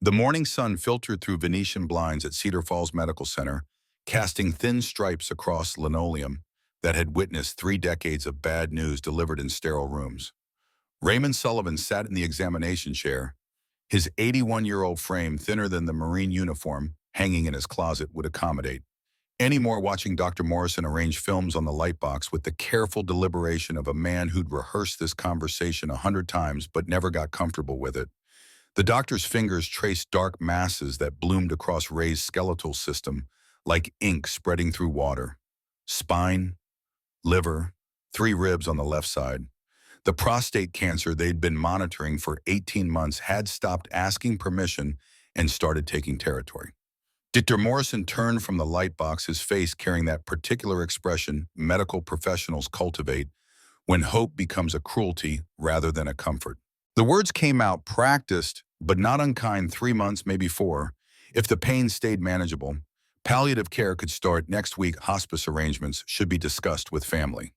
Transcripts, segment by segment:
The morning sun filtered through Venetian blinds at Cedar Falls Medical Center, casting thin stripes across linoleum that had witnessed 3 decades of bad news delivered in sterile rooms. Raymond Sullivan sat in the examination chair, his 81-year-old frame thinner than the Marine uniform hanging in his closet would accommodate. Any more watching Dr. Morrison arrange films on the lightbox with the careful deliberation of a man who'd rehearsed this conversation 100 times but never got comfortable with it. The doctor's fingers traced dark masses that bloomed across Ray's skeletal system, like ink spreading through water. Spine, liver, 3 ribs on the left side. The prostate cancer they'd been monitoring for 18 months had stopped asking permission and started taking territory. Dr. Morrison turned from the light box, his face carrying that particular expression medical professionals cultivate when hope becomes a cruelty rather than a comfort. The words came out practiced, but not unkind 3 months, maybe 4. If the pain stayed manageable, palliative care could start next week. Hospice arrangements should be discussed with family.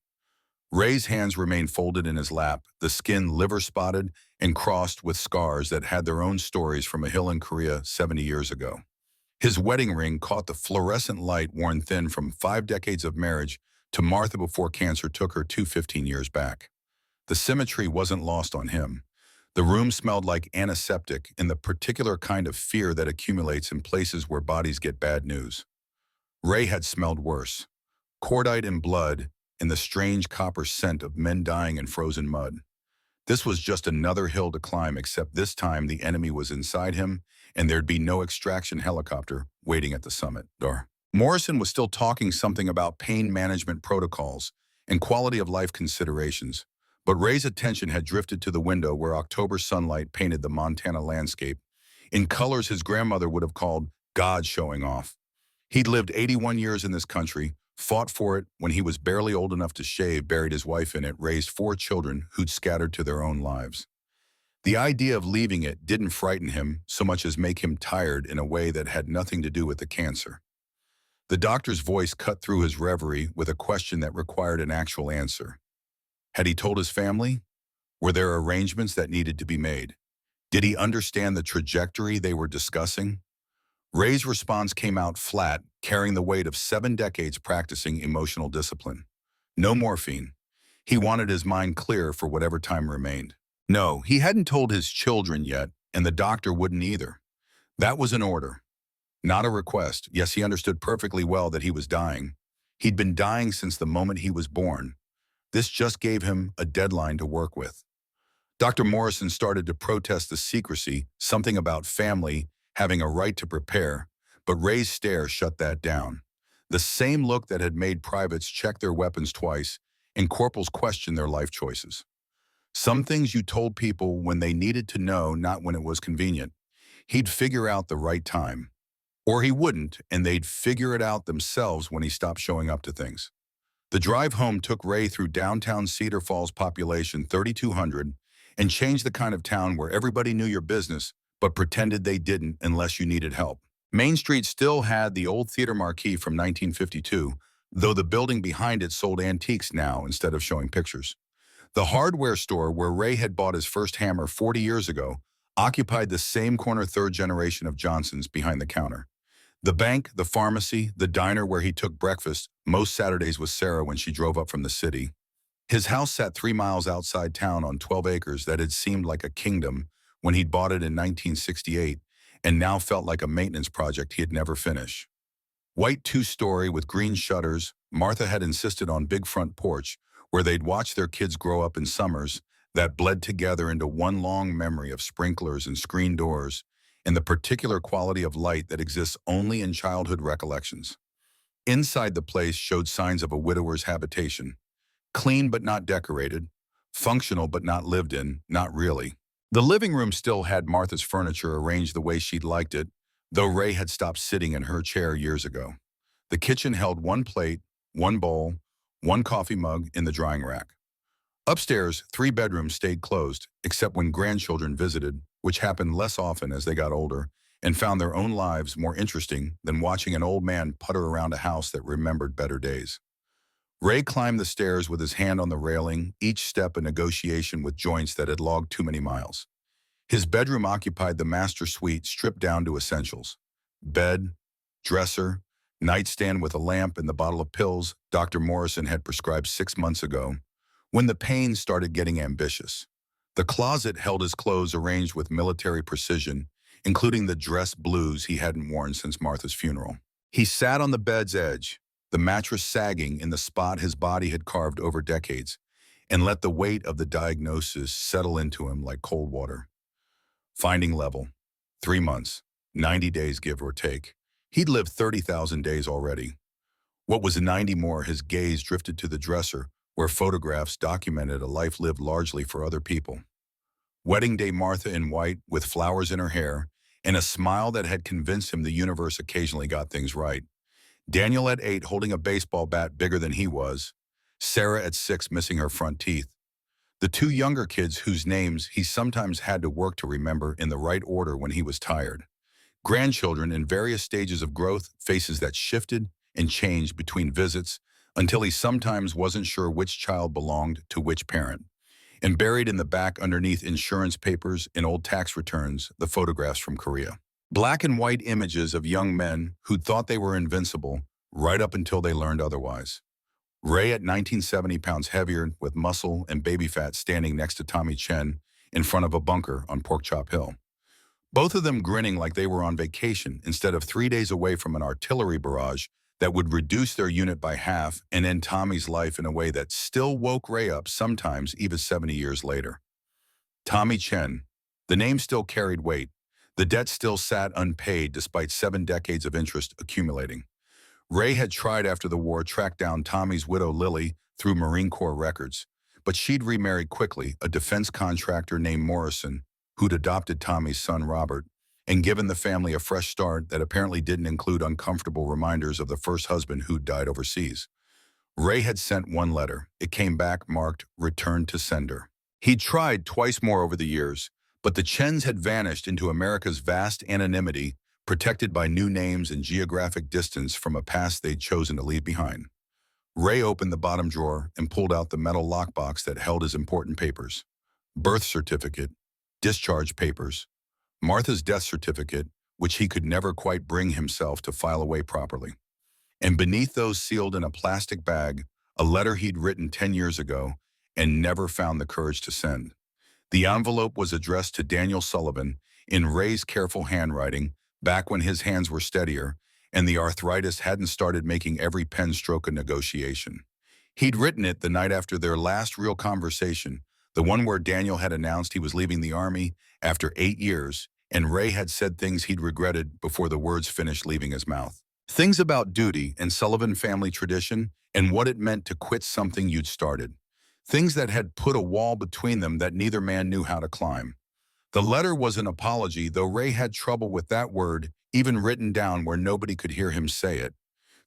Ray's hands remained folded in his lap, the skin liver-spotted and crossed with scars that had their own stories from a hill in Korea 70 years ago. His wedding ring caught the fluorescent light worn thin from 5 decades of marriage to Martha before cancer took her 15 years back. The symmetry wasn't lost on him. The room smelled like antiseptic and the particular kind of fear that accumulates in places where bodies get bad news. Ray had smelled worse. Cordite and blood and the strange copper scent of men dying in frozen mud. This was just another hill to climb, except this time the enemy was inside him and there'd be no extraction helicopter waiting at the summit door. Morrison was still talking something about pain management protocols and quality of life considerations, but Ray's attention had drifted to the window where October sunlight painted the Montana landscape in colors his grandmother would have called God showing off. He'd lived 81 years in this country, fought for it when he was barely old enough to shave, buried his wife in it, raised 4 children who'd scattered to their own lives. The idea of leaving it didn't frighten him so much as make him tired in a way that had nothing to do with the cancer. The doctor's voice cut through his reverie with a question that required an actual answer. Had he told his family? Were there arrangements that needed to be made? Did he understand the trajectory they were discussing? Ray's response came out flat, carrying the weight of 7 decades practicing emotional discipline. No morphine. He wanted his mind clear for whatever time remained. No, he hadn't told his children yet, and the doctor wouldn't either. That was an order, not a request. Yes, he understood perfectly well that he was dying. He'd been dying since the moment he was born. This just gave him a deadline to work with. Dr. Morrison started to protest the secrecy, something about family having a right to prepare, but Ray's stare shut that down. The same look that had made privates check their weapons twice and corporals question their life choices. Some things you told people when they needed to know, not when it was convenient. He'd figure out the right time. Or he wouldn't, and they'd figure it out themselves when he stopped showing up to things. The drive home took Ray through downtown Cedar Falls, population 3,200, and changed the kind of town where everybody knew your business, but pretended they didn't unless you needed help. Main Street still had the old theater marquee from 1952, though the building behind it sold antiques now instead of showing pictures. The hardware store where Ray had bought his first hammer 40 years ago occupied the same corner, third generation of Johnson's behind the counter. The bank, the pharmacy, the diner where he took breakfast most Saturdays with Sarah when she drove up from the city. His house sat 3 miles outside town on 12 acres that had seemed like a kingdom when he'd bought it in 1968 and now felt like a maintenance project he'd never finish. White 2-story with green shutters, Martha had insisted on big front porch where they'd watch their kids grow up in summers that bled together into one long memory of sprinklers and screen doors and the particular quality of light that exists only in childhood recollections. Inside the place showed signs of a widower's habitation. Clean but not decorated, functional but not lived in, not really. The living room still had Martha's furniture arranged the way she'd liked it, though Ray had stopped sitting in her chair years ago. The kitchen held 1 plate, 1 bowl, 1 coffee mug in the drying rack. Upstairs, 3 bedrooms stayed closed, except when grandchildren visited, which happened less often as they got older, and found their own lives more interesting than watching an old man putter around a house that remembered better days. Ray climbed the stairs with his hand on the railing, each step a negotiation with joints that had logged too many miles. His bedroom occupied the master suite stripped down to essentials. Bed, dresser, nightstand with a lamp and the bottle of pills Dr. Morrison had prescribed 6 months ago, when the pain started getting ambitious. The closet held his clothes arranged with military precision, including the dress blues he hadn't worn since Martha's funeral. He sat on the bed's edge, the mattress sagging in the spot his body had carved over decades, and let the weight of the diagnosis settle into him like cold water. Finding level, 3 months, 90 days give or take. He'd lived 30,000 days already. What was 90 more, his gaze drifted to the dresser, where photographs documented a life lived largely for other people. Wedding day Martha in white, with flowers in her hair, and a smile that had convinced him the universe occasionally got things right. Daniel at 8 holding a baseball bat bigger than he was. Sarah at 6 missing her front teeth. The two younger kids whose names he sometimes had to work to remember in the right order when he was tired. Grandchildren in various stages of growth, faces that shifted and changed between visits until he sometimes wasn't sure which child belonged to which parent. And buried in the back underneath insurance papers and old tax returns, the photographs from Korea. Black and white images of young men who thought they were invincible right up until they learned otherwise. Ray at 1970 pounds heavier with muscle and baby fat standing next to Tommy Chen in front of a bunker on Porkchop Hill. Both of them grinning like they were on vacation instead of 3 days away from an artillery barrage that would reduce their unit by half and end Tommy's life in a way that still woke Ray up sometimes even 70 years later. Tommy Chen. The name still carried weight. The debt still sat unpaid despite 7 decades of interest accumulating. Ray had tried after the war track down Tommy's widow Lily through Marine Corps records, but she'd remarried quickly, a defense contractor named Morrison, who'd adopted Tommy's son Robert, and given the family a fresh start that apparently didn't include uncomfortable reminders of the first husband who'd died overseas. Ray had sent one letter. It came back marked "Return to Sender." He'd tried twice more over the years, but the Chens had vanished into America's vast anonymity, protected by new names and geographic distance from a past they'd chosen to leave behind. Ray opened the bottom drawer and pulled out the metal lockbox that held his important papers. Birth certificate, discharge papers, Martha's death certificate, which he could never quite bring himself to file away properly. And beneath those, sealed in a plastic bag, a letter he'd written 10 years ago and never found the courage to send. The envelope was addressed to Daniel Sullivan in Ray's careful handwriting, back when his hands were steadier and the arthritis hadn't started making every pen stroke a negotiation. He'd written it the night after their last real conversation, the one where Daniel had announced he was leaving the Army after 8 years, and Ray had said things he'd regretted before the words finished leaving his mouth. Things about duty and Sullivan family tradition and what it meant to quit something you'd started. Things that had put a wall between them that neither man knew how to climb. The letter was an apology, though Ray had trouble with that word, even written down where nobody could hear him say it.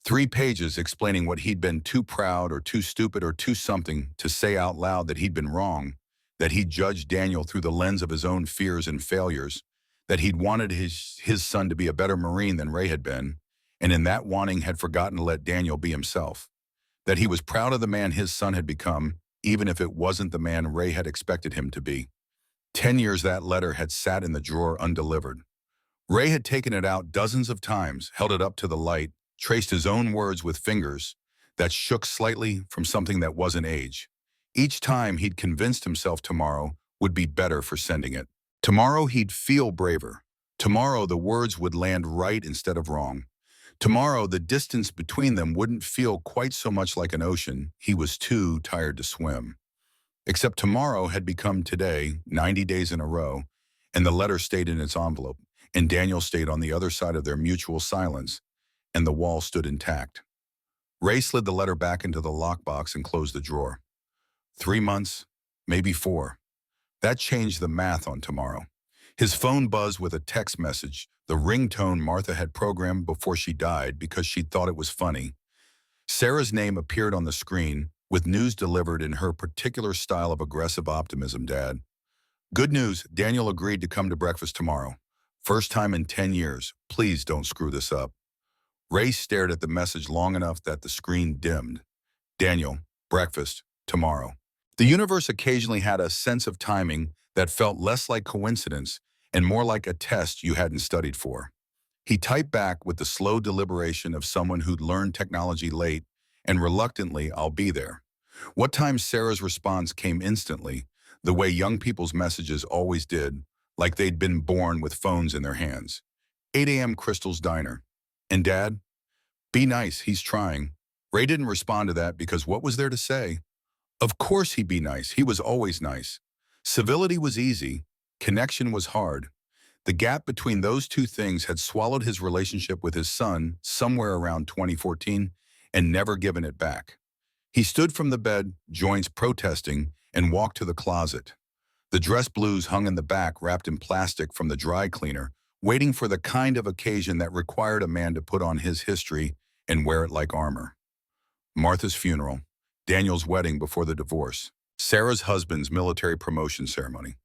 3 pages explaining what he'd been too proud or too stupid or too something to say out loud, that he'd been wrong, that he'd judged Daniel through the lens of his own fears and failures, that he'd wanted his son to be a better Marine than Ray had been, and in that wanting had forgotten to let Daniel be himself, that he was proud of the man his son had become, even if it wasn't the man Ray had expected him to be. 10 years that letter had sat in the drawer undelivered. Ray had taken it out dozens of times, held it up to the light, traced his own words with fingers that shook slightly from something that wasn't age. Each time he'd convinced himself tomorrow would be better for sending it. Tomorrow he'd feel braver. Tomorrow the words would land right instead of wrong. Tomorrow the distance between them wouldn't feel quite so much like an ocean. He was too tired to swim. Except tomorrow had become today, 90 days in a row, and the letter stayed in its envelope, and Daniel stayed on the other side of their mutual silence, and the wall stood intact. Ray slid the letter back into the lockbox and closed the drawer. 3 months, maybe 4. That changed the math on tomorrow. His phone buzzed with a text message, the ringtone Martha had programmed before she died because she thought it was funny. Sarah's name appeared on the screen, with news delivered in her particular style of aggressive optimism. "Dad. Good news, Daniel agreed to come to breakfast tomorrow. First time in 10 years. Please don't screw this up." Ray stared at the message long enough that the screen dimmed. Daniel, breakfast, tomorrow. The universe occasionally had a sense of timing that felt less like coincidence and more like a test you hadn't studied for. He typed back with the slow deliberation of someone who'd learned technology late, and reluctantly, "I'll be there." What time Sarah's response came instantly, the way young people's messages always did, like they'd been born with phones in their hands. 8 a.m. Crystal's Diner. And Dad? Be nice, he's trying. Ray didn't respond to that because what was there to say? Of course he'd be nice, he was always nice. Civility was easy, connection was hard. The gap between those two things had swallowed his relationship with his son somewhere around 2014 and never given it back. He stood from the bed, joints protesting, and walked to the closet. The dress blues hung in the back wrapped in plastic from the dry cleaner, waiting for the kind of occasion that required a man to put on his history and wear it like armor. Martha's funeral, Daniel's wedding before the divorce, Sarah's husband's military promotion ceremony.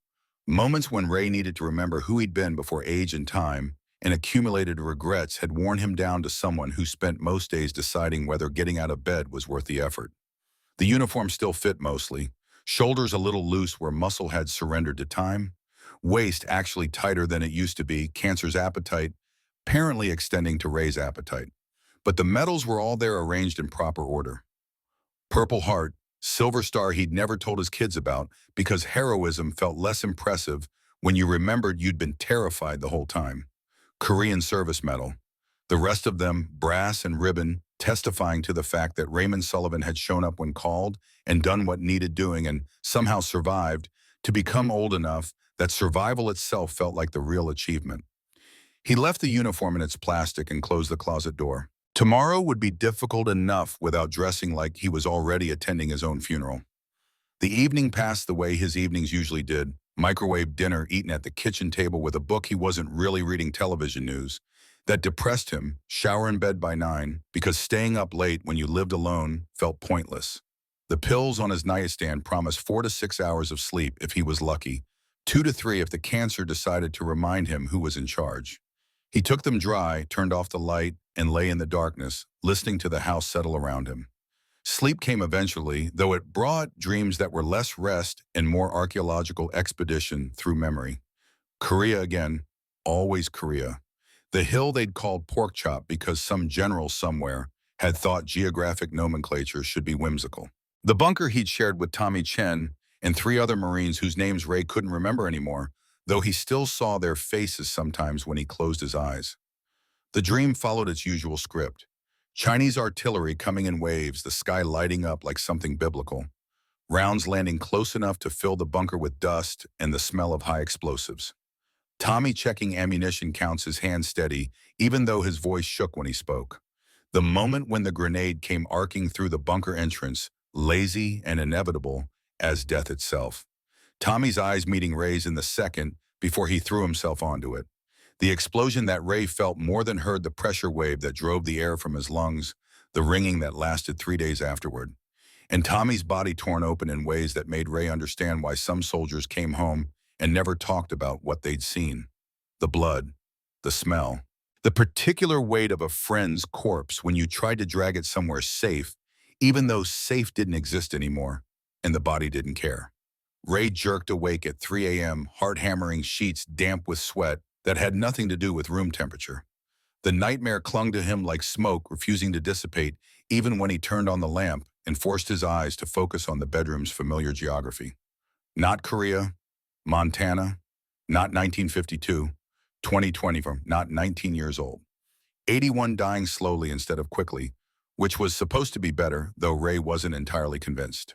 Moments when Ray needed to remember who he'd been before age and time, and accumulated regrets had worn him down to someone who spent most days deciding whether getting out of bed was worth the effort. The uniform still fit mostly, shoulders a little loose where muscle had surrendered to time, waist actually tighter than it used to be, cancer's appetite, apparently extending to Ray's appetite. But the medals were all there arranged in proper order. Purple Heart, Silver Star he'd never told his kids about because heroism felt less impressive when you remembered you'd been terrified the whole time. Korean Service Medal. The rest of them, brass and ribbon, testifying to the fact that Raymond Sullivan had shown up when called and done what needed doing and somehow survived to become old enough that survival itself felt like the real achievement. He left the uniform in its plastic and closed the closet door. Tomorrow would be difficult enough without dressing like he was already attending his own funeral. The evening passed the way his evenings usually did, microwave dinner eaten at the kitchen table with a book he wasn't really reading, television news that depressed him, shower in bed by 9 because staying up late when you lived alone felt pointless. The pills on his nightstand promised 4 to 6 hours of sleep if he was lucky, 2 to 3 if the cancer decided to remind him who was in charge. He took them dry, turned off the light, and lay in the darkness, listening to the house settle around him. Sleep came eventually, though it brought dreams that were less rest and more archaeological expedition through memory. Korea again, always Korea. The hill they'd called Pork Chop because some general somewhere had thought geographic nomenclature should be whimsical. The bunker he'd shared with Tommy Chen and 3 other Marines whose names Ray couldn't remember anymore, though he still saw their faces sometimes when he closed his eyes. The dream followed its usual script. Chinese artillery coming in waves, the sky lighting up like something biblical. Rounds landing close enough to fill the bunker with dust and the smell of high explosives. Tommy checking ammunition counts, his hand steady, even though his voice shook when he spoke. The moment when the grenade came arcing through the bunker entrance, lazy and inevitable as death itself. Tommy's eyes meeting Ray's in the second before he threw himself onto it. The explosion that Ray felt more than heard, the pressure wave that drove the air from his lungs, the ringing that lasted 3 days afterward. And Tommy's body torn open in ways that made Ray understand why some soldiers came home and never talked about what they'd seen. The blood, the smell, the particular weight of a friend's corpse when you tried to drag it somewhere safe, even though safe didn't exist anymore, and the body didn't care. Ray jerked awake at 3 a.m., heart-hammering sheets damp with sweat that had nothing to do with room temperature. The nightmare clung to him like smoke, refusing to dissipate even when he turned on the lamp and forced his eyes to focus on the bedroom's familiar geography. Not Korea, Montana, not 1952, 2020, not 19 years old. 81 dying slowly instead of quickly, which was supposed to be better, though Ray wasn't entirely convinced.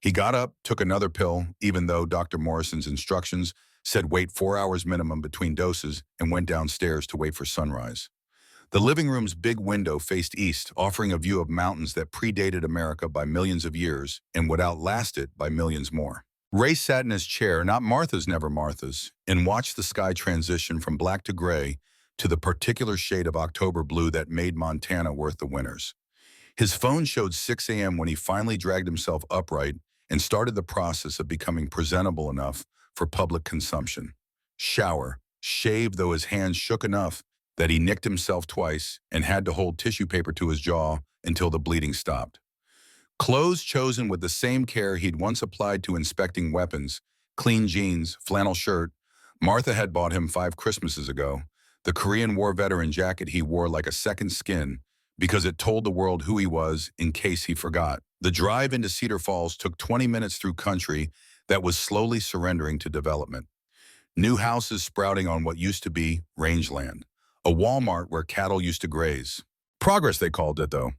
He got up, took another pill, even though Dr. Morrison's instructions said wait 4 hours minimum between doses, and went downstairs to wait for sunrise. The living room's big window faced east, offering a view of mountains that predated America by millions of years and would outlast it by millions more. Ray sat in his chair, not Martha's, never Martha's, and watched the sky transition from black to gray to the particular shade of October blue that made Montana worth the winters. His phone showed 6 a.m. when he finally dragged himself upright and started the process of becoming presentable enough for public consumption. Shower, shave, though his hands shook enough that he nicked himself twice and had to hold tissue paper to his jaw until the bleeding stopped. Clothes chosen with the same care he'd once applied to inspecting weapons, Clean jeans, flannel shirt. Martha had bought him 5 Christmases ago. The Korean War veteran jacket he wore like a second skin because it told the world who he was in case he forgot. The drive into Cedar Falls took 20 minutes through country that was slowly surrendering to development. New houses sprouting on what used to be rangeland. A Walmart where cattle used to graze. Progress, they called it, though.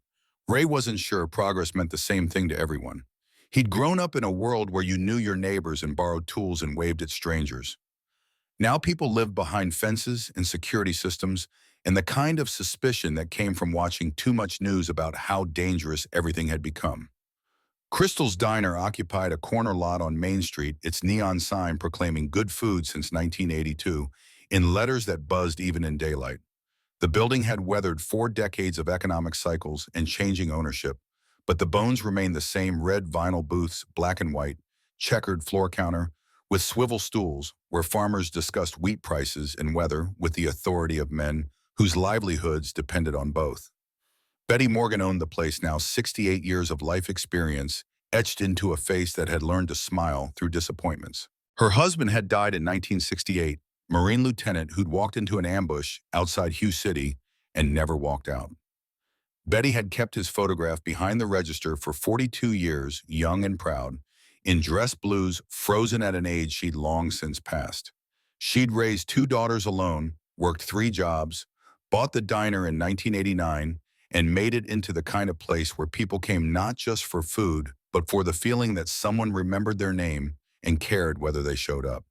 Ray wasn't sure progress meant the same thing to everyone. He'd grown up in a world where you knew your neighbors and borrowed tools and waved at strangers. Now people lived behind fences and security systems, and the kind of suspicion that came from watching too much news about how dangerous everything had become. Crystal's Diner occupied a corner lot on Main Street, its neon sign proclaiming good food since 1982, in letters that buzzed even in daylight. The building had weathered 4 decades of economic cycles and changing ownership, but the bones remained the same: red vinyl booths, black and white, checkered floor counter, with swivel stools where farmers discussed wheat prices and weather with the authority of men whose livelihoods depended on both. Betty Morgan owned the place now, 68 years of life experience etched into a face that had learned to smile through disappointments. Her husband had died in 1968, Marine lieutenant who'd walked into an ambush outside Hugh City and never walked out. Betty had kept his photograph behind the register for 42 years, young and proud, in dress blues frozen at an age she'd long since passed. She'd raised 2 daughters alone, worked 3 jobs, bought the diner in 1989, and made it into the kind of place where people came not just for food, but for the feeling that someone remembered their name and cared whether they showed up.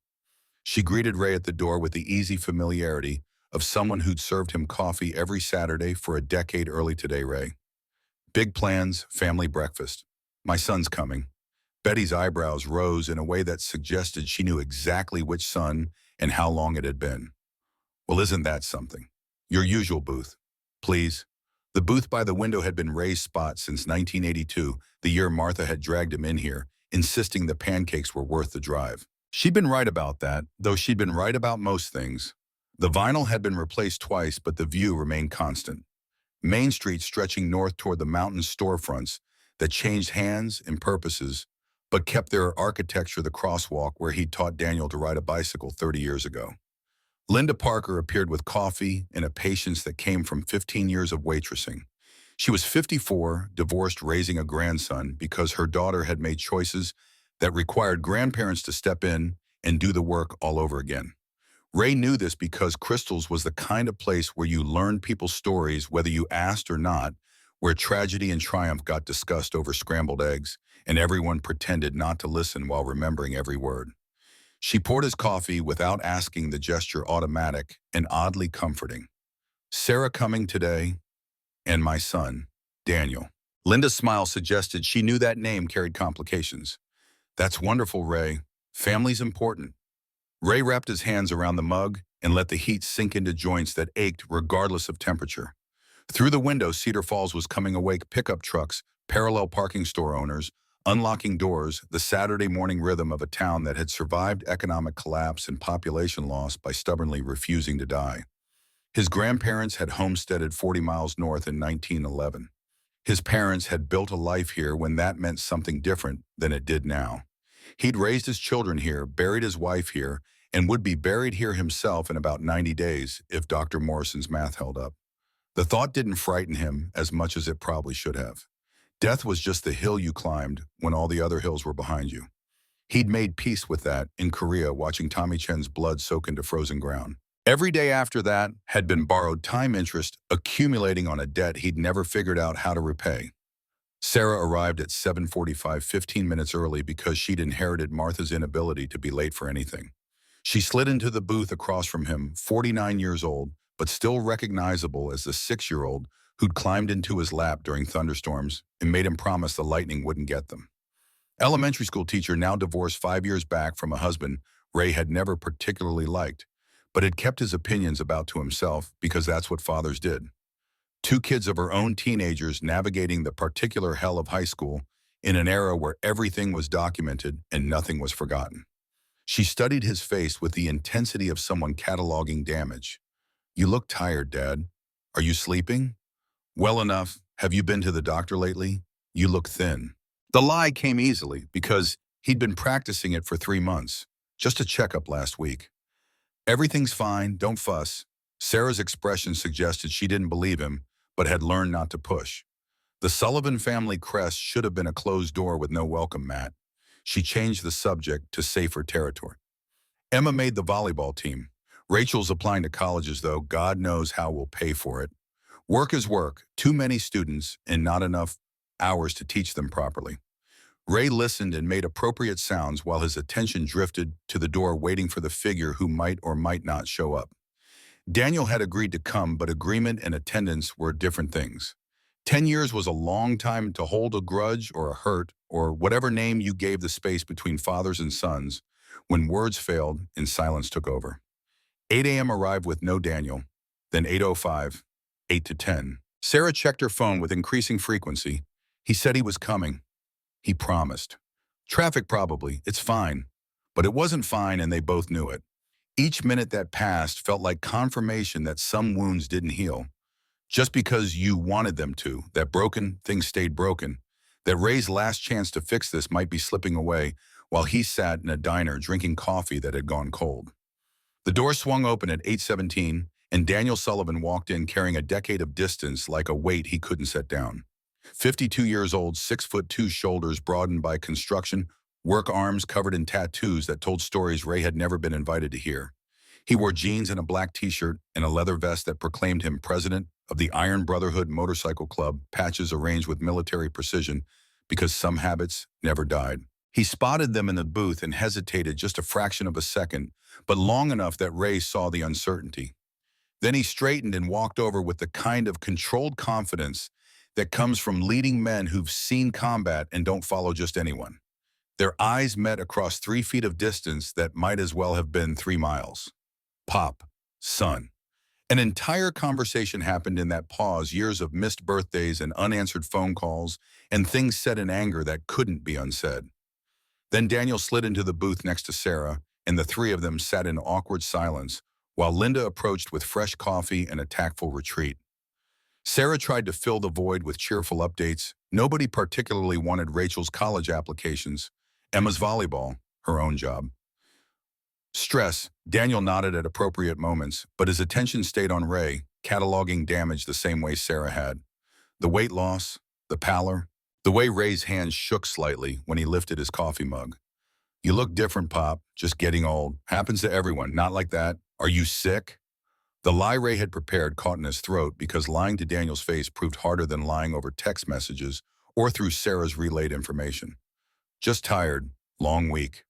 She greeted Ray at the door with the easy familiarity of someone who'd served him coffee every Saturday for a decade. Early today, Ray. Big plans, family breakfast. My son's coming. Betty's eyebrows rose in a way that suggested she knew exactly which son and how long it had been. Well, isn't that something? Your usual booth, please. The booth by the window had been Ray's spot since 1982, the year Martha had dragged him in here, insisting the pancakes were worth the drive. She'd been right about that, though she'd been right about most things. The vinyl had been replaced twice, but the view remained constant. Main Street stretching north toward the mountain storefronts that changed hands and purposes, but kept their architecture. The crosswalk where he'd taught Daniel to ride a bicycle 30 years ago. Linda Parker appeared with coffee and a patience that came from 15 years of waitressing. She was 54, divorced, raising a grandson because her daughter had made choices that required grandparents to step in and do the work all over again. Ray knew this because Crystal's was the kind of place where you learned people's stories whether you asked or not, where tragedy and triumph got discussed over scrambled eggs, and everyone pretended not to listen while remembering every word. She poured his coffee without asking, the gesture automatic and oddly comforting. Sarah coming today, and my son, Daniel. Linda's smile suggested she knew that name carried complications. That's wonderful, Ray. Family's important. Ray wrapped his hands around the mug and let the heat sink into joints that ached regardless of temperature. Through the window, Cedar Falls was coming awake: pickup trucks, parallel parking store owners, unlocking doors, the Saturday morning rhythm of a town that had survived economic collapse and population loss by stubbornly refusing to die. His grandparents had homesteaded 40 miles north in 1911. His parents had built a life here when that meant something different than it did now. He'd raised his children here, buried his wife here, and would be buried here himself in about 90 days if Dr. Morrison's math held up. The thought didn't frighten him as much as it probably should have. Death was just the hill you climbed when all the other hills were behind you. He'd made peace with that in Korea, watching Tommy Chen's blood soak into frozen ground. Every day after that had been borrowed time interest, accumulating on a debt he'd never figured out how to repay. Sarah arrived at 7:45, 15 minutes early because she'd inherited Martha's inability to be late for anything. She slid into the booth across from him, 49 years old, but still recognizable as the 6-year-old who'd climbed into his lap during thunderstorms and made him promise the lightning wouldn't get them. Elementary school teacher, now divorced 5 years back from a husband Ray had never particularly liked, but had kept his opinions about to himself because that's what fathers did. 2 kids of her own, teenagers, navigating the particular hell of high school in an era where everything was documented and nothing was forgotten. She studied his face with the intensity of someone cataloging damage. You look tired, Dad. Are you sleeping? Well enough. Have you been to the doctor lately? You look thin. The lie came easily because he'd been practicing it for 3 months. Just a checkup last week. Everything's fine, don't fuss. Sarah's expression suggested she didn't believe him, but had learned not to push. The Sullivan family crest should have been a closed door with no welcome mat. She changed the subject to safer territory. Emma made the volleyball team. Rachel's applying to colleges, though. God knows how we'll pay for it. Work is work. Too many students and not enough hours to teach them properly. Ray listened and made appropriate sounds while his attention drifted to the door waiting for the figure who might or might not show up. Daniel had agreed to come, but agreement and attendance were different things. 10 years was a long time to hold a grudge or a hurt or whatever name you gave the space between fathers and sons when words failed and silence took over. 8 a.m. arrived with no Daniel, then 8:05, 8 to 10. Sarah checked her phone with increasing frequency. He said he was coming. He promised. Traffic probably, it's fine. But it wasn't fine and they both knew it. Each minute that passed felt like confirmation that some wounds didn't heal. Just because you wanted them to, that broken things stayed broken, that Ray's last chance to fix this might be slipping away while he sat in a diner drinking coffee that had gone cold. The door swung open at 8:17 and Daniel Sullivan walked in carrying a decade of distance like a weight he couldn't set down. 52 years old, 6'2", shoulders broadened by construction, work arms covered in tattoos that told stories Ray had never been invited to hear. He wore jeans and a black t-shirt and a leather vest that proclaimed him president of the Iron Brotherhood Motorcycle Club, patches arranged with military precision because some habits never died. He spotted them in the booth and hesitated just a fraction of a second, but long enough that Ray saw the uncertainty. Then he straightened and walked over with the kind of controlled confidence that comes from leading men who've seen combat and don't follow just anyone. Their eyes met across 3 feet of distance that might as well have been 3 miles. Pop, son. An entire conversation happened in that pause, years of missed birthdays and unanswered phone calls, and things said in anger that couldn't be unsaid. Then Daniel slid into the booth next to Sarah, and the three of them sat in awkward silence, while Linda approached with fresh coffee and a tactful retreat. Sarah tried to fill the void with cheerful updates. Nobody particularly wanted Rachel's college applications, Emma's volleyball, her own job. Stress, Daniel nodded at appropriate moments, but his attention stayed on Ray, cataloging damage the same way Sarah had. The weight loss, the pallor, the way Ray's hands shook slightly when he lifted his coffee mug. You look different, Pop, just getting old. Happens to everyone, not like that. Are you sick? The lie Ray had prepared caught in his throat because lying to Daniel's face proved harder than lying over text messages or through Sarah's relayed information. Just tired, long week.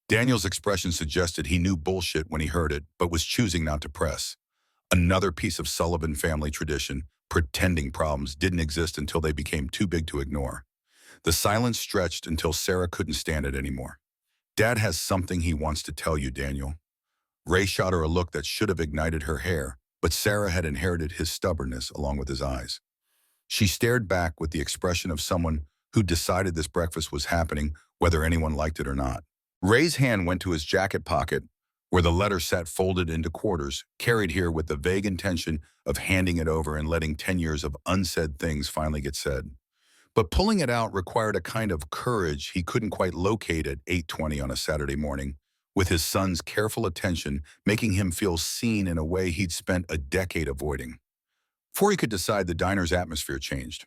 Daniel's expression suggested he knew bullshit when he heard it, but was choosing not to press. Another piece of Sullivan family tradition, pretending problems didn't exist until they became too big to ignore. The silence stretched until Sarah couldn't stand it anymore. Dad has something he wants to tell you, Daniel. Ray shot her a look that should have ignited her hair, but Sarah had inherited his stubbornness along with his eyes. She stared back with the expression of someone who decided this breakfast was happening, whether anyone liked it or not. Ray's hand went to his jacket pocket, where the letter sat folded into quarters, carried here with the vague intention of handing it over and letting 10 years of unsaid things finally get said. But pulling it out required a kind of courage he couldn't quite locate at 8:20 on a Saturday morning, with his son's careful attention making him feel seen in a way he'd spent a decade avoiding. Before he could decide, the diner's atmosphere changed.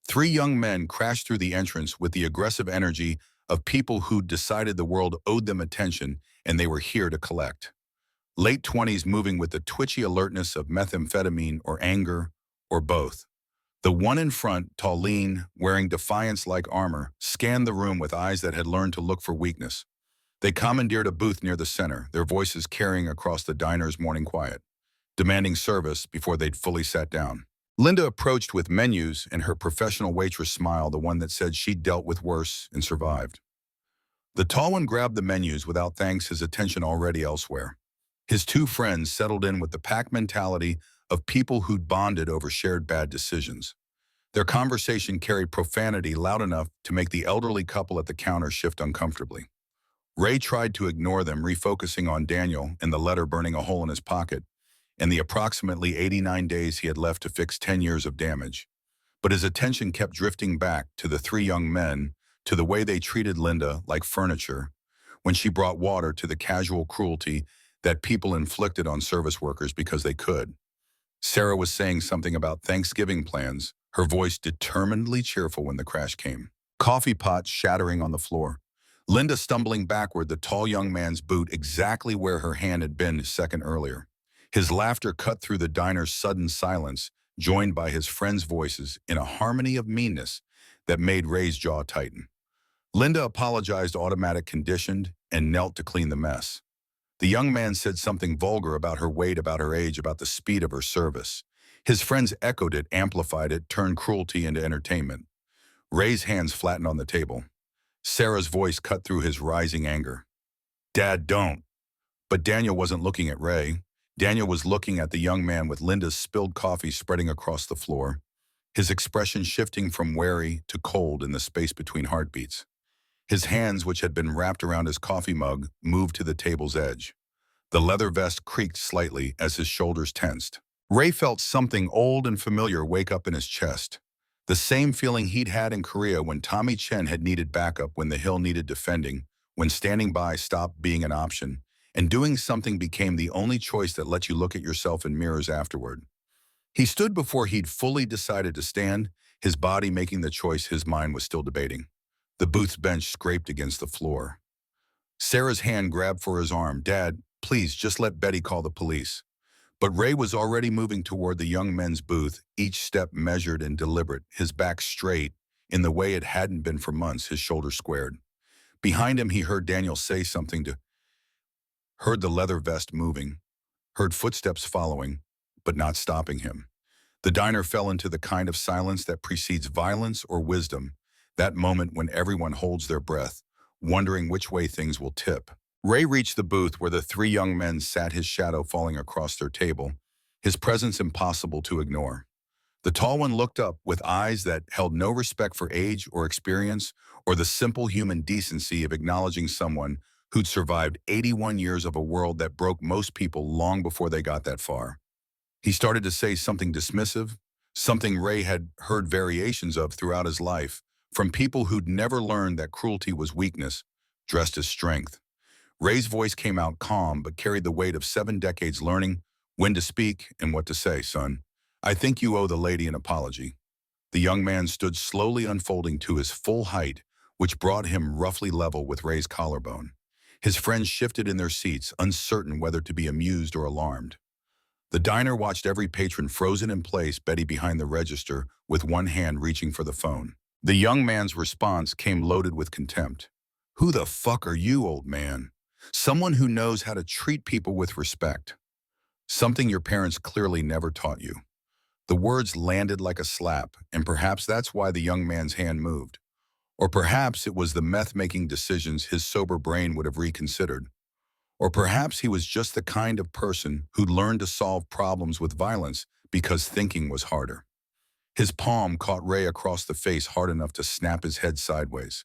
3 young men crashed through the entrance with the aggressive energy of people who'd decided the world owed them attention and they were here to collect. Late 20s moving with the twitchy alertness of methamphetamine or anger, or both. The one in front, tall, lean, wearing defiance-like armor, scanned the room with eyes that had learned to look for weakness. They commandeered a booth near the center, their voices carrying across the diner's morning quiet, demanding service before they'd fully sat down. Linda approached with menus, and her professional waitress smiled, the one that said she'd dealt with worse and survived. The tall one grabbed the menus without thanks, his attention already elsewhere. His 2 friends settled in with the pack mentality of people who'd bonded over shared bad decisions. Their conversation carried profanity loud enough to make the elderly couple at the counter shift uncomfortably. Ray tried to ignore them, refocusing on Daniel and the letter burning a hole in his pocket, and the approximately 89 days he had left to fix 10 years of damage. But his attention kept drifting back to the 3 young men, to the way they treated Linda like furniture, when she brought water to the casual cruelty that people inflicted on service workers because they could. Sarah was saying something about Thanksgiving plans, her voice determinedly cheerful when the crash came. Coffee pot shattering on the floor. Linda stumbling backward, the tall young man's boot exactly where her hand had been a second earlier. His laughter cut through the diner's sudden silence, joined by his friends' voices in a harmony of meanness that made Ray's jaw tighten. Linda apologized, automatic conditioned, and knelt to clean the mess. The young man said something vulgar about her weight, about her age, about the speed of her service. His friends echoed it, amplified it, turned cruelty into entertainment. Ray's hands flattened on the table. Sarah's voice cut through his rising anger. "Dad, don't." But Daniel wasn't looking at Ray. Daniel was looking at the young man with Linda's spilled coffee spreading across the floor, his expression shifting from wary to cold in the space between heartbeats. His hands, which had been wrapped around his coffee mug, moved to the table's edge. The leather vest creaked slightly as his shoulders tensed. Ray felt something old and familiar wake up in his chest. The same feeling he'd had in Korea when Tommy Chen had needed backup, when the hill needed defending, when standing by stopped being an option, and doing something became the only choice that let you look at yourself in mirrors afterward. He stood before he'd fully decided to stand, his body making the choice his mind was still debating. The booth's bench scraped against the floor. Sarah's hand grabbed for his arm. "Dad, please, just let Betty call the police." But Ray was already moving toward the young men's booth, each step measured and deliberate, his back straight, in the way it hadn't been for months, his shoulders squared. Behind him, he heard Daniel say something heard the leather vest moving, heard footsteps following, but not stopping him. The diner fell into the kind of silence that precedes violence or wisdom, that moment when everyone holds their breath, wondering which way things will tip. Ray reached the booth where the three young men sat, his shadow falling across their table, his presence impossible to ignore. The tall one looked up with eyes that held no respect for age or experience or the simple human decency of acknowledging someone who'd survived 81 years of a world that broke most people long before they got that far. He started to say something dismissive, something Ray had heard variations of throughout his life, from people who'd never learned that cruelty was weakness, dressed as strength. Ray's voice came out calm but carried the weight of 7 decades learning when to speak and what to say. "Son, I think you owe the lady an apology." The young man stood slowly unfolding to his full height, which brought him roughly level with Ray's collarbone. His friends shifted in their seats, uncertain whether to be amused or alarmed. The diner watched every patron frozen in place, Betty behind the register, with one hand reaching for the phone. The young man's response came loaded with contempt. "Who the fuck are you, old man? Someone who knows how to treat people with respect. Something your parents clearly never taught you." The words landed like a slap, and perhaps that's why the young man's hand moved. Or perhaps it was the meth-making decisions his sober brain would have reconsidered. Or perhaps he was just the kind of person who'd learned to solve problems with violence because thinking was harder. His palm caught Ray across the face hard enough to snap his head sideways.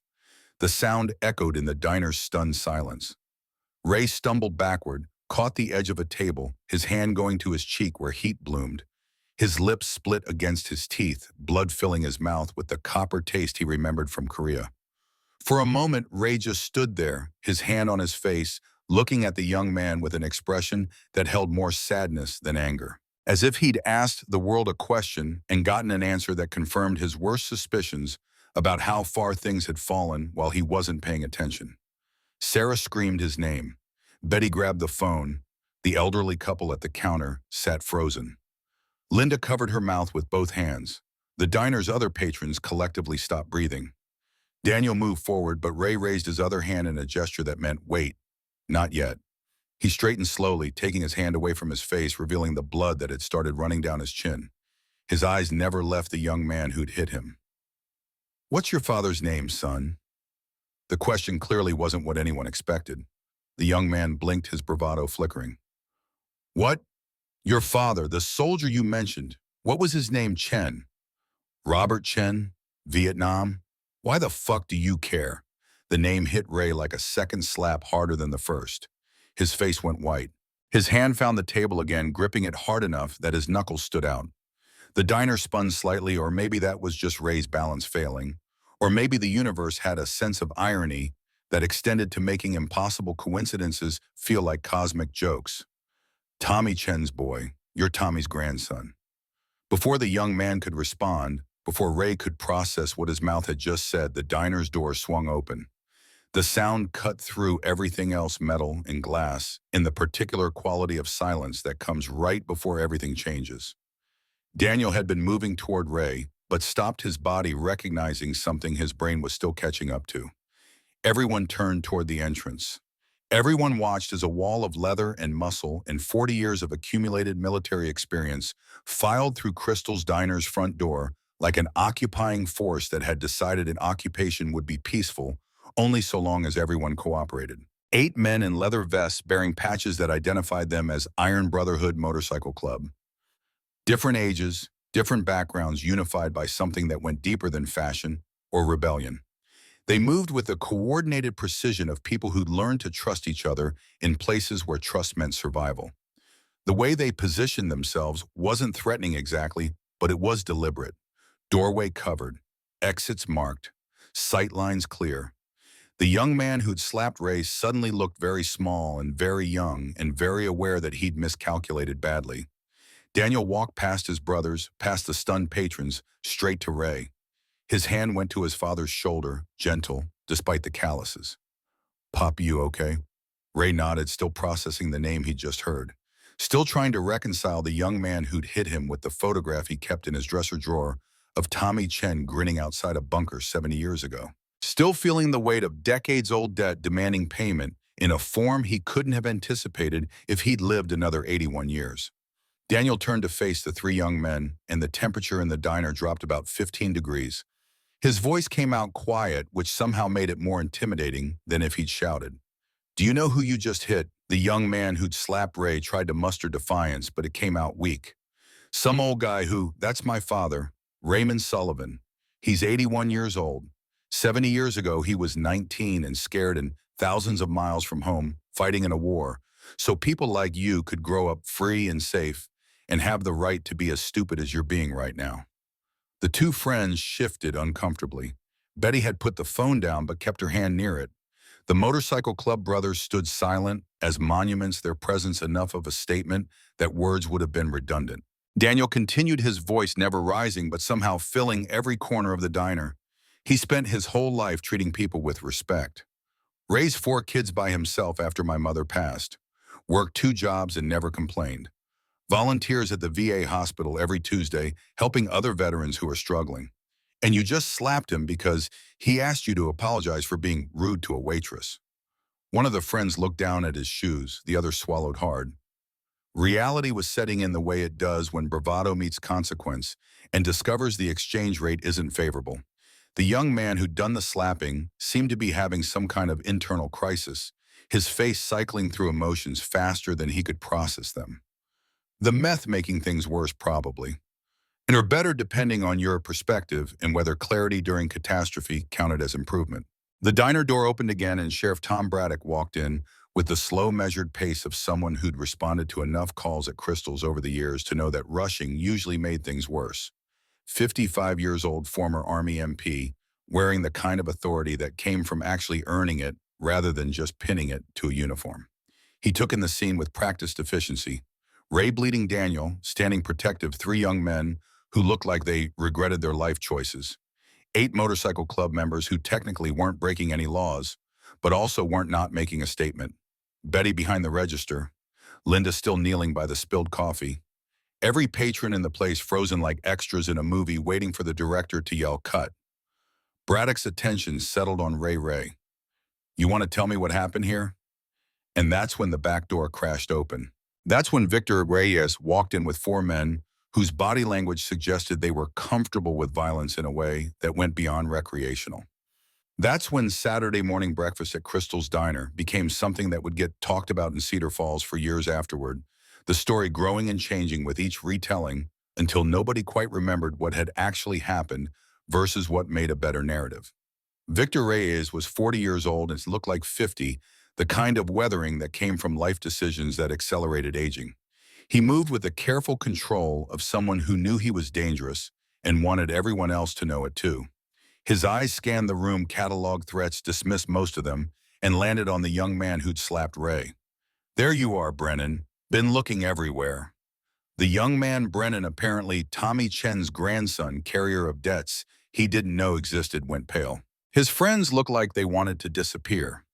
The sound echoed in the diner's stunned silence. Ray stumbled backward, caught the edge of a table, his hand going to his cheek where heat bloomed. His lips split against his teeth, blood filling his mouth with the copper taste he remembered from Korea. For a moment, Ray just stood there, his hand on his face, looking at the young man with an expression that held more sadness than anger. As if he'd asked the world a question and gotten an answer that confirmed his worst suspicions about how far things had fallen while he wasn't paying attention. Sarah screamed his name. Betty grabbed the phone. The elderly couple at the counter sat frozen. Linda covered her mouth with both hands. The diner's other patrons collectively stopped breathing. Daniel moved forward, but Ray raised his other hand in a gesture that meant, "Wait, not yet." He straightened slowly, taking his hand away from his face, revealing the blood that had started running down his chin. His eyes never left the young man who'd hit him. "What's your father's name, son?" The question clearly wasn't what anyone expected. The young man blinked, his bravado flickering. "What? Your father, the soldier you mentioned. What was his name? Chen? Robert Chen? Vietnam? Why the fuck do you care?" The name hit Ray like a second slap, harder than the first. His face went white. His hand found the table again, gripping it hard enough that his knuckles stood out. The diner spun slightly, or maybe that was just Ray's balance failing. Or maybe the universe had a sense of irony that extended to making impossible coincidences feel like cosmic jokes. Tommy Chen's boy, you're Tommy's grandson. Before the young man could respond, before Ray could process what his mouth had just said, the diner's door swung open. The sound cut through everything else, metal and glass, in the particular quality of silence that comes right before everything changes. Daniel had been moving toward Ray, but stopped his body, recognizing something his brain was still catching up to. Everyone turned toward the entrance. Everyone watched as a wall of leather and muscle and 40 years of accumulated military experience filed through Crystal's diner's front door like an occupying force that had decided an occupation would be peaceful only so long as everyone cooperated. 8 men in leather vests bearing patches that identified them as Iron Brotherhood Motorcycle Club. Different ages, different backgrounds unified by something that went deeper than fashion or rebellion. They moved with the coordinated precision of people who'd learned to trust each other in places where trust meant survival. The way they positioned themselves wasn't threatening exactly, but it was deliberate. Doorway covered, exits marked, sight lines clear. The young man who'd slapped Ray suddenly looked very small and very young and very aware that he'd miscalculated badly. Daniel walked past his brothers, past the stunned patrons, straight to Ray. His hand went to his father's shoulder, gentle, despite the calluses. "Pop, you okay?" Ray nodded, still processing the name he'd just heard. Still trying to reconcile the young man who'd hit him with the photograph he kept in his dresser drawer of Tommy Chen grinning outside a bunker 70 years ago. Still feeling the weight of decades-old debt demanding payment in a form he couldn't have anticipated if he'd lived another 81 years. Daniel turned to face the 3 young men, and the temperature in the diner dropped about 15 degrees. His voice came out quiet, which somehow made it more intimidating than if he'd shouted. "Do you know who you just hit?" The young man who'd slapped Ray tried to muster defiance, but it came out weak. "Some old guy who, that's my father, Raymond Sullivan. He's 81 years old. 70 years ago, he was 19 and scared and thousands of miles from home, fighting in a war. So people like you could grow up free and safe and have the right to be as stupid as you're being right now." The 2 friends shifted uncomfortably. Betty had put the phone down but kept her hand near it. The motorcycle club brothers stood silent, as monuments, their presence enough of a statement that words would have been redundant. Daniel continued, his voice never rising but somehow filling every corner of the diner. He spent his whole life treating people with respect. Raised 4 kids by himself after my mother passed. Worked 2 jobs and never complained. Volunteers at the VA hospital every Tuesday, helping other veterans who are struggling. And you just slapped him because he asked you to apologize for being rude to a waitress. One of the friends looked down at his shoes, the other swallowed hard. Reality was setting in the way it does when bravado meets consequence and discovers the exchange rate isn't favorable. The young man who'd done the slapping seemed to be having some kind of internal crisis, his face cycling through emotions faster than he could process them. The meth making things worse, probably. And or better depending on your perspective and whether clarity during catastrophe counted as improvement. The diner door opened again and Sheriff Tom Braddock walked in with the slow measured pace of someone who'd responded to enough calls at Crystal's over the years to know that rushing usually made things worse. 55 years old former Army MP, wearing the kind of authority that came from actually earning it rather than just pinning it to a uniform. He took in the scene with practiced efficiency. Ray bleeding Daniel, standing protective, 3 young men who looked like they regretted their life choices. 8 motorcycle club members who technically weren't breaking any laws, but also weren't not making a statement. Betty behind the register. Linda still kneeling by the spilled coffee. Every patron in the place frozen like extras in a movie waiting for the director to yell cut. Braddock's attention settled on Ray. "You want to tell me what happened here?" And that's when the back door crashed open. That's when Victor Reyes walked in with 4 men whose body language suggested they were comfortable with violence in a way that went beyond recreational. That's when Saturday morning breakfast at Crystal's Diner became something that would get talked about in Cedar Falls for years afterward, the story growing and changing with each retelling until nobody quite remembered what had actually happened versus what made a better narrative. Victor Reyes was 40 years old and looked like 50, the kind of weathering that came from life decisions that accelerated aging. He moved with the careful control of someone who knew he was dangerous and wanted everyone else to know it too. His eyes scanned the room, cataloged threats, dismissed most of them, and landed on the young man who'd slapped Ray. "There you are, Brennan. Been looking everywhere." The young man Brennan, apparently Tommy Chen's grandson, carrier of debts he didn't know existed, went pale. His friends looked like they wanted to disappear.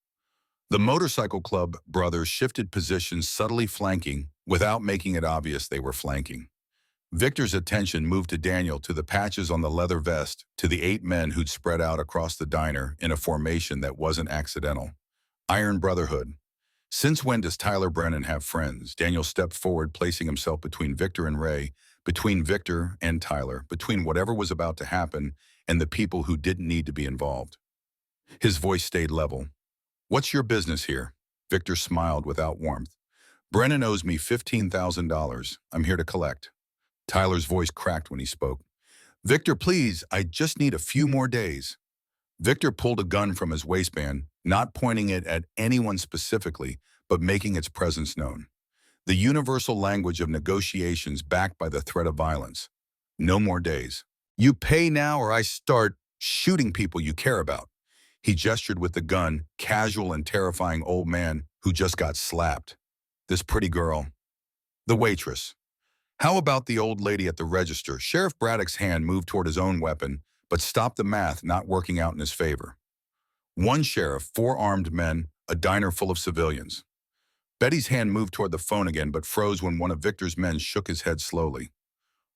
The motorcycle club brothers shifted positions, subtly flanking, without making it obvious they were flanking. Victor's attention moved to Daniel, to the patches on the leather vest, to the 8 men who'd spread out across the diner in a formation that wasn't accidental. Iron Brotherhood. Since when does Tyler Brennan have friends? Daniel stepped forward, placing himself between Victor and Ray, between Victor and Tyler, between whatever was about to happen and the people who didn't need to be involved. His voice stayed level. "What's your business here?" Victor smiled without warmth. "Brennan owes me $15,000. I'm here to collect." Tyler's voice cracked when he spoke. "Victor, please, I just need a few more days." Victor pulled a gun from his waistband, not pointing it at anyone specifically, but making its presence known. The universal language of negotiations backed by the threat of violence. "No more days. You pay now or I start shooting people you care about." He gestured with the gun, casual and terrifying old man who just got slapped. "This pretty girl." "The waitress." "How about the old lady at the register?" Sheriff Braddock's hand moved toward his own weapon, but stopped, the math not working out in his favor. One sheriff, 4 armed men, a diner full of civilians. Betty's hand moved toward the phone again, but froze when one of Victor's men shook his head slowly.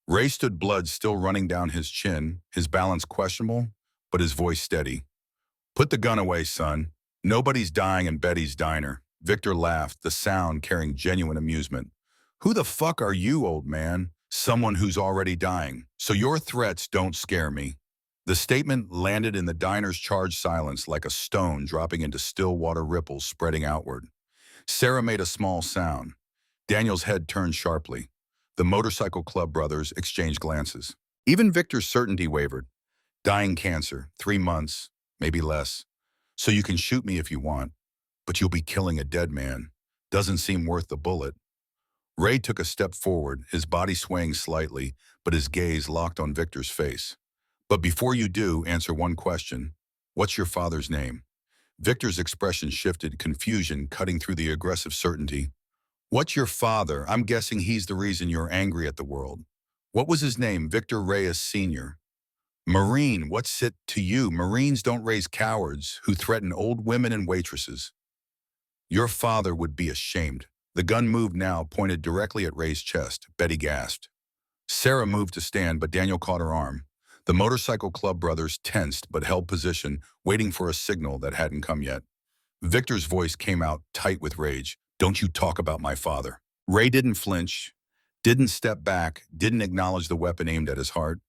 Ray stood, blood still running down his chin, his balance questionable, but his voice steady. "Put the gun away, son. Nobody's dying in Betty's diner." Victor laughed, the sound carrying genuine amusement. "Who the fuck are you, old man?" "Someone who's already dying. So your threats don't scare me." The statement landed in the diner's charged silence like a stone dropping into still water ripples spreading outward. Sarah made a small sound. Daniel's head turned sharply. The motorcycle club brothers exchanged glances. Even Victor's certainty wavered. "Dying cancer, 3 months, maybe less. So you can shoot me if you want, but you'll be killing a dead man. Doesn't seem worth the bullet." Ray took a step forward, his body swaying slightly, but his gaze locked on Victor's face. "But before you do, answer one question. What's your father's name?" Victor's expression shifted, confusion cutting through the aggressive certainty. "What's your father? I'm guessing he's the reason you're angry at the world. What was his name?" "Victor Reyes Sr." "Marine, what's it to you? Marines don't raise cowards who threaten old women and waitresses." "Your father would be ashamed." The gun moved now, pointed directly at Ray's chest. Betty gasped. Sarah moved to stand, but Daniel caught her arm. The motorcycle club brothers tensed but held position, waiting for a signal that hadn't come yet. Victor's voice came out tight with rage. "Don't you talk about my father." Ray didn't flinch, didn't step back, didn't acknowledge the weapon aimed at his heart.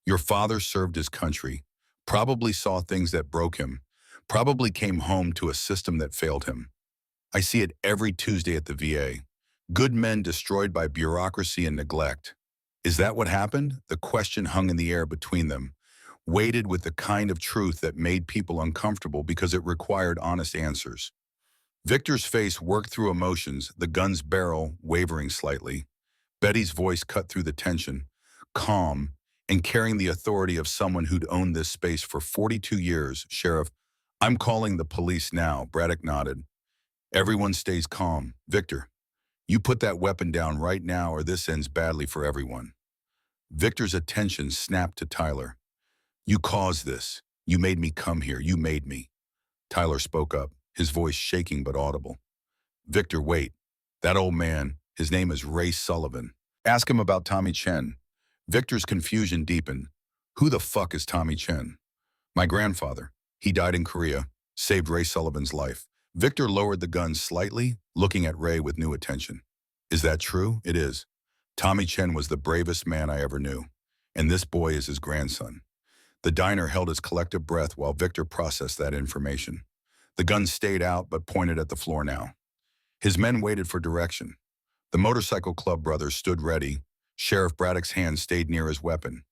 "Your father served his country, probably saw things that broke him, probably came home to a system that failed him. I see it every Tuesday at the VA. Good men destroyed by bureaucracy and neglect. Is that what happened?" The question hung in the air between them, weighted with the kind of truth that made people uncomfortable because it required honest answers. Victor's face worked through emotions, the gun's barrel wavering slightly. Betty's voice cut through the tension, calm, and carrying the authority of someone who'd owned this space for 42 years. "Sheriff, I'm calling the police now." Braddock nodded. "Everyone stays calm. Victor, you put that weapon down right now or this ends badly for everyone." Victor's attention snapped to Tyler. "You caused this. You made me come here. You made me." Tyler spoke up, his voice shaking but audible. "Victor, wait. That old man, his name is Ray Sullivan. Ask him about Tommy Chen." Victor's confusion deepened. "Who the fuck is Tommy Chen?" "My grandfather. He died in Korea, saved Ray Sullivan's life." Victor lowered the gun slightly, looking at Ray with new attention. "Is that true?" "It is. Tommy Chen was the bravest man I ever knew, and this boy is his grandson." The diner held its collective breath while Victor processed that information. The gun stayed out but pointed at the floor now. His men waited for direction. The motorcycle club brothers stood ready. Sheriff Braddock's hand stayed near his weapon.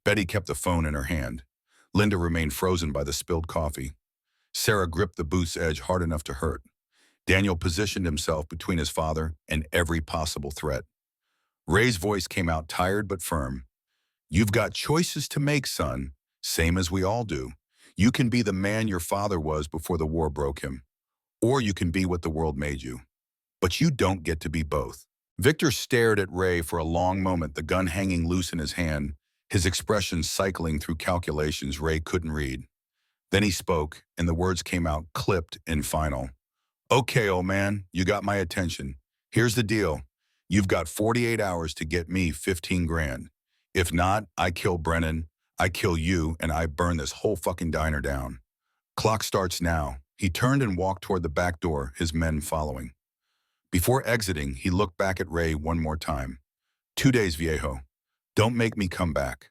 Betty kept the phone in her hand. Linda remained frozen by the spilled coffee. Sarah gripped the boot's edge hard enough to hurt. Daniel positioned himself between his father and every possible threat. Ray's voice came out tired but firm. "You've got choices to make, son, same as we all do. You can be the man your father was before the war broke him, or you can be what the world made you. But you don't get to be both. Victor stared at Ray for a long moment, the gun hanging loose in his hand, his expression cycling through calculations Ray couldn't read. Then he spoke, and the words came out clipped and final. Okay, old man, you got my attention. Here's the deal. You've got 48 hours to get me 15 grand. If not, I kill Brennan, I kill you, and I burn this whole fucking diner down. Clock starts now. He turned and walked toward the back door, his men following. Before exiting, he looked back at Ray one more time. 2 days, viejo. Don't make me come back.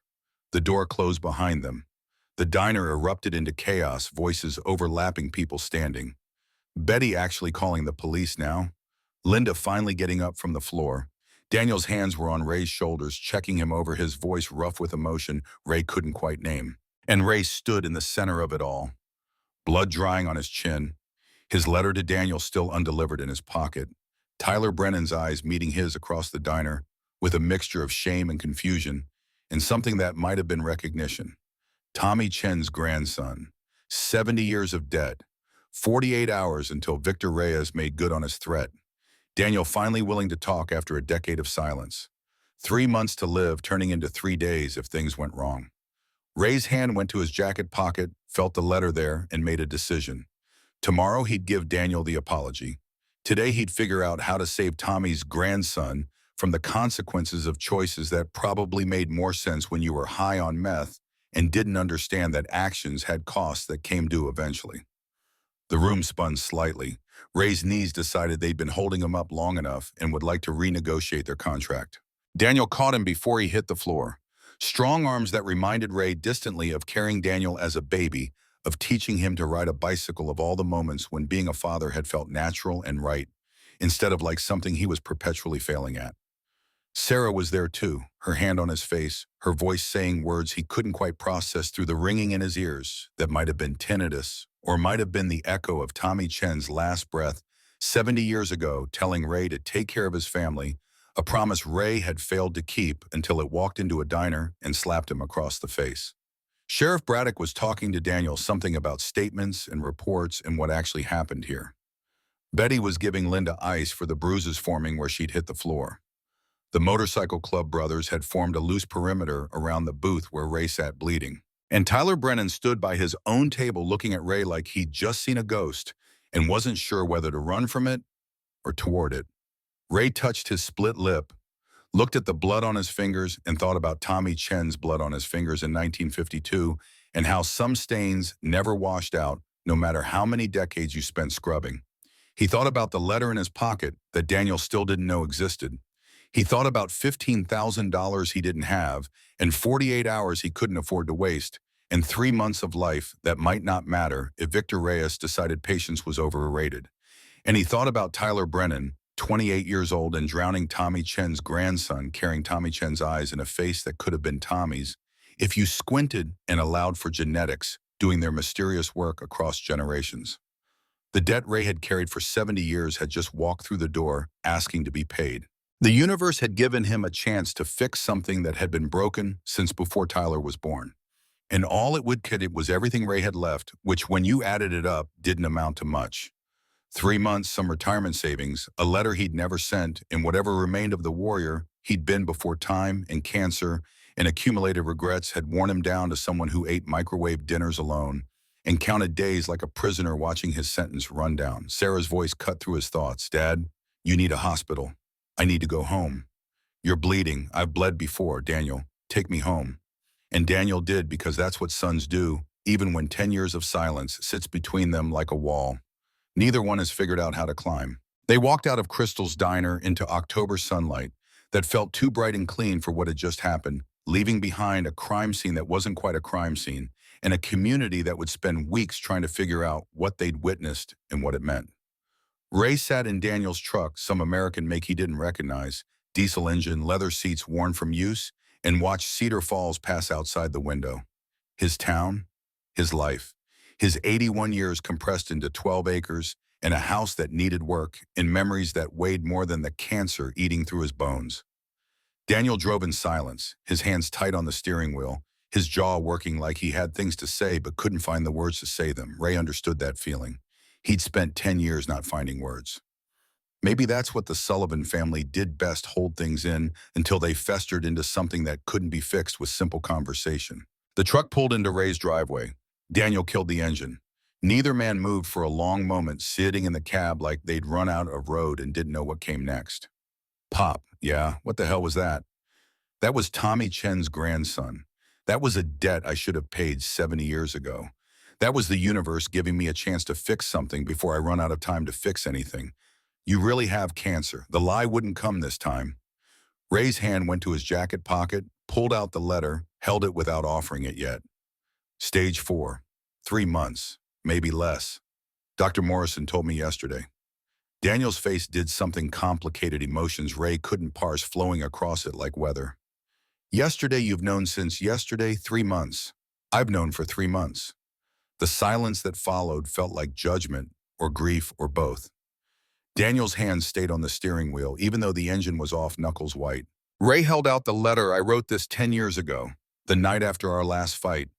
The door closed behind them. The diner erupted into chaos, voices overlapping, people standing. Betty actually calling the police now. Linda finally getting up from the floor. Daniel's hands were on Ray's shoulders, checking him over, his voice rough with emotion Ray couldn't quite name. And Ray stood in the center of it all, blood drying on his chin, his letter to Daniel still undelivered in his pocket, Tyler Brennan's eyes meeting his across the diner with a mixture of shame and confusion, and something that might have been recognition. Tommy Chen's grandson, 70 years of debt, 48 hours until Victor Reyes made good on his threat. Daniel finally willing to talk after a decade of silence. 3 months to live turning into 3 days if things went wrong. Ray's hand went to his jacket pocket, felt the letter there, and made a decision. Tomorrow he'd give Daniel the apology. Today he'd figure out how to save Tommy's grandson from the consequences of choices that probably made more sense when you were high on meth and didn't understand that actions had costs that came due eventually. The room spun slightly. Ray's knees decided they'd been holding him up long enough and would like to renegotiate their contract. Daniel caught him before he hit the floor. Strong arms that reminded Ray distantly of carrying Daniel as a baby, of teaching him to ride a bicycle, of all the moments when being a father had felt natural and right, instead of like something he was perpetually failing at. Sarah was there too, her hand on his face, her voice saying words he couldn't quite process through the ringing in his ears that might have been tinnitus, or might have been the echo of Tommy Chen's last breath 70 years ago, telling Ray to take care of his family, a promise Ray had failed to keep until it walked into a diner and slapped him across the face. Sheriff Braddock was talking to Daniel something about statements and reports and what actually happened here. Betty was giving Linda ice for the bruises forming where she'd hit the floor. The motorcycle club brothers had formed a loose perimeter around the booth where Ray sat bleeding. And Tyler Brennan stood by his own table looking at Ray like he'd just seen a ghost and wasn't sure whether to run from it or toward it. Ray touched his split lip, looked at the blood on his fingers, and thought about Tommy Chen's blood on his fingers in 1952 and how some stains never washed out no matter how many decades you spent scrubbing. He thought about the letter in his pocket that Daniel still didn't know existed. He thought about $15,000 he didn't have, and 48 hours he couldn't afford to waste, and 3 months of life that might not matter if Victor Reyes decided patience was overrated. And he thought about Tyler Brennan, 28 years old and drowning Tommy Chen's grandson, carrying Tommy Chen's eyes in a face that could have been Tommy's, if you squinted and allowed for genetics doing their mysterious work across generations. The debt Ray had carried for 70 years had just walked through the door, asking to be paid. The universe had given him a chance to fix something that had been broken since before Tyler was born. And all it would get it was everything Ray had left, which when you added it up, didn't amount to much. 3 months, some retirement savings, a letter he'd never sent, and whatever remained of the warrior he'd been before time and cancer and accumulated regrets had worn him down to someone who ate microwave dinners alone and counted days like a prisoner watching his sentence run down. Sarah's voice cut through his thoughts. Dad, you need a hospital. I need to go home. You're bleeding. I've bled before. Daniel, take me home. And Daniel did, because that's what sons do, even when 10 years of silence sits between them like a wall. Neither one has figured out how to climb. They walked out of Crystal's diner into October sunlight that felt too bright and clean for what had just happened, leaving behind a crime scene that wasn't quite a crime scene, and a community that would spend weeks trying to figure out what they'd witnessed and what it meant. Ray sat in Daniel's truck, some American make he didn't recognize, diesel engine, leather seats worn from use, and watched Cedar Falls pass outside the window. His town, his life, his 81 years compressed into 12 acres, and a house that needed work, and memories that weighed more than the cancer eating through his bones. Daniel drove in silence, his hands tight on the steering wheel, his jaw working like he had things to say but couldn't find the words to say them. Ray understood that feeling. He'd spent 10 years not finding words. Maybe that's what the Sullivan family did best, hold things in until they festered into something that couldn't be fixed with simple conversation. The truck pulled into Ray's driveway. Daniel killed the engine. Neither man moved for a long moment, sitting in the cab like they'd run out of road and didn't know what came next. Pop, yeah, what the hell was that? That was Tommy Chen's grandson. That was a debt I should have paid 70 years ago. That was the universe giving me a chance to fix something before I run out of time to fix anything. You really have cancer. The lie wouldn't come this time. Ray's hand went to his jacket pocket, pulled out the letter, held it without offering it yet. Stage 4. 3 months, maybe less. Dr. Morrison told me yesterday. Daniel's face did something complicated, emotions Ray couldn't parse flowing across it like weather. Yesterday you've known since yesterday, 3 months. I've known for 3 months. The silence that followed felt like judgment or grief or both. Daniel's hands stayed on the steering wheel, even though the engine was off, knuckles white. Ray held out the letter. I wrote this 10 years ago, the night after our last fight.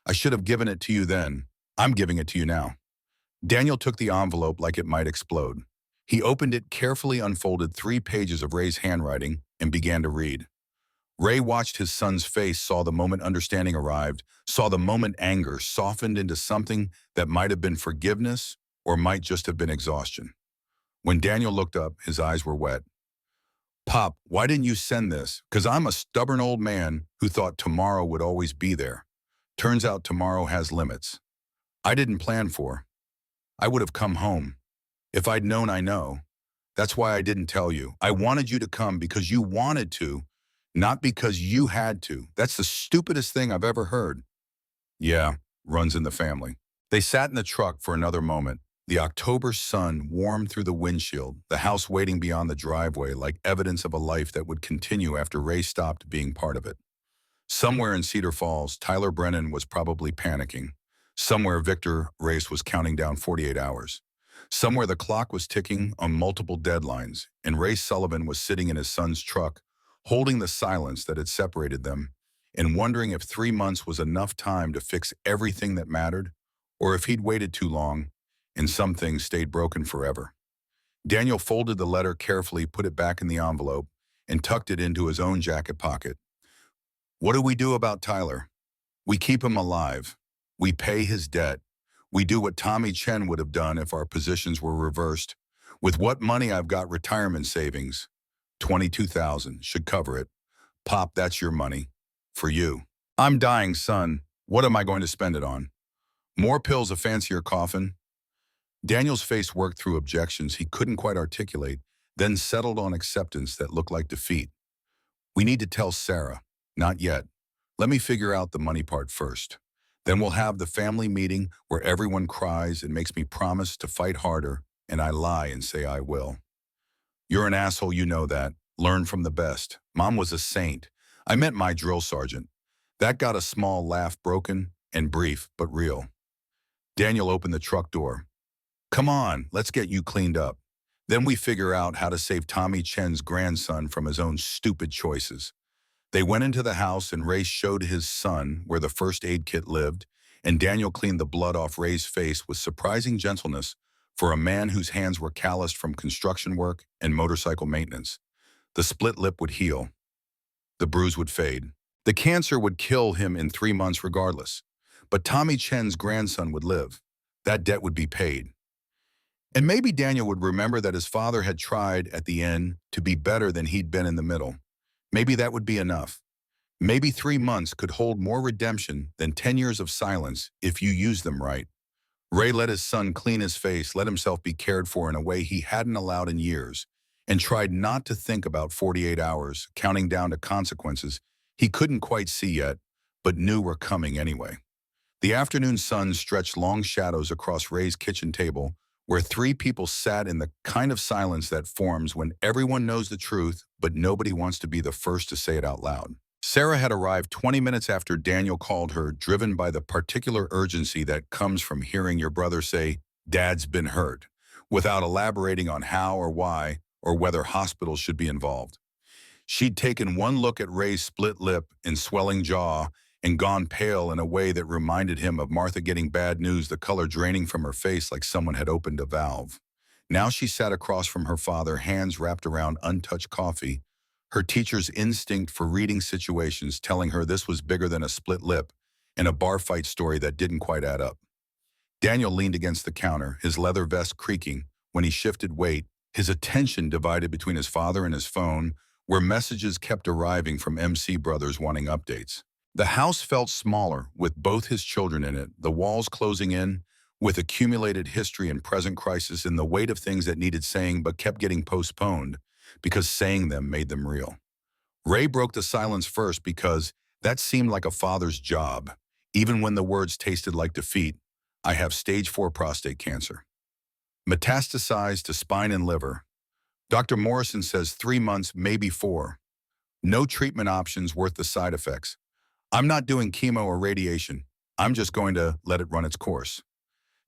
I should have given it to you then. I'm giving it to you now. Daniel took the envelope like it might explode. He opened it, carefully unfolded 3 pages of Ray's handwriting, and began to read. Ray watched his son's face, saw the moment understanding arrived, saw the moment anger softened into something that might have been forgiveness or might just have been exhaustion. When Daniel looked up, his eyes were wet. Pop, why didn't you send this? 'Cause I'm a stubborn old man who thought tomorrow would always be there. Turns out tomorrow has limits. I didn't plan for. I would have come home. If I'd known, I know. That's why I didn't tell you. I wanted you to come because you wanted to, not because you had to. That's the stupidest thing I've ever heard. Yeah, runs in the family. They sat in the truck for another moment. The October sun warmed through the windshield, the house waiting beyond the driveway like evidence of a life that would continue after Ray stopped being part of it. Somewhere in Cedar Falls, Tyler Brennan was probably panicking. Somewhere Victor Race was counting down 48 hours. Somewhere the clock was ticking on multiple deadlines, and Ray Sullivan was sitting in his son's truck, holding the silence that had separated them, and wondering if 3 months was enough time to fix everything that mattered, or if he'd waited too long and some things stayed broken forever. Daniel folded the letter carefully, put it back in the envelope, and tucked it into his own jacket pocket. What do we do about Tyler? We keep him alive. We pay his debt. We do what Tommy Chen would have done if our positions were reversed. With what money I've got, retirement savings. 22,000 should cover it. Pop, that's your money. For you. I'm dying, son. What am I going to spend it on? More pills, a fancier coffin? Daniel's face worked through objections he couldn't quite articulate, then settled on acceptance that looked like defeat. We need to tell Sarah. Not yet. Let me figure out the money part first. Then we'll have the family meeting where everyone cries and makes me promise to fight harder, and I lie and say I will. You're an asshole, you know that. Learn from the best. Mom was a saint. I meant my drill sergeant. That got a small laugh, broken and brief, but real. Daniel opened the truck door. Come on, let's get you cleaned up. Then we figure out how to save Tommy Chen's grandson from his own stupid choices. They went into the house and Ray showed his son where the first aid kit lived, and Daniel cleaned the blood off Ray's face with surprising gentleness for a man whose hands were calloused from construction work and motorcycle maintenance. The split lip would heal. The bruise would fade. The cancer would kill him in 3 months regardless. But Tommy Chen's grandson would live. That debt would be paid. And maybe Daniel would remember that his father had tried at the end to be better than he'd been in the middle. Maybe that would be enough. Maybe 3 months could hold more redemption than 10 years of silence if you use them right. Ray let his son clean his face, let himself be cared for in a way he hadn't allowed in years, and tried not to think about 48 hours, counting down to consequences he couldn't quite see yet, but knew were coming anyway. The afternoon sun stretched long shadows across Ray's kitchen table, where 3 people sat in the kind of silence that forms when everyone knows the truth, but nobody wants to be the first to say it out loud. Sarah had arrived 20 minutes after Daniel called her, driven by the particular urgency that comes from hearing your brother say, "Dad's been hurt," without elaborating on how or why or whether hospitals should be involved. She'd taken one look at Ray's split lip and swelling jaw and gone pale in a way that reminded him of Martha getting bad news, the color draining from her face like someone had opened a valve. Now she sat across from her father, hands wrapped around untouched coffee, her teacher's instinct for reading situations telling her this was bigger than a split lip and a bar fight story that didn't quite add up. Daniel leaned against the counter, his leather vest creaking. When he shifted weight, his attention divided between his father and his phone, where messages kept arriving from MC Brothers wanting updates. The house felt smaller, with both his children in it, the walls closing in, with accumulated history and present crisis and the weight of things that needed saying but kept getting postponed because saying them made them real. Ray broke the silence first because that seemed like a father's job, even when the words tasted like defeat. I have stage 4 prostate cancer. Metastasized to spine and liver. Dr. Morrison says 3 months, maybe 4. No treatment options worth the side effects. I'm not doing chemo or radiation. I'm just going to let it run its course.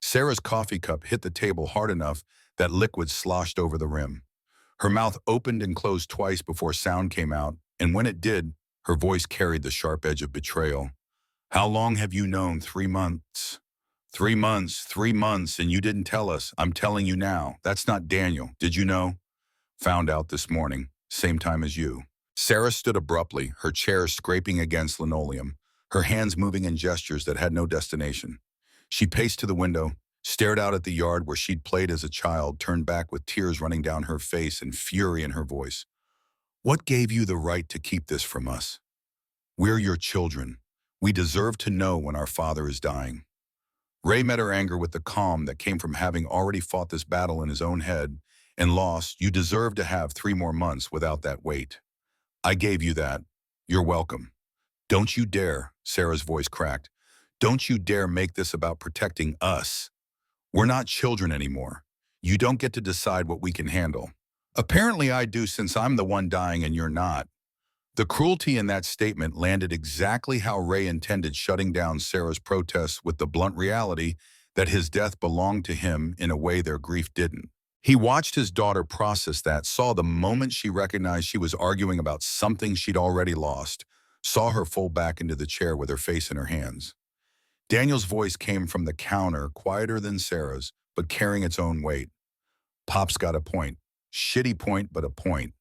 Sarah's coffee cup hit the table hard enough that liquid sloshed over the rim. Her mouth opened and closed twice before sound came out, and when it did, her voice carried the sharp edge of betrayal. How long have you known? 3 months. 3 months, 3 months, and you didn't tell us. I'm telling you now. That's not Daniel. Did you know? Found out this morning, same time as you. Sarah stood abruptly, her chair scraping against linoleum, her hands moving in gestures that had no destination. She paced to the window, stared out at the yard where she'd played as a child, turned back with tears running down her face and fury in her voice. What gave you the right to keep this from us? We're your children. We deserve to know when our father is dying. Ray met her anger with the calm that came from having already fought this battle in his own head and lost. You deserve to have 3 more months without that weight. I gave you that. You're welcome. Don't you dare, Sarah's voice cracked. Don't you dare make this about protecting us. We're not children anymore. You don't get to decide what we can handle. Apparently I do, since I'm the one dying and you're not. The cruelty in that statement landed exactly how Ray intended, shutting down Sarah's protests with the blunt reality that his death belonged to him in a way their grief didn't. He watched his daughter process that, saw the moment she recognized she was arguing about something she'd already lost, saw her fall back into the chair with her face in her hands. Daniel's voice came from the counter, quieter than Sarah's, but carrying its own weight. Pop's got a point. Shitty point, but a point.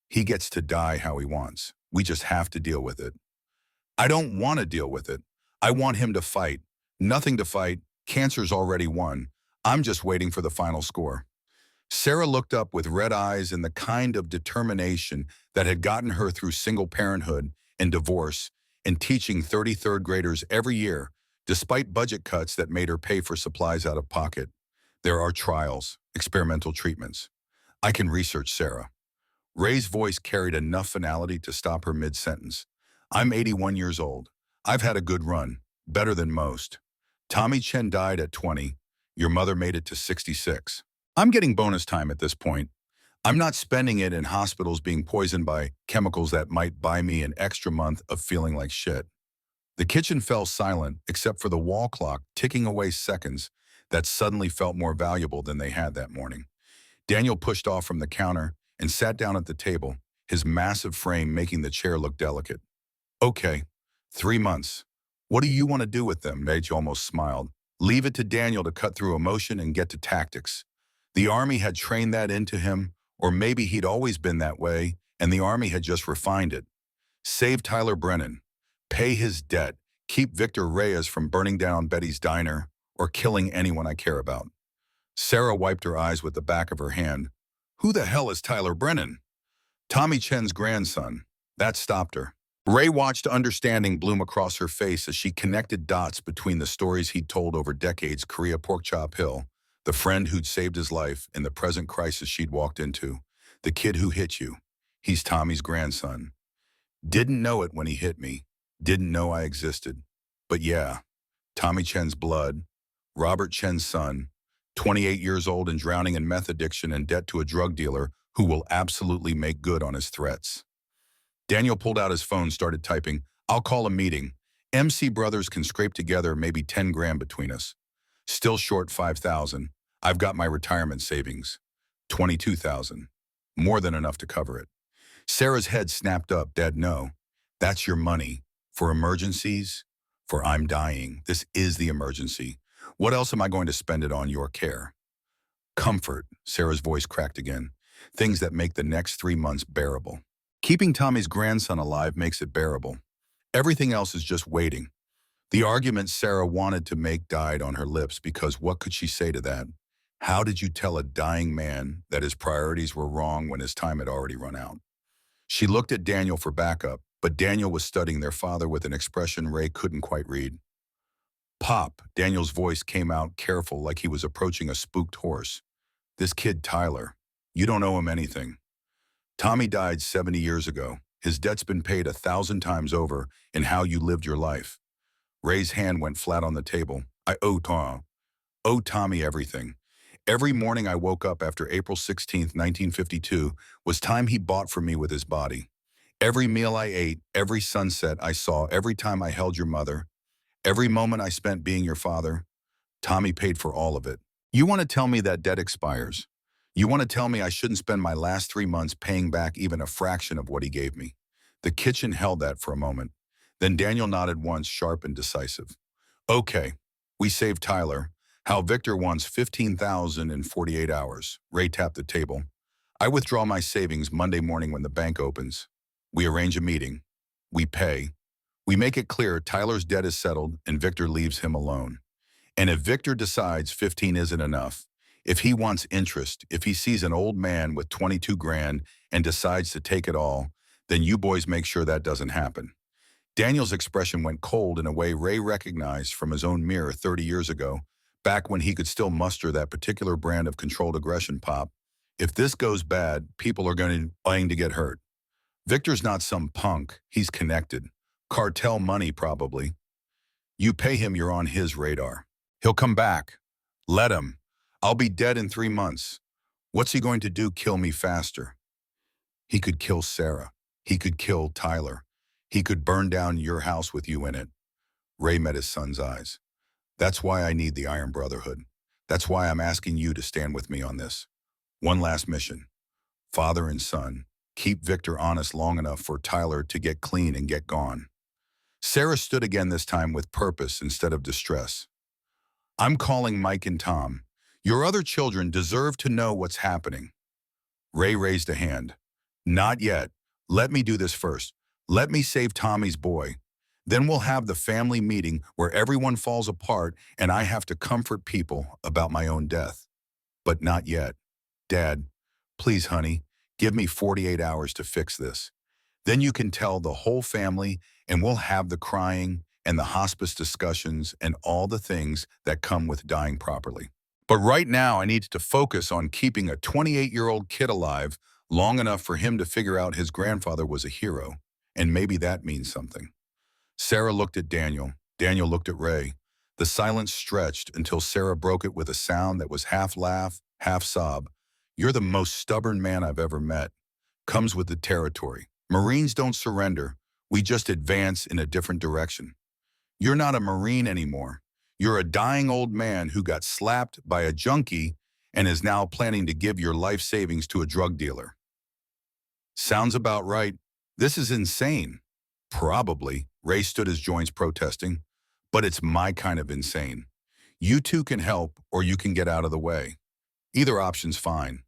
He gets to die how he wants. We just have to deal with it. I don't want to deal with it. I want him to fight. Nothing to fight. Cancer's already won. I'm just waiting for the final score. Sarah looked up with red eyes and the kind of determination that had gotten her through single parenthood and divorce and teaching 33rd graders every year, despite budget cuts that made her pay for supplies out of pocket. There are trials, experimental treatments. I can research, Sarah. Ray's voice carried enough finality to stop her mid-sentence. I'm 81 years old. I've had a good run, better than most. Tommy Chen died at 20. Your mother made it to 66. I'm getting bonus time at this point. I'm not spending it in hospitals being poisoned by chemicals that might buy me an extra month of feeling like shit. The kitchen fell silent except for the wall clock ticking away seconds that suddenly felt more valuable than they had that morning. Daniel pushed off from the counter and sat down at the table, his massive frame making the chair look delicate. Okay, 3 months. What do you want to do with them? Mage almost smiled. Leave it to Daniel to cut through emotion and get to tactics. The Army had trained that into him, or maybe he'd always been that way, and the Army had just refined it. Save Tyler Brennan. Pay his debt. Keep Victor Reyes from burning down Betty's diner or killing anyone I care about. Sarah wiped her eyes with the back of her hand. Who the hell is Tyler Brennan? Tommy Chen's grandson. That stopped her. Ray watched understanding bloom across her face as she connected dots between the stories he'd told over decades, Korea Porkchop Hill, the friend who'd saved his life, and the present crisis she'd walked into. The kid who hit you. He's Tommy's grandson. Didn't know it when he hit me. Didn't know I existed. But yeah, Tommy Chen's blood, Robert Chen's son, 28 years old and drowning in meth addiction and debt to a drug dealer who will absolutely make good on his threats. Daniel pulled out his phone, started typing, I'll call a meeting. MC Brothers can scrape together maybe 10 grand between us. Still short 5,000. I've got my retirement savings. 22,000. More than enough to cover it. Sarah's head snapped up. Dad, no. That's your money. For emergencies, for I'm dying. This is the emergency. What else am I going to spend it on your care? Comfort, Sarah's voice cracked again. Things that make the next 3 months bearable. Keeping Tommy's grandson alive makes it bearable. Everything else is just waiting. The argument Sarah wanted to make died on her lips because what could she say to that? How did you tell a dying man that his priorities were wrong when his time had already run out? She looked at Daniel for backup, but Daniel was studying their father with an expression Ray couldn't quite read. Pop, Daniel's voice came out careful like he was approaching a spooked horse. This kid Tyler, you don't owe him anything. Tommy died 70 years ago. His debt's been paid 1,000 times over in how you lived your life. Ray's hand went flat on the table. I owe Tommy everything. Every morning I woke up after April 16th, 1952, was time he bought for me with his body. Every meal I ate, every sunset I saw, every time I held your mother, every moment I spent being your father, Tommy paid for all of it. You want to tell me that debt expires? You want to tell me I shouldn't spend my last 3 months paying back even a fraction of what he gave me? The kitchen held that for a moment. Then Daniel nodded once, sharp and decisive. Okay, we saved Tyler. How Victor wants 15,000 in 48 hours. Ray tapped the table. I withdraw my savings Monday morning when the bank opens. We arrange a meeting. We pay. We make it clear Tyler's debt is settled and Victor leaves him alone. And if Victor decides 15 isn't enough, if he wants interest, if he sees an old man with 22 grand and decides to take it all, then you boys make sure that doesn't happen. Daniel's expression went cold in a way Ray recognized from his own mirror 30 years ago, back when he could still muster that particular brand of controlled aggression. Pop, if this goes bad, people are going to get hurt. Victor's not some punk. He's connected. Cartel money, probably. You pay him, you're on his radar. He'll come back. Let him. I'll be dead in 3 months. What's he going to do? Kill me faster? He could kill Sarah. He could kill Tyler. He could burn down your house with you in it. Ray met his son's eyes. That's why I need the Iron Brotherhood. That's why I'm asking you to stand with me on this. One last mission. Father and son, keep Victor honest long enough for Tyler to get clean and get gone. Sarah stood again, this time with purpose instead of distress. I'm calling Mike and Tom. Your other children deserve to know what's happening. Ray raised a hand. Not yet. Let me do this first. Let me save Tommy's boy. Then we'll have the family meeting where everyone falls apart and I have to comfort people about my own death. But not yet. Dad, please, honey, give me 48 hours to fix this. Then you can tell the whole family and we'll have the crying and the hospice discussions and all the things that come with dying properly. But right now I need to focus on keeping a 28-year-old kid alive long enough for him to figure out his grandfather was a hero, and maybe that means something. Sarah looked at Daniel. Daniel looked at Ray. The silence stretched until Sarah broke it with a sound that was half laugh, half sob. You're the most stubborn man I've ever met. Comes with the territory. Marines don't surrender. We just advance in a different direction. You're not a Marine anymore. You're a dying old man who got slapped by a junkie and is now planning to give your life savings to a drug dealer. Sounds about right. This is insane. Probably. Ray stood his joints protesting. But it's my kind of insane. You two can help or you can get out of the way. Either option's fine.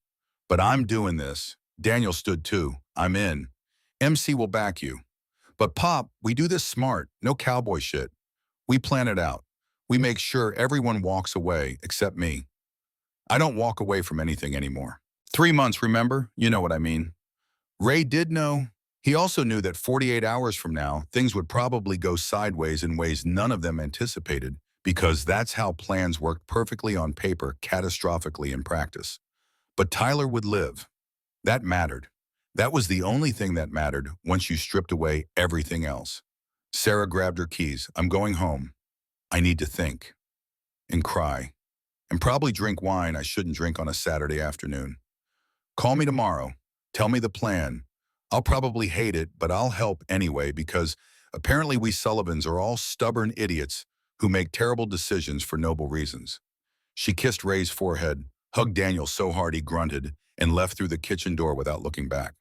But I'm doing this. Daniel stood too. I'm in. MC will back you. But Pop, we do this smart. No cowboy shit. We plan it out. We make sure everyone walks away except me. I don't walk away from anything anymore. 3 months, remember? You know what I mean. Ray did know. He also knew that 48 hours from now, things would probably go sideways in ways none of them anticipated, because that's how plans worked perfectly on paper, catastrophically in practice. But Tyler would live. That mattered. That was the only thing that mattered once you stripped away everything else. Sarah grabbed her keys. I'm going home. I need to think. And cry. And probably drink wine I shouldn't drink on a Saturday afternoon. Call me tomorrow. Tell me the plan. I'll probably hate it, but I'll help anyway because apparently we Sullivans are all stubborn idiots who make terrible decisions for noble reasons. She kissed Ray's forehead, hugged Daniel so hard he grunted, and left through the kitchen door without looking back.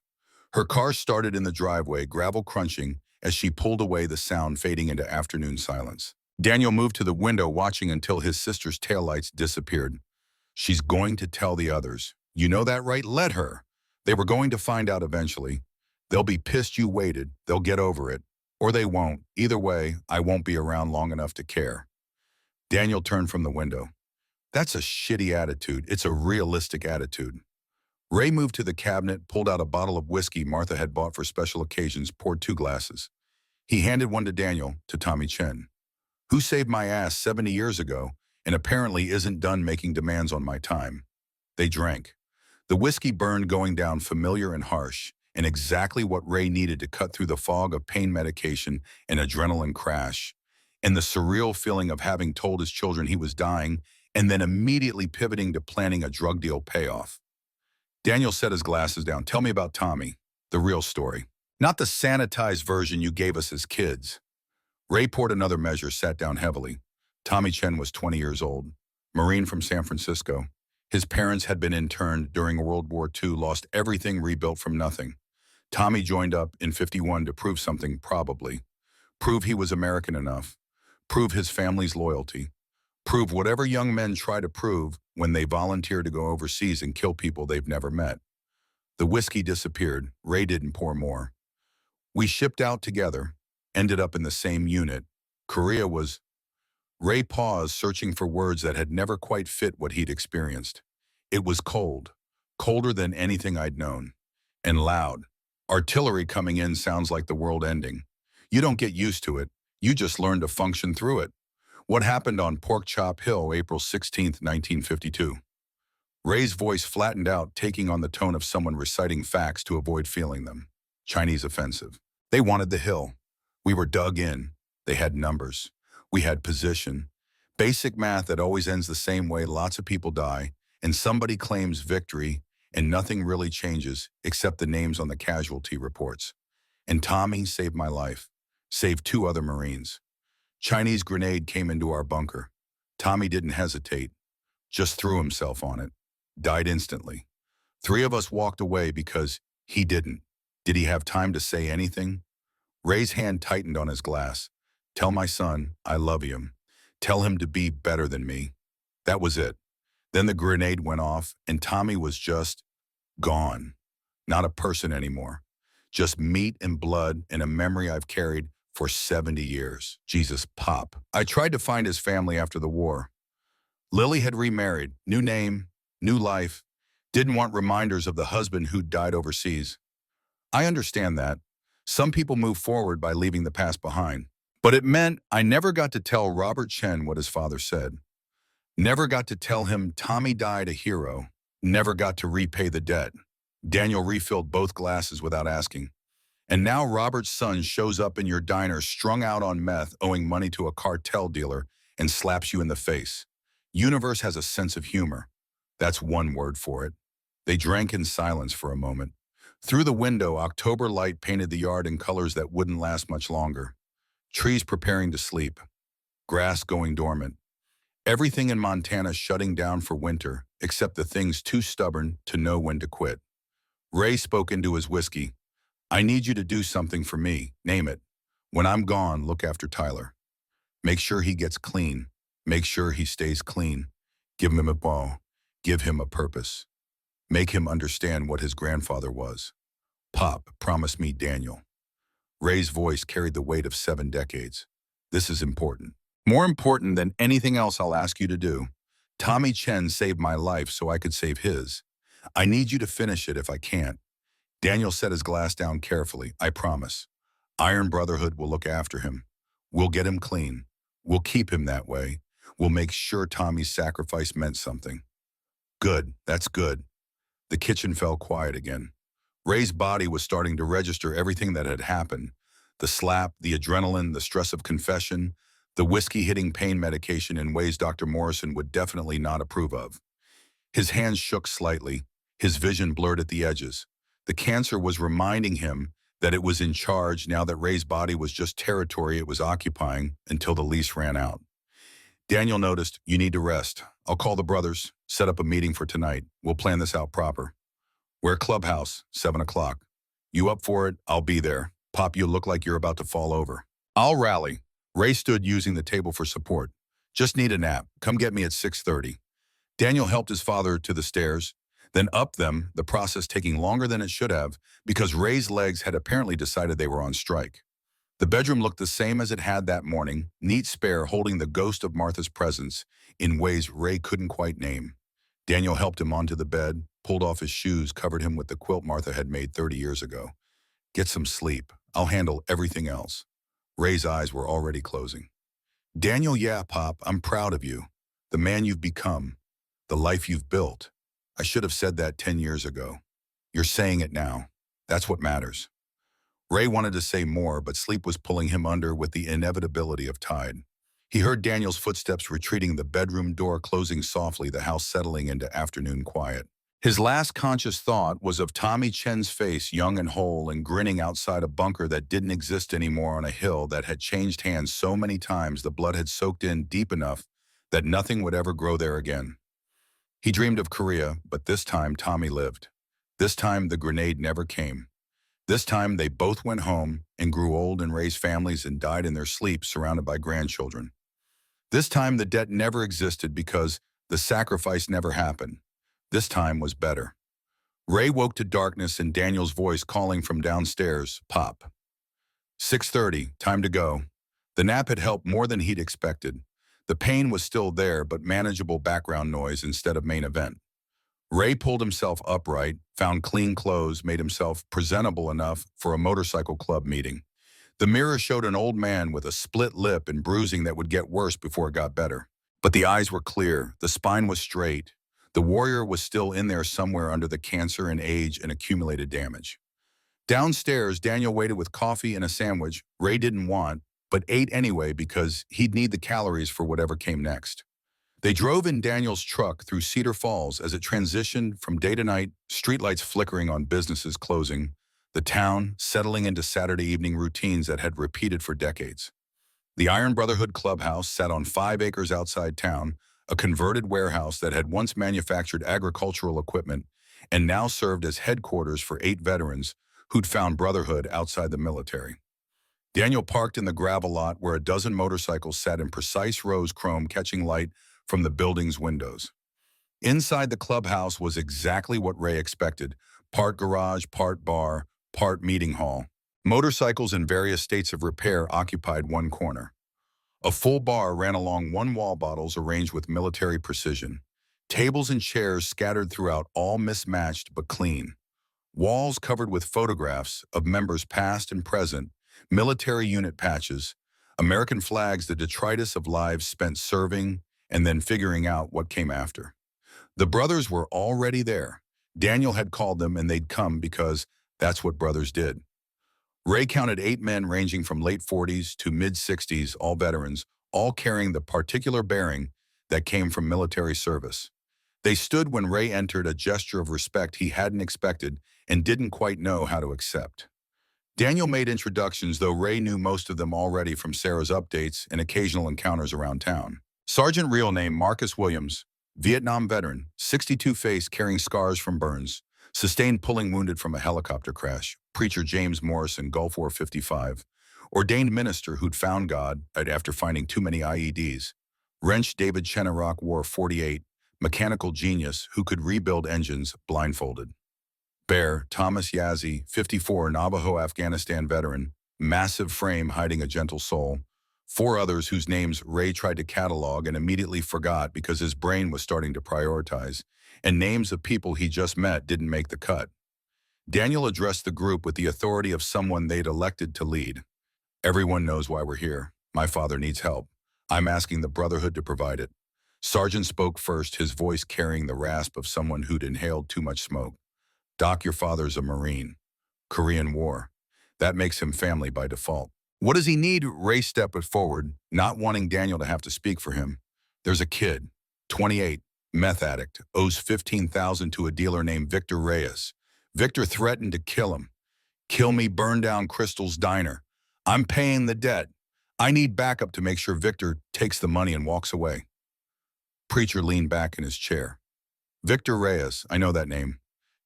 Her car started in the driveway, gravel crunching, As she pulled away, the sound fading into afternoon silence. Daniel moved to the window, watching until his sister's taillights disappeared. She's going to tell the others. You know that, right? Let her. They were going to find out eventually. They'll be pissed you waited. They'll get over it. Or they won't. Either way, I won't be around long enough to care. Daniel turned from the window. That's a shitty attitude. It's a realistic attitude. Ray moved to the cabinet, pulled out a bottle of whiskey Martha had bought for special occasions, poured 2 glasses. He handed one to Daniel, to Tommy Chen, who saved my ass 70 years ago and apparently isn't done making demands on my time. They drank. The whiskey burned, going down familiar and harsh, and exactly what Ray needed to cut through the fog of pain medication and adrenaline crash, and the surreal feeling of having told his children he was dying and then immediately pivoting to planning a drug deal payoff. Daniel set his glasses down. Tell me about Tommy, the real story. Not the sanitized version you gave us as kids. Ray poured another measure, sat down heavily. Tommy Chen was 20 years old, Marine from San Francisco. His parents had been interned during World War II, lost everything, rebuilt from nothing. Tommy joined up in '51 to prove something, probably. Prove he was American enough. Prove his family's loyalty. Prove whatever young men try to prove when they volunteer to go overseas and kill people they've never met. The whiskey disappeared. Ray didn't pour more. We shipped out together, ended up in the same unit. Korea was... Ray paused, searching for words that had never quite fit what he'd experienced. It was cold, colder than anything I'd known, and loud. Artillery coming in sounds like the world ending. You don't get used to it, you just learn to function through it. What happened on Pork Chop Hill, April 16, 1952? Ray's voice flattened out, taking on the tone of someone reciting facts to avoid feeling them. Chinese offensive. They wanted the hill. We were dug in. They had numbers. We had position. Basic math that always ends the same way. Lots of people die, and somebody claims victory, and nothing really changes except the names on the casualty reports. And Tommy saved my life. Saved 2 other Marines. Chinese grenade came into our bunker. Tommy didn't hesitate. Just threw himself on it. Died instantly. 3 of us walked away because he didn't. Did he have time to say anything? Ray's hand tightened on his glass. Tell my son I love him. Tell him to be better than me. That was it. Then the grenade went off, and Tommy was just gone. Not a person anymore. Just meat and blood and a memory I've carried for 70 years. Jesus, Pop. I tried to find his family after the war. Lily had remarried, new name, new life, didn't want reminders of the husband who'd died overseas. I understand that. Some people move forward by leaving the past behind. But it meant I never got to tell Robert Chen what his father said. Never got to tell him Tommy died a hero. Never got to repay the debt. Daniel refilled both glasses without asking. And now Robert's son shows up in your diner strung out on meth, owing money to a cartel dealer, and slaps you in the face. Universe has a sense of humor. That's one word for it. They drank in silence for a moment. Through the window, October light painted the yard in colors that wouldn't last much longer. Trees preparing to sleep. Grass going dormant. Everything in Montana shutting down for winter, except the things too stubborn to know when to quit. Ray spoke into his whiskey. I need you to do something for me. Name it. When I'm gone, look after Tyler. Make sure he gets clean. Make sure he stays clean. Give him a ball. Give him a purpose. Make him understand what his grandfather was. Pop, promise me, Daniel. Ray's voice carried the weight of 7 decades. This is important. More important than anything else I'll ask you to do. Tommy Chen saved my life so I could save his. I need you to finish it if I can't. Daniel set his glass down carefully. I promise. Iron Brotherhood will look after him. We'll get him clean. We'll keep him that way. We'll make sure Tommy's sacrifice meant something. Good. That's good. The kitchen fell quiet again. Ray's body was starting to register everything that had happened. The slap, the adrenaline, the stress of confession, the whiskey hitting pain medication in ways Dr. Morrison would definitely not approve of. His hands shook slightly, his vision blurred at the edges. The cancer was reminding him that it was in charge now that Ray's body was just territory it was occupying until the lease ran out. Daniel noticed, you need to rest. I'll call the brothers, set up a meeting for tonight. We'll plan this out proper. We're at Clubhouse, 7 o'clock. You up for it? I'll be there. Pop, you look like you're about to fall over. I'll rally. Ray stood using the table for support. Just need a nap. Come get me at 6:30. Daniel helped his father to the stairs, then up them, the process taking longer than it should have because Ray's legs had apparently decided they were on strike. The bedroom looked the same as it had that morning, neat spare holding the ghost of Martha's presence in ways Ray couldn't quite name. Daniel helped him onto the bed, pulled off his shoes, covered him with the quilt Martha had made 30 years ago. Get some sleep. I'll handle everything else. Ray's eyes were already closing. Daniel, yeah, Pop, I'm proud of you. The man you've become. The life you've built. I should have said that 10 years ago. You're saying it now. That's what matters. Ray wanted to say more, but sleep was pulling him under with the inevitability of tide. He heard Daniel's footsteps retreating, the bedroom door closing softly, the house settling into afternoon quiet. His last conscious thought was of Tommy Chen's face, young and whole and grinning outside a bunker that didn't exist anymore on a hill that had changed hands so many times the blood had soaked in deep enough that nothing would ever grow there again. He dreamed of Korea, but this time Tommy lived. This time the grenade never came. This time they both went home and grew old and raised families and died in their sleep surrounded by grandchildren. This time the debt never existed because the sacrifice never happened. This time was better. Ray woke to darkness and Daniel's voice calling from downstairs, Pop. 6:30, time to go. The nap had helped more than he'd expected. The pain was still there, but manageable background noise instead of main event. Ray pulled himself upright, found clean clothes, made himself presentable enough for a motorcycle club meeting. The mirror showed an old man with a split lip and bruising that would get worse before it got better. But the eyes were clear, the spine was straight. The warrior was still in there somewhere under the cancer and age and accumulated damage. Downstairs, Daniel waited with coffee and a sandwich Ray didn't want, but ate anyway because he'd need the calories for whatever came next. They drove in Daniel's truck through Cedar Falls as it transitioned from day to night, streetlights flickering on businesses closing, the town settling into Saturday evening routines that had repeated for decades. The Iron Brotherhood Clubhouse sat on 5 acres outside town, a converted warehouse that had once manufactured agricultural equipment and now served as headquarters for 8 veterans who'd found brotherhood outside the military. Daniel parked in the gravel lot where a dozen motorcycles sat in precise rows, chrome catching light from the building's windows. Inside the clubhouse was exactly what Ray expected, part garage, part bar, part meeting hall. Motorcycles in various states of repair occupied one corner. A full bar ran along one wall, bottles arranged with military precision. Tables and chairs scattered throughout, all mismatched but clean. Walls covered with photographs of members past and present, military unit patches, American flags, the detritus of lives spent serving and then figuring out what came after. The brothers were already there. Daniel had called them and they'd come because that's what brothers did. Ray counted 8 men ranging from late 40s to mid-60s, all veterans, all carrying the particular bearing that came from military service. They stood when Ray entered, a gesture of respect he hadn't expected and didn't quite know how to accept. Daniel made introductions, though Ray knew most of them already from Sarah's updates and occasional encounters around town. Sergeant real name Marcus Williams, Vietnam veteran, 62 face, carrying scars from burns, sustained pulling wounded from a helicopter crash. Preacher James Morrison, Gulf War 55, ordained minister who'd found God after finding too many IEDs. Wrench David Chenarok, War 48, mechanical genius who could rebuild engines blindfolded. Bear Thomas Yazzie, 54, Navajo, Afghanistan veteran, massive frame hiding a gentle soul. 4 others whose names Ray tried to catalog and immediately forgot because his brain was starting to prioritize, and names of people he just met didn't make the cut. Daniel addressed the group with the authority of someone they'd elected to lead. Everyone knows why we're here. My father needs help. I'm asking the Brotherhood to provide it. Sergeant spoke first, his voice carrying the rasp of someone who'd inhaled too much smoke. Doc, your father's a Marine. Korean War. That makes him family by default. What does he need? Ray stepped forward, not wanting Daniel to have to speak for him. There's a kid, 28, meth addict, owes $15,000 to a dealer named Victor Reyes. Victor threatened to kill him. Kill me, burn down Crystal's diner. I'm paying the debt. I need backup to make sure Victor takes the money and walks away. Preacher leaned back in his chair. Victor Reyes, I know that name.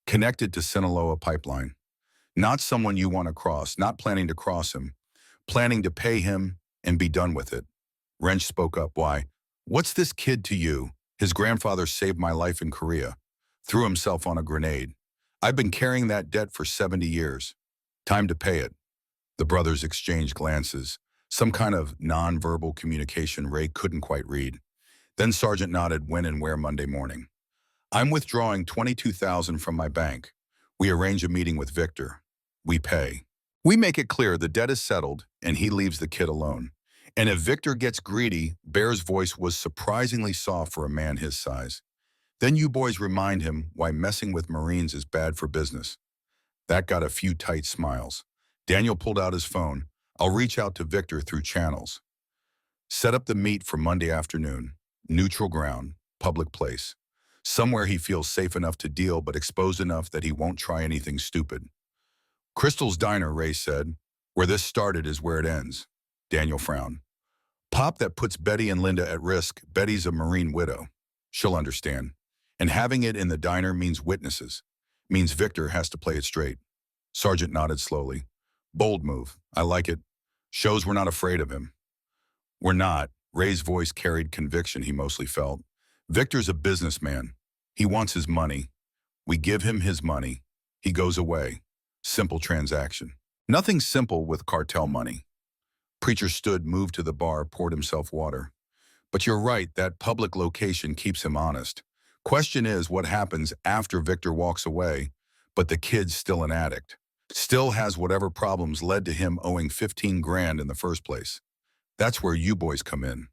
Connected to Sinaloa pipeline. Not someone you want to cross, not planning to cross him, planning to pay him and be done with it. Wrench spoke up. Why? What's this kid to you? His grandfather saved my life in Korea. Threw himself on a grenade. I've been carrying that debt for 70 years. Time to pay it. The brothers exchanged glances. Some kind of non-verbal communication Ray couldn't quite read. Then Sergeant nodded. When and where Monday morning? I'm withdrawing 22,000 from my bank. We arrange a meeting with Victor. We pay. We make it clear the debt is settled and he leaves the kid alone. And if Victor gets greedy, Bear's voice was surprisingly soft for a man his size. Then you boys remind him why messing with Marines is bad for business. That got a few tight smiles. Daniel pulled out his phone. I'll reach out to Victor through channels. Set up the meet for Monday afternoon. Neutral ground, public place. Somewhere he feels safe enough to deal but exposed enough that he won't try anything stupid. Crystal's Diner, Ray said. Where this started is where it ends. Daniel frowned. Pop that puts Betty and Linda at risk. Betty's a Marine widow. She'll understand. And having it in the diner means witnesses. Means Victor has to play it straight. Sergeant nodded slowly. Bold move. I like it. Shows we're not afraid of him. We're not. Ray's voice carried conviction he mostly felt. Victor's a businessman. He wants his money. We give him his money. He goes away. Simple transaction. Nothing simple with cartel money. Preacher stood, moved to the bar, poured himself water. But you're right, that public location keeps him honest. Question is what happens after Victor walks away, but the kid's still an addict. Still has whatever problems led to him owing 15 grand in the first place. That's where you boys come in.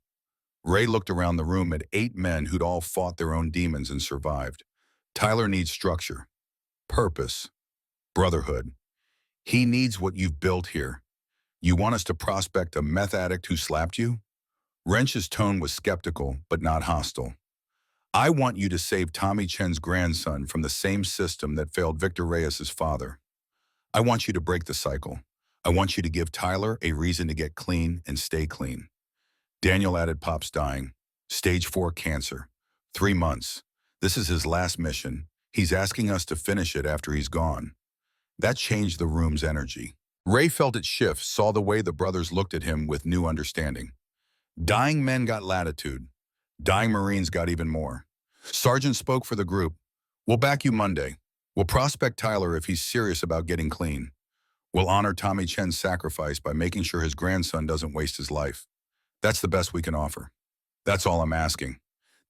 Ray looked around the room at 8 men who'd all fought their own demons and survived. Tyler needs structure, purpose, brotherhood. He needs what you've built here. You want us to prospect a meth addict who slapped you? Wrench's tone was skeptical, but not hostile. I want you to save Tommy Chen's grandson from the same system that failed Victor Reyes's father. I want you to break the cycle. I want you to give Tyler a reason to get clean and stay clean. Daniel added, Pop's dying. Stage 4 cancer. 3 months. This is his last mission. He's asking us to finish it after he's gone. That changed the room's energy. Ray felt it shift, saw the way the brothers looked at him with new understanding. Dying men got latitude. Dying Marines got even more. Sergeant spoke for the group. We'll back you Monday. We'll prospect Tyler if he's serious about getting clean. We'll honor Tommy Chen's sacrifice by making sure his grandson doesn't waste his life. That's the best we can offer. That's all I'm asking.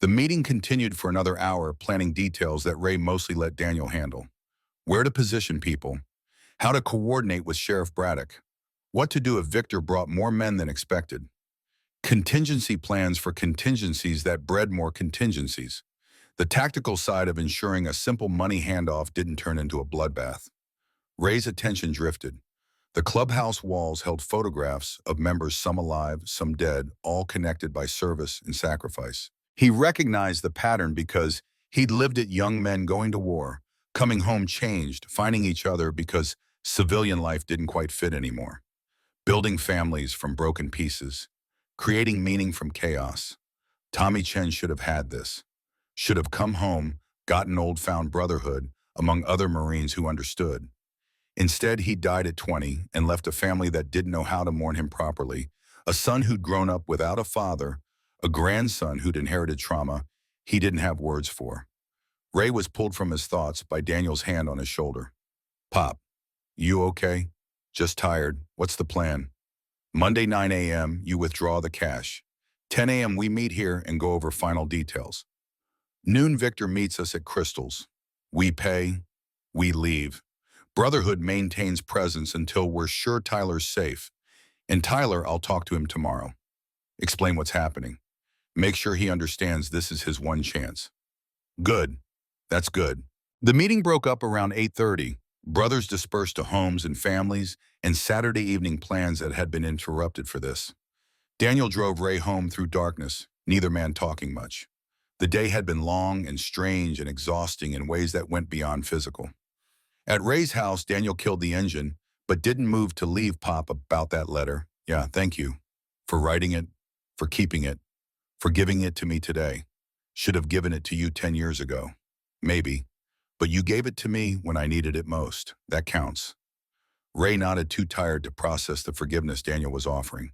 The meeting continued for another hour, planning details that Ray mostly let Daniel handle. Where to position people. How to coordinate with Sheriff Braddock. What to do if Victor brought more men than expected. Contingency plans for contingencies that bred more contingencies. The tactical side of ensuring a simple money handoff didn't turn into a bloodbath. Ray's attention drifted. The clubhouse walls held photographs of members, some alive, some dead, all connected by service and sacrifice. He recognized the pattern because he'd lived it: young men going to war, coming home changed, finding each other because civilian life didn't quite fit anymore. Building families from broken pieces, creating meaning from chaos. Tommy Chen should have had this. Should have come home, gotten old, found brotherhood among other Marines who understood. Instead, he died at 20 and left a family that didn't know how to mourn him properly, a son who'd grown up without a father, a grandson who'd inherited trauma he didn't have words for. Ray was pulled from his thoughts by Daniel's hand on his shoulder. Pop, you okay? Just tired. What's the plan? Monday 9 a.m., you withdraw the cash. 10 a.m., we meet here and go over final details. Noon, Victor meets us at Crystal's. We pay, we leave. Brotherhood maintains presence until we're sure Tyler's safe. And Tyler, I'll talk to him tomorrow. Explain what's happening. Make sure he understands this is his one chance. Good. That's good. The meeting broke up around 8:30. Brothers dispersed to homes and families and Saturday evening plans that had been interrupted for this. Daniel drove Ray home through darkness, neither man talking much. The day had been long and strange and exhausting in ways that went beyond physical. At Ray's house, Daniel killed the engine, but didn't move to leave Pop about that letter. Yeah, thank you. For writing it, for keeping it, for giving it to me today. Should have given it to you 10 years ago. Maybe. But you gave it to me when I needed it most. That counts. Ray nodded, too tired to process the forgiveness Daniel was offering.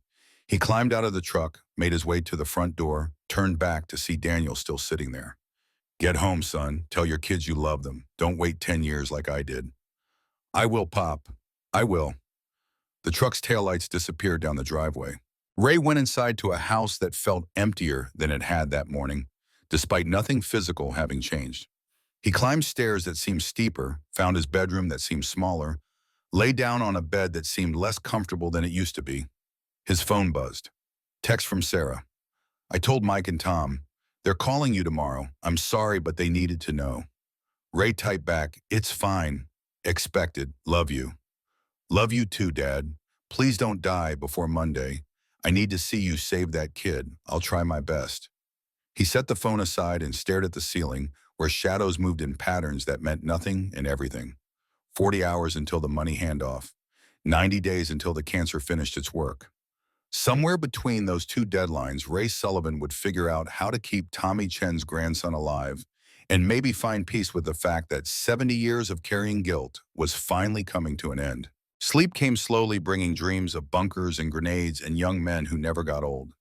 He climbed out of the truck, made his way to the front door, turned back to see Daniel still sitting there. Get home, son. Tell your kids you love them. Don't wait 10 years like I did. I will, Pop. I will. The truck's taillights disappeared down the driveway. Ray went inside to a house that felt emptier than it had that morning, despite nothing physical having changed. He climbed stairs that seemed steeper, found his bedroom that seemed smaller, lay down on a bed that seemed less comfortable than it used to be. His phone buzzed. Text from Sarah. I told Mike and Tom, they're calling you tomorrow. I'm sorry, but they needed to know. Ray typed back, it's fine. Expected. Love you. Love you too, Dad. Please don't die before Monday. I need to see you save that kid. I'll try my best. He set the phone aside and stared at the ceiling, where shadows moved in patterns that meant nothing and everything. 40 hours until the money handoff. 90 days until the cancer finished its work. Somewhere between those two deadlines, Ray Sullivan would figure out how to keep Tommy Chen's grandson alive and maybe find peace with the fact that 70 years of carrying guilt was finally coming to an end. Sleep came slowly, bringing dreams of bunkers and grenades and young men who never got old.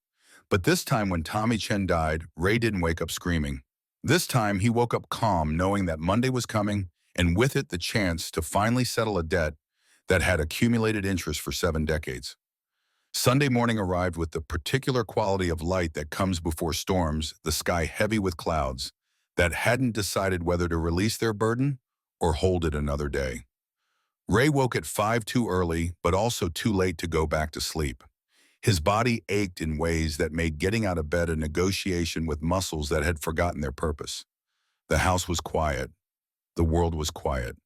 But this time when Tommy Chen died, Ray didn't wake up screaming. This time he woke up calm, knowing that Monday was coming, and with it the chance to finally settle a debt that had accumulated interest for 7 decades. Sunday morning arrived with the particular quality of light that comes before storms, the sky heavy with clouds that hadn't decided whether to release their burden or hold it another day. Ray woke at 5 too early, but also too late to go back to sleep. His body ached in ways that made getting out of bed a negotiation with muscles that had forgotten their purpose. The house was quiet. The world was quiet.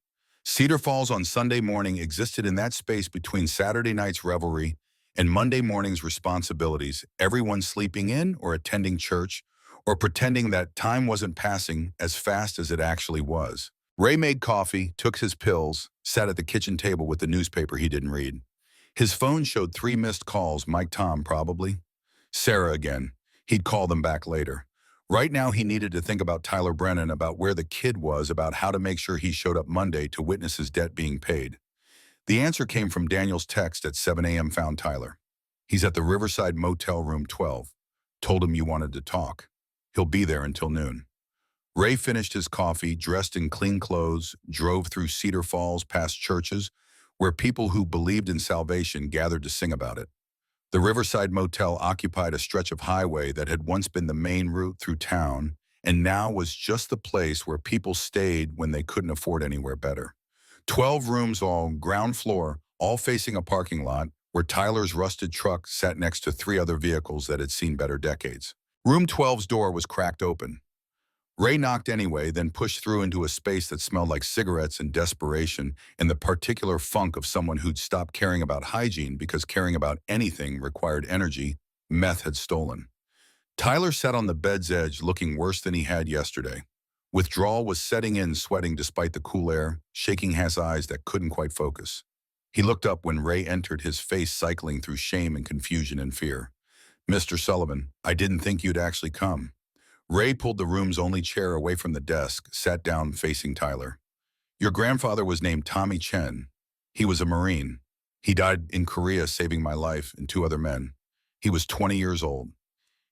Cedar Falls on Sunday morning existed in that space between Saturday night's revelry and Monday morning's responsibilities, everyone sleeping in or attending church or pretending that time wasn't passing as fast as it actually was. Ray made coffee, took his pills, sat at the kitchen table with the newspaper he didn't read. His phone showed 3 missed calls, Mike Tom probably. Sarah again. He'd call them back later. Right now he needed to think about Tyler Brennan, about where the kid was, about how to make sure he showed up Monday to witness his debt being paid. The answer came from Daniel's text at 7 a.m. found Tyler. He's at the Riverside Motel room 12. Told him you wanted to talk. He'll be there until noon. Ray finished his coffee, dressed in clean clothes, drove through Cedar Falls past churches where people who believed in salvation gathered to sing about it. The Riverside Motel occupied a stretch of highway that had once been the main route through town and now was just the place where people stayed when they couldn't afford anywhere better. 12 rooms, all ground floor, all facing a parking lot where Tyler's rusted truck sat next to 3 other vehicles that had seen better decades. Room 12's door was cracked open. Ray knocked anyway, then pushed through into a space that smelled like cigarettes and desperation and the particular funk of someone who'd stopped caring about hygiene because caring about anything required energy meth had stolen. Tyler sat on the bed's edge looking worse than he had yesterday. Withdrawal was setting in, sweating despite the cool air, shaking his eyes that couldn't quite focus. He looked up when Ray entered, his face cycling through shame and confusion and fear. Mr. Sullivan, I didn't think you'd actually come. Ray pulled the room's only chair away from the desk, sat down facing Tyler. Your grandfather was named Tommy Chen. He was a Marine. He died in Korea saving my life and 2 other men. He was 20 years old.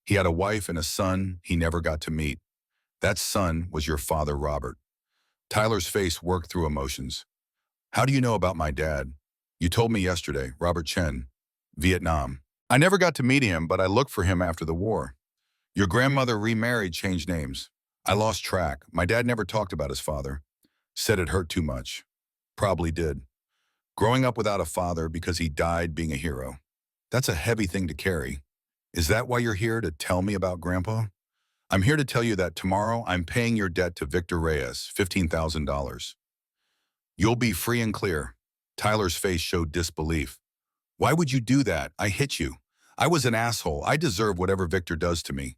He had a wife and a son he never got to meet. That son was your father, Robert. Tyler's face worked through emotions. How do you know about my dad? You told me yesterday, Robert Chen, Vietnam. I never got to meet him, but I looked for him after the war. Your grandmother remarried, changed names. I lost track. My dad never talked about his father. Said it hurt too much. Probably did. Growing up without a father because he died being a hero. That's a heavy thing to carry. Is that why you're here, to tell me about Grandpa? I'm here to tell you that tomorrow I'm paying your debt to Victor Reyes, $15,000. You'll be free and clear. Tyler's face showed disbelief. Why would you do that? I hit you. I was an asshole. I deserve whatever Victor does to me.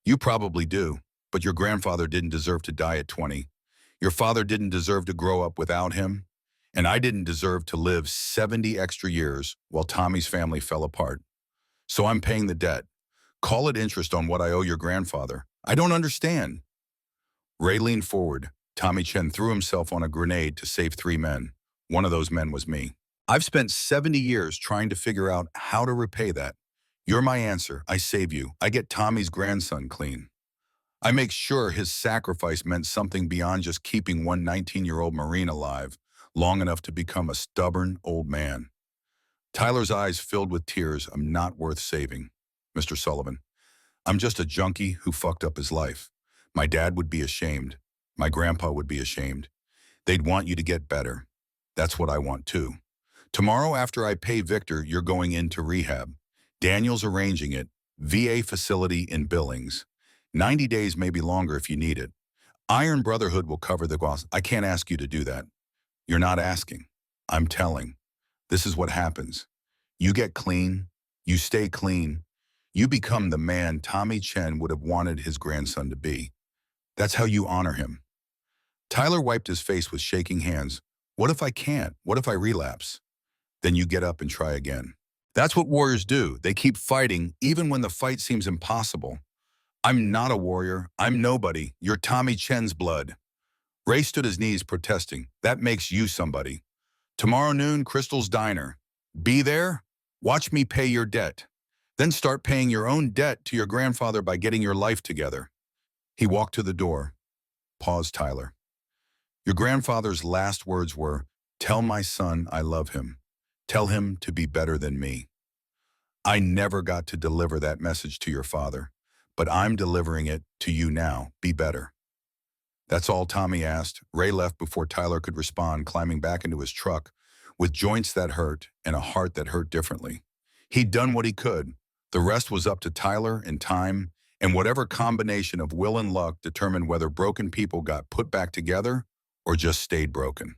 You probably do, but your grandfather didn't deserve to die at 20. Your father didn't deserve to grow up without him, and I didn't deserve to live 70 extra years while Tommy's family fell apart. So I'm paying the debt. Call it interest on what I owe your grandfather. I don't understand. Ray leaned forward. Tommy Chen threw himself on a grenade to save 3 men. One of those men was me. I've spent 70 years trying to figure out how to repay that. You're my answer. I save you. I get Tommy's grandson clean. I make sure his sacrifice meant something beyond just keeping one 19-year-old Marine alive long enough to become a stubborn old man. Tyler's eyes filled with tears. I'm not worth saving, Mr. Sullivan. I'm just a junkie who fucked up his life. My dad would be ashamed. My grandpa would be ashamed. They'd want you to get better. That's what I want too. Tomorrow after I pay Victor, you're going into rehab. Daniel's arranging it. VA facility in Billings. 90 days, maybe longer if you need it. Iron Brotherhood will cover the cost. I can't ask you to do that. You're not asking. I'm telling. This is what happens. You get clean. You stay clean. You become the man Tommy Chen would have wanted his grandson to be. That's how you honor him. Tyler wiped his face with shaking hands. What if I can't? What if I relapse? Then you get up and try again. That's what warriors do. They keep fighting even when the fight seems impossible. I'm not a warrior. I'm nobody. You're Tommy Chen's blood. Ray stood his knees protesting. That makes you somebody. Tomorrow noon, Crystal's Diner. Be there. Watch me pay your debt. Then start paying your own debt to your grandfather by getting your life together. He walked to the door. Paused Tyler. Your grandfather's last words were, tell my son I love him. Tell him to be better than me. I never got to deliver that message to your father, but I'm delivering it to you now. Be better. That's all Tommy asked. Ray left before Tyler could respond, climbing back into his truck with joints that hurt and a heart that hurt differently. He'd done what he could. The rest was up to Tyler and time, and whatever combination of will and luck determined whether broken people got put back together or just stayed broken.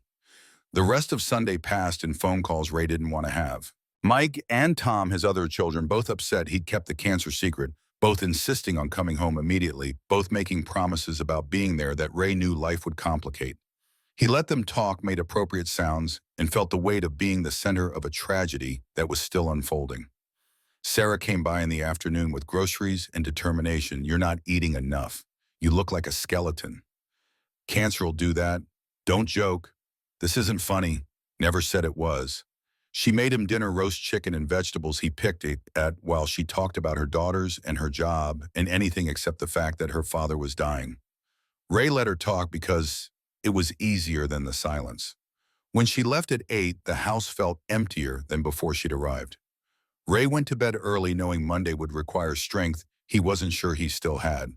The rest of Sunday passed in phone calls Ray didn't want to have. Mike and Tom, his other children, both upset he'd kept the cancer secret, both insisting on coming home immediately, both making promises about being there that Ray knew life would complicate. He let them talk, made appropriate sounds, and felt the weight of being the center of a tragedy that was still unfolding. Sarah came by in the afternoon with groceries and determination. You're not eating enough. You look like a skeleton. Cancer will do that. Don't joke. This isn't funny. Never said it was. She made him dinner roast chicken and vegetables he picked at while she talked about her daughters and her job and anything except the fact that her father was dying. Ray let her talk because it was easier than the silence. When she left at 8, the house felt emptier than before she'd arrived. Ray went to bed early knowing Monday would require strength he wasn't sure he still had.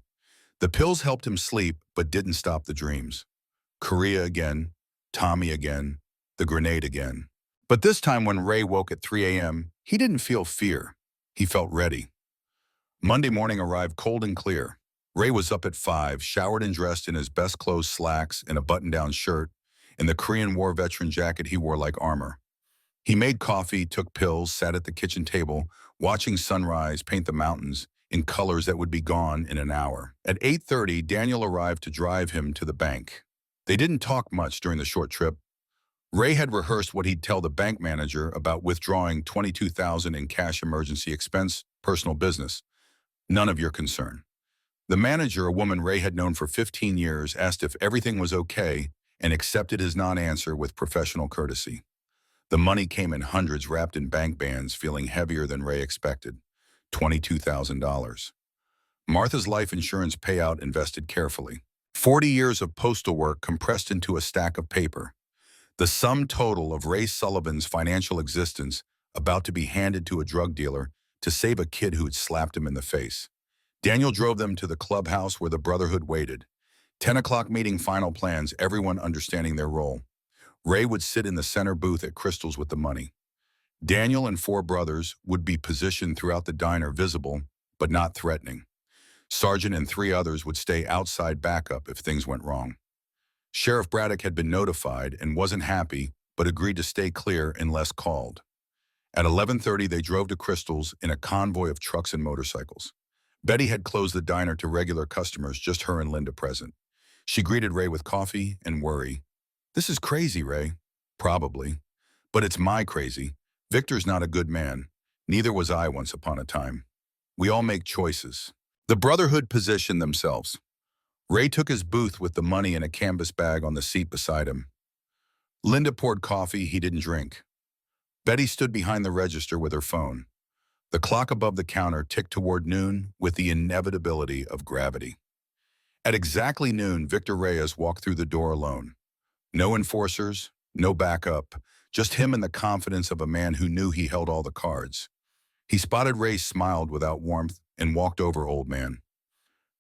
The pills helped him sleep but didn't stop the dreams. Korea again, Tommy again, the grenade again. But this time when Ray woke at 3 a.m., he didn't feel fear. He felt ready. Monday morning arrived cold and clear. Ray was up at 5, showered and dressed in his best clothes slacks and a button-down shirt, and the Korean War veteran jacket he wore like armor. He made coffee, took pills, sat at the kitchen table, watching sunrise paint the mountains in colors that would be gone in an hour. At 8:30, Daniel arrived to drive him to the bank. They didn't talk much during the short trip. Ray had rehearsed what he'd tell the bank manager about withdrawing $22,000 in cash emergency expense, personal business. None of your concern. The manager, a woman Ray had known for 15 years, asked if everything was okay and accepted his non-answer with professional courtesy. The money came in hundreds wrapped in bank bands, feeling heavier than Ray expected. $22,000. Martha's life insurance payout invested carefully. 40 years of postal work compressed into a stack of paper. The sum total of Ray Sullivan's financial existence about to be handed to a drug dealer to save a kid who'd slapped him in the face. Daniel drove them to the clubhouse where the Brotherhood waited. 10 o'clock meeting, final plans, everyone understanding their role. Ray would sit in the center booth at Crystal's with the money. Daniel and 4 brothers would be positioned throughout the diner, visible but not threatening. Sergeant and 3 others would stay outside backup if things went wrong. Sheriff Braddock had been notified and wasn't happy, but agreed to stay clear unless called. At 11:30, they drove to Crystal's in a convoy of trucks and motorcycles. Betty had closed the diner to regular customers, just her and Linda present. She greeted Ray with coffee and worry. This is crazy, Ray. Probably. But it's my crazy. Victor's not a good man. Neither was I once upon a time. We all make choices. The Brotherhood positioned themselves. Ray took his booth with the money in a canvas bag on the seat beside him. Linda poured coffee he didn't drink. Betty stood behind the register with her phone. The clock above the counter ticked toward noon with the inevitability of gravity. At exactly noon, Victor Reyes walked through the door alone. No enforcers, no backup, just him and the confidence of a man who knew he held all the cards. He spotted Ray, smiled without warmth, and walked over, "Old man.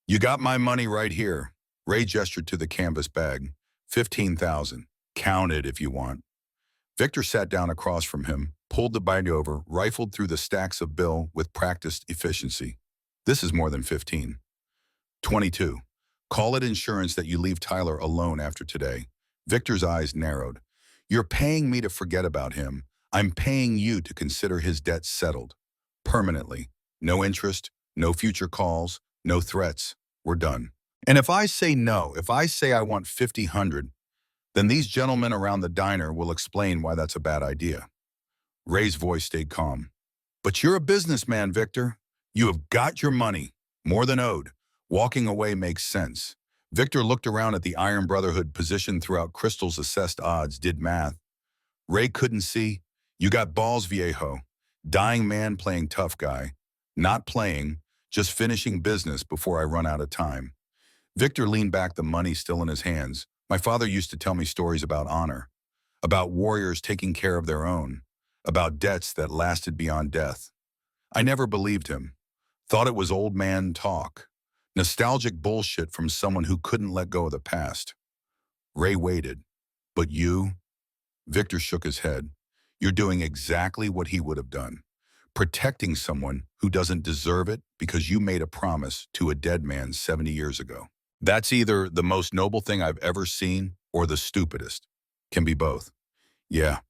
You got my money right here." Ray gestured to the canvas bag. 15,000. Count it if you want. Victor sat down across from him, pulled the bag over, rifled through the stacks of bill with practiced efficiency. "This is more than 15. 22. Call it insurance that you leave Tyler alone after today." Victor's eyes narrowed. "You're paying me to forget about him. I'm paying you to consider his debt settled. Permanently. No interest, no future calls, no threats. We're done. And if I say no, if I say I want 50,000, then these gentlemen around the diner will explain why that's a bad idea." Ray's voice stayed calm. "But you're a businessman, Victor. You have got your money, more than owed. Walking away makes sense." Victor looked around at the Iron Brotherhood positioned throughout Crystal's assessed odds, did math. Ray couldn't see. "You got balls, viejo. Dying man playing tough guy. Not playing, just finishing business before I run out of time." Victor leaned back, the money still in his hands. "My father used to tell me stories about honor, about warriors taking care of their own, about debts that lasted beyond death. I never believed him. Thought it was old man talk. Nostalgic bullshit from someone who couldn't let go of the past." Ray waited. "But you?" Victor shook his head. "You're doing exactly what he would have done. Protecting someone who doesn't deserve it because you made a promise to a dead man 70 years ago. That's either the most noble thing I've ever seen or the stupidest. Can be both." "Yeah."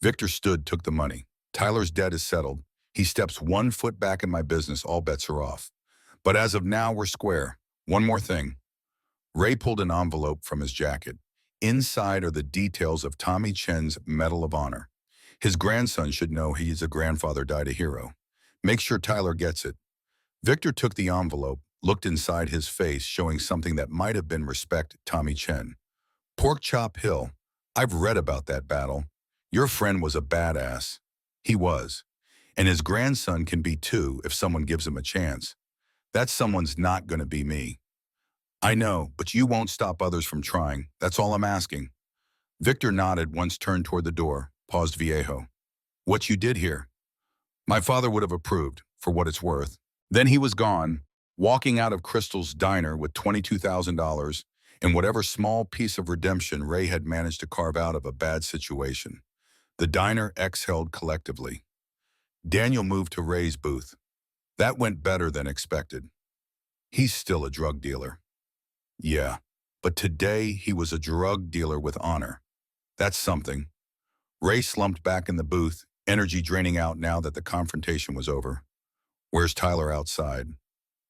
Victor stood, took the money. "Tyler's debt is settled. He steps 1 foot back in my business, all bets are off. But as of now, we're square. One more thing." Ray pulled an envelope from his jacket. Inside are the details of Tommy Chen's Medal of Honor. His grandson should know he's a grandfather died a hero. Make sure Tyler gets it. Victor took the envelope, looked inside, his face showing something that might have been respect. "Tommy Chen. Pork Chop Hill. I've read about that battle. Your friend was a badass." "He was. And his grandson can be too if someone gives him a chance. That someone's not going to be me." "I know, but you won't stop others from trying. That's all I'm asking." Victor nodded, once turned toward the door, paused. "Viejo. What you did here? My father would have approved, for what it's worth." Then he was gone, walking out of Crystal's diner with $22,000 and whatever small piece of redemption Ray had managed to carve out of a bad situation. The diner exhaled collectively. Daniel moved to Ray's booth. That went better than expected. "He's still a drug dealer." "Yeah, but today he was a drug dealer with honor. That's something." Ray slumped back in the booth, energy draining out now that the confrontation was over. "Where's Tyler?" "Outside.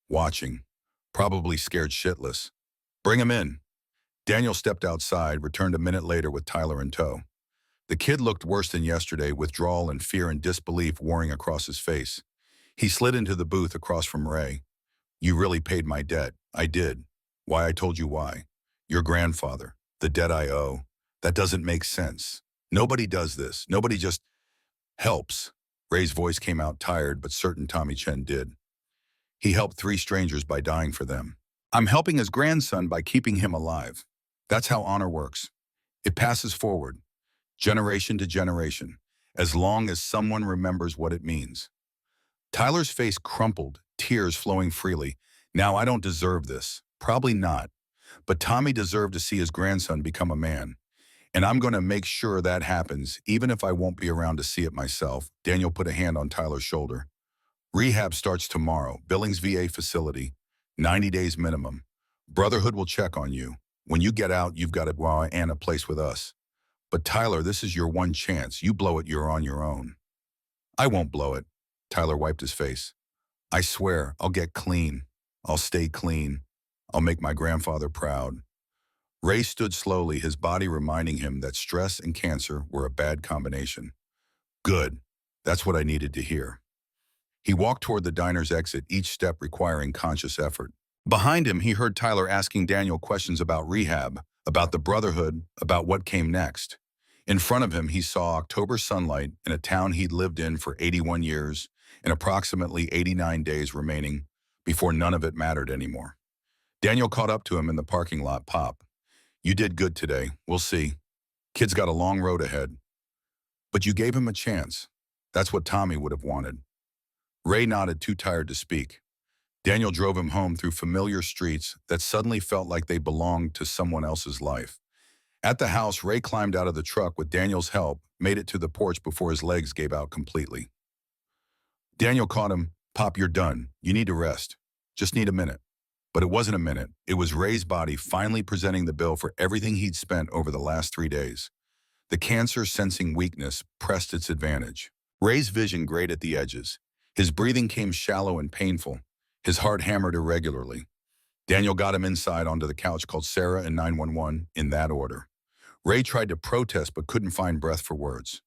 Watching. Probably scared shitless." "Bring him in." Daniel stepped outside, returned a minute later with Tyler in tow. The kid looked worse than yesterday, withdrawal and fear and disbelief warring across his face. He slid into the booth across from Ray. "You really paid my debt." "I did. Why? I told you why. Your grandfather. The debt I owe. That doesn't make sense. Nobody does this. Nobody just helps." Ray's voice came out tired, but certain. "Tommy Chen did. He helped 3 strangers by dying for them. I'm helping his grandson by keeping him alive. That's how honor works. It passes forward, generation to generation, as long as someone remembers what it means." Tyler's face crumpled, tears flowing freely. "Now I don't deserve this. Probably not. But Tommy deserved to see his grandson become a man. And I'm going to make sure that happens, even if I won't be around to see it myself." Daniel put a hand on Tyler's shoulder. "Rehab starts tomorrow. Billings VA facility. 90 days minimum. Brotherhood will check on you. When you get out, you've got a place with us. But Tyler, this is your one chance. You blow it, you're on your own." "I won't blow it." Tyler wiped his face. "I swear, I'll get clean. I'll stay clean. I'll make my grandfather proud." Ray stood slowly, his body reminding him that stress and cancer were a bad combination. "Good. That's what I needed to hear." He walked toward the diner's exit, each step requiring conscious effort. Behind him, he heard Tyler asking Daniel questions about rehab, about the Brotherhood, about what came next. In front of him, he saw October sunlight in a town he'd lived in for 81 years and approximately 89 days remaining before none of it mattered anymore. Daniel caught up to him in the parking lot. "Pop, you did good today. We'll see. Kid's got a long road ahead. But you gave him a chance. That's what Tommy would have wanted." Ray nodded, too tired to speak. Daniel drove him home through familiar streets that suddenly felt like they belonged to someone else's life. At the house, Ray climbed out of the truck with Daniel's help, made it to the porch before his legs gave out completely. Daniel caught him. "Pop, you're done. You need to rest. Just need a minute." But it wasn't a minute. It was Ray's body finally presenting the bill for everything he'd spent over the last 3 days. The cancer-sensing weakness pressed its advantage. Ray's vision grayed at the edges. His breathing came shallow and painful. His heart hammered irregularly. Daniel got him inside onto the couch, called Sarah and 911 in that order. Ray tried to protest but couldn't find breath for words.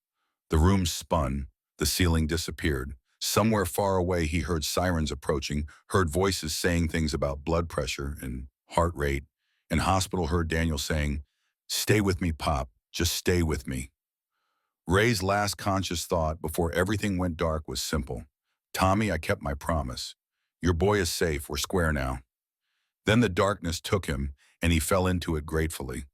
The room spun. The ceiling disappeared. Somewhere far away, he heard sirens approaching, heard voices saying things about blood pressure and heart rate, and hospital heard Daniel saying, "Stay with me, Pop. Just stay with me." Ray's last conscious thought before everything went dark was simple. "Tommy, I kept my promise. Your boy is safe. We're square now." Then the darkness took him, and he fell into it gratefully.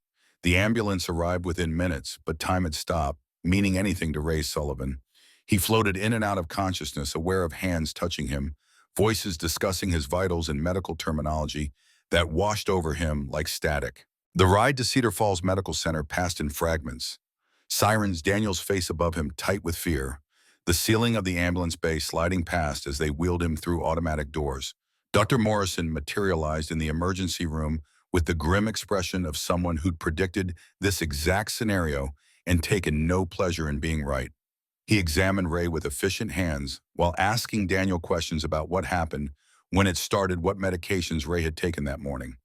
The ambulance arrived within minutes, but time had stopped, meaning anything to Ray Sullivan. He floated in and out of consciousness, aware of hands touching him, voices discussing his vitals in medical terminology that washed over him like static. The ride to Cedar Falls Medical Center passed in fragments. Sirens, Daniel's face above him tight with fear. The ceiling of the ambulance bay sliding past as they wheeled him through automatic doors. Dr. Morrison materialized in the emergency room with the grim expression of someone who'd predicted this exact scenario and taken no pleasure in being right. He examined Ray with efficient hands while asking Daniel questions about what happened, when it started, what medications Ray had taken that morning.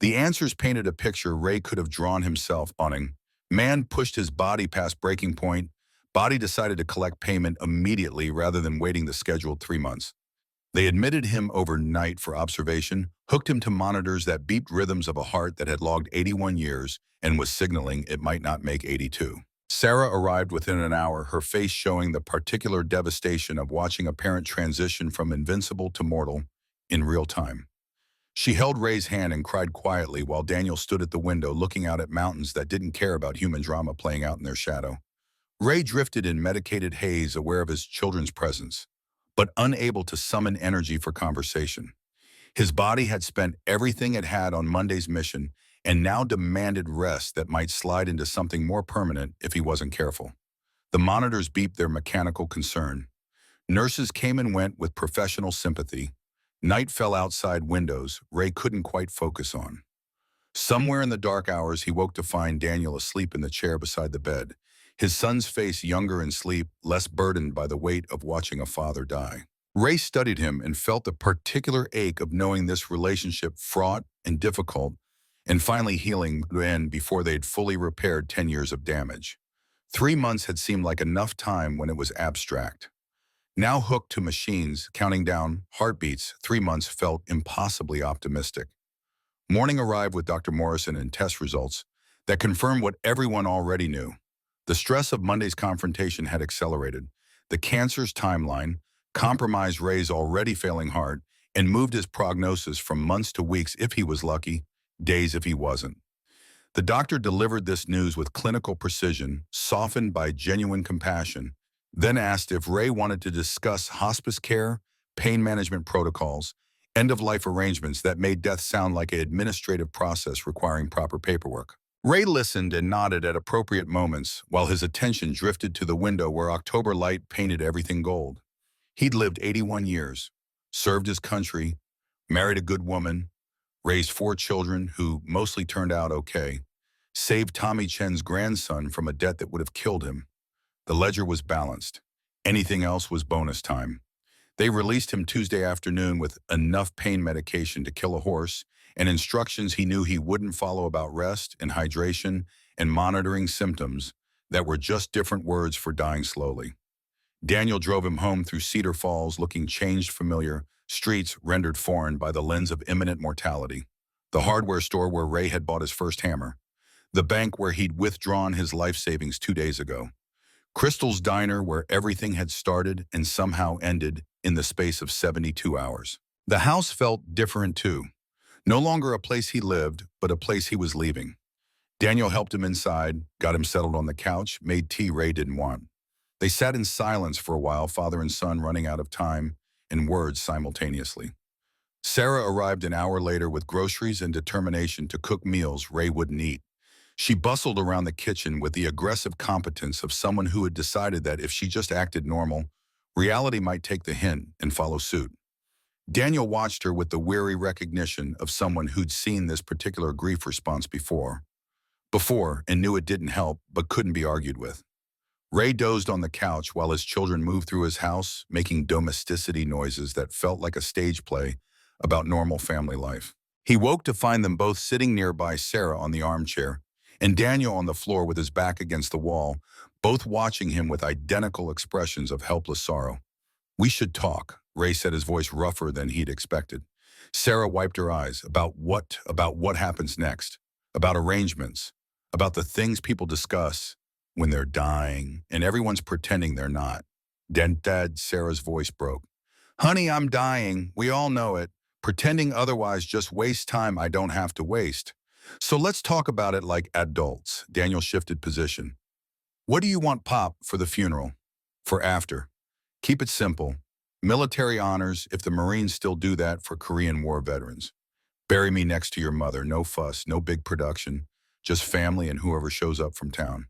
The answers painted a picture Ray could have drawn himself on. Man pushed his body past breaking point. Body decided to collect payment immediately rather than waiting the scheduled 3 months. They admitted him overnight for observation, hooked him to monitors that beeped rhythms of a heart that had logged 81 years and was signaling it might not make 82. Sarah arrived within an hour, her face showing the particular devastation of watching a parent transition from invincible to mortal in real time. She held Ray's hand and cried quietly while Daniel stood at the window looking out at mountains that didn't care about human drama playing out in their shadow. Ray drifted in medicated haze, aware of his children's presence, but unable to summon energy for conversation. His body had spent everything it had on Monday's mission and now demanded rest that might slide into something more permanent if he wasn't careful. The monitors beeped their mechanical concern. Nurses came and went with professional sympathy. Night fell outside windows Ray couldn't quite focus on. Somewhere in the dark hours, he woke to find Daniel asleep in the chair beside the bed, his son's face younger in sleep, less burdened by the weight of watching a father die. Ray studied him and felt the particular ache of knowing this relationship fraught and difficult, and finally healing would end before they'd fully repaired 10 years of damage. 3 months had seemed like enough time when it was abstract. Now hooked to machines, counting down heartbeats, 3 months felt impossibly optimistic. Morning arrived with Dr. Morrison and test results that confirmed what everyone already knew. The stress of Monday's confrontation had accelerated. The cancer's timeline compromised Ray's already failing heart and moved his prognosis from months to weeks if he was lucky, days if he wasn't. The doctor delivered this news with clinical precision, softened by genuine compassion, then asked if Ray wanted to discuss hospice care, pain management protocols, end-of-life arrangements that made death sound like an administrative process requiring proper paperwork. Ray listened and nodded at appropriate moments while his attention drifted to the window where October light painted everything gold. He'd lived 81 years, served his country, married a good woman, raised 4 children who mostly turned out okay, saved Tommy Chen's grandson from a debt that would have killed him. The ledger was balanced. Anything else was bonus time. They released him Tuesday afternoon with enough pain medication to kill a horse and instructions he knew he wouldn't follow about rest and hydration and monitoring symptoms that were just different words for dying slowly. Daniel drove him home through Cedar Falls, looking changed familiar, streets rendered foreign by the lens of imminent mortality. The hardware store where Ray had bought his first hammer. the bank where he'd withdrawn his life savings 2 days ago, Crystal's diner where everything had started and somehow ended in the space of 72 hours. The house felt different too. No longer a place he lived, but a place he was leaving. Daniel helped him inside, got him settled on the couch, made tea Ray didn't want. They sat in silence for a while, father and son running out of time and words simultaneously. Sarah arrived an hour later with groceries and determination to cook meals Ray wouldn't eat. She bustled around the kitchen with the aggressive competence of someone who had decided that if she just acted normal, reality might take the hint and follow suit. Daniel watched her with the weary recognition of someone who'd seen this particular grief response before and knew it didn't help but couldn't be argued with. Ray dozed on the couch while his children moved through his house, making domesticity noises that felt like a stage play about normal family life. He woke to find them both sitting nearby, Sarah on the armchair and Daniel on the floor with his back against the wall, both watching him with identical expressions of helpless sorrow. "We should talk," Ray said, his voice rougher than he'd expected. Sarah wiped her eyes. About what? About what happens next? About arrangements? About the things people discuss when they're dying and everyone's pretending they're not. Dad, Sarah's voice broke. "Honey, I'm dying. We all know it. Pretending otherwise just wastes time I don't have to waste. So let's talk about it like adults." Daniel shifted position. "What do you want, Pop, for the funeral? For after? Keep it simple. Military honors, if the Marines still do that for Korean War veterans. Bury me next to your mother, no fuss, no big production, just family and whoever shows up from town.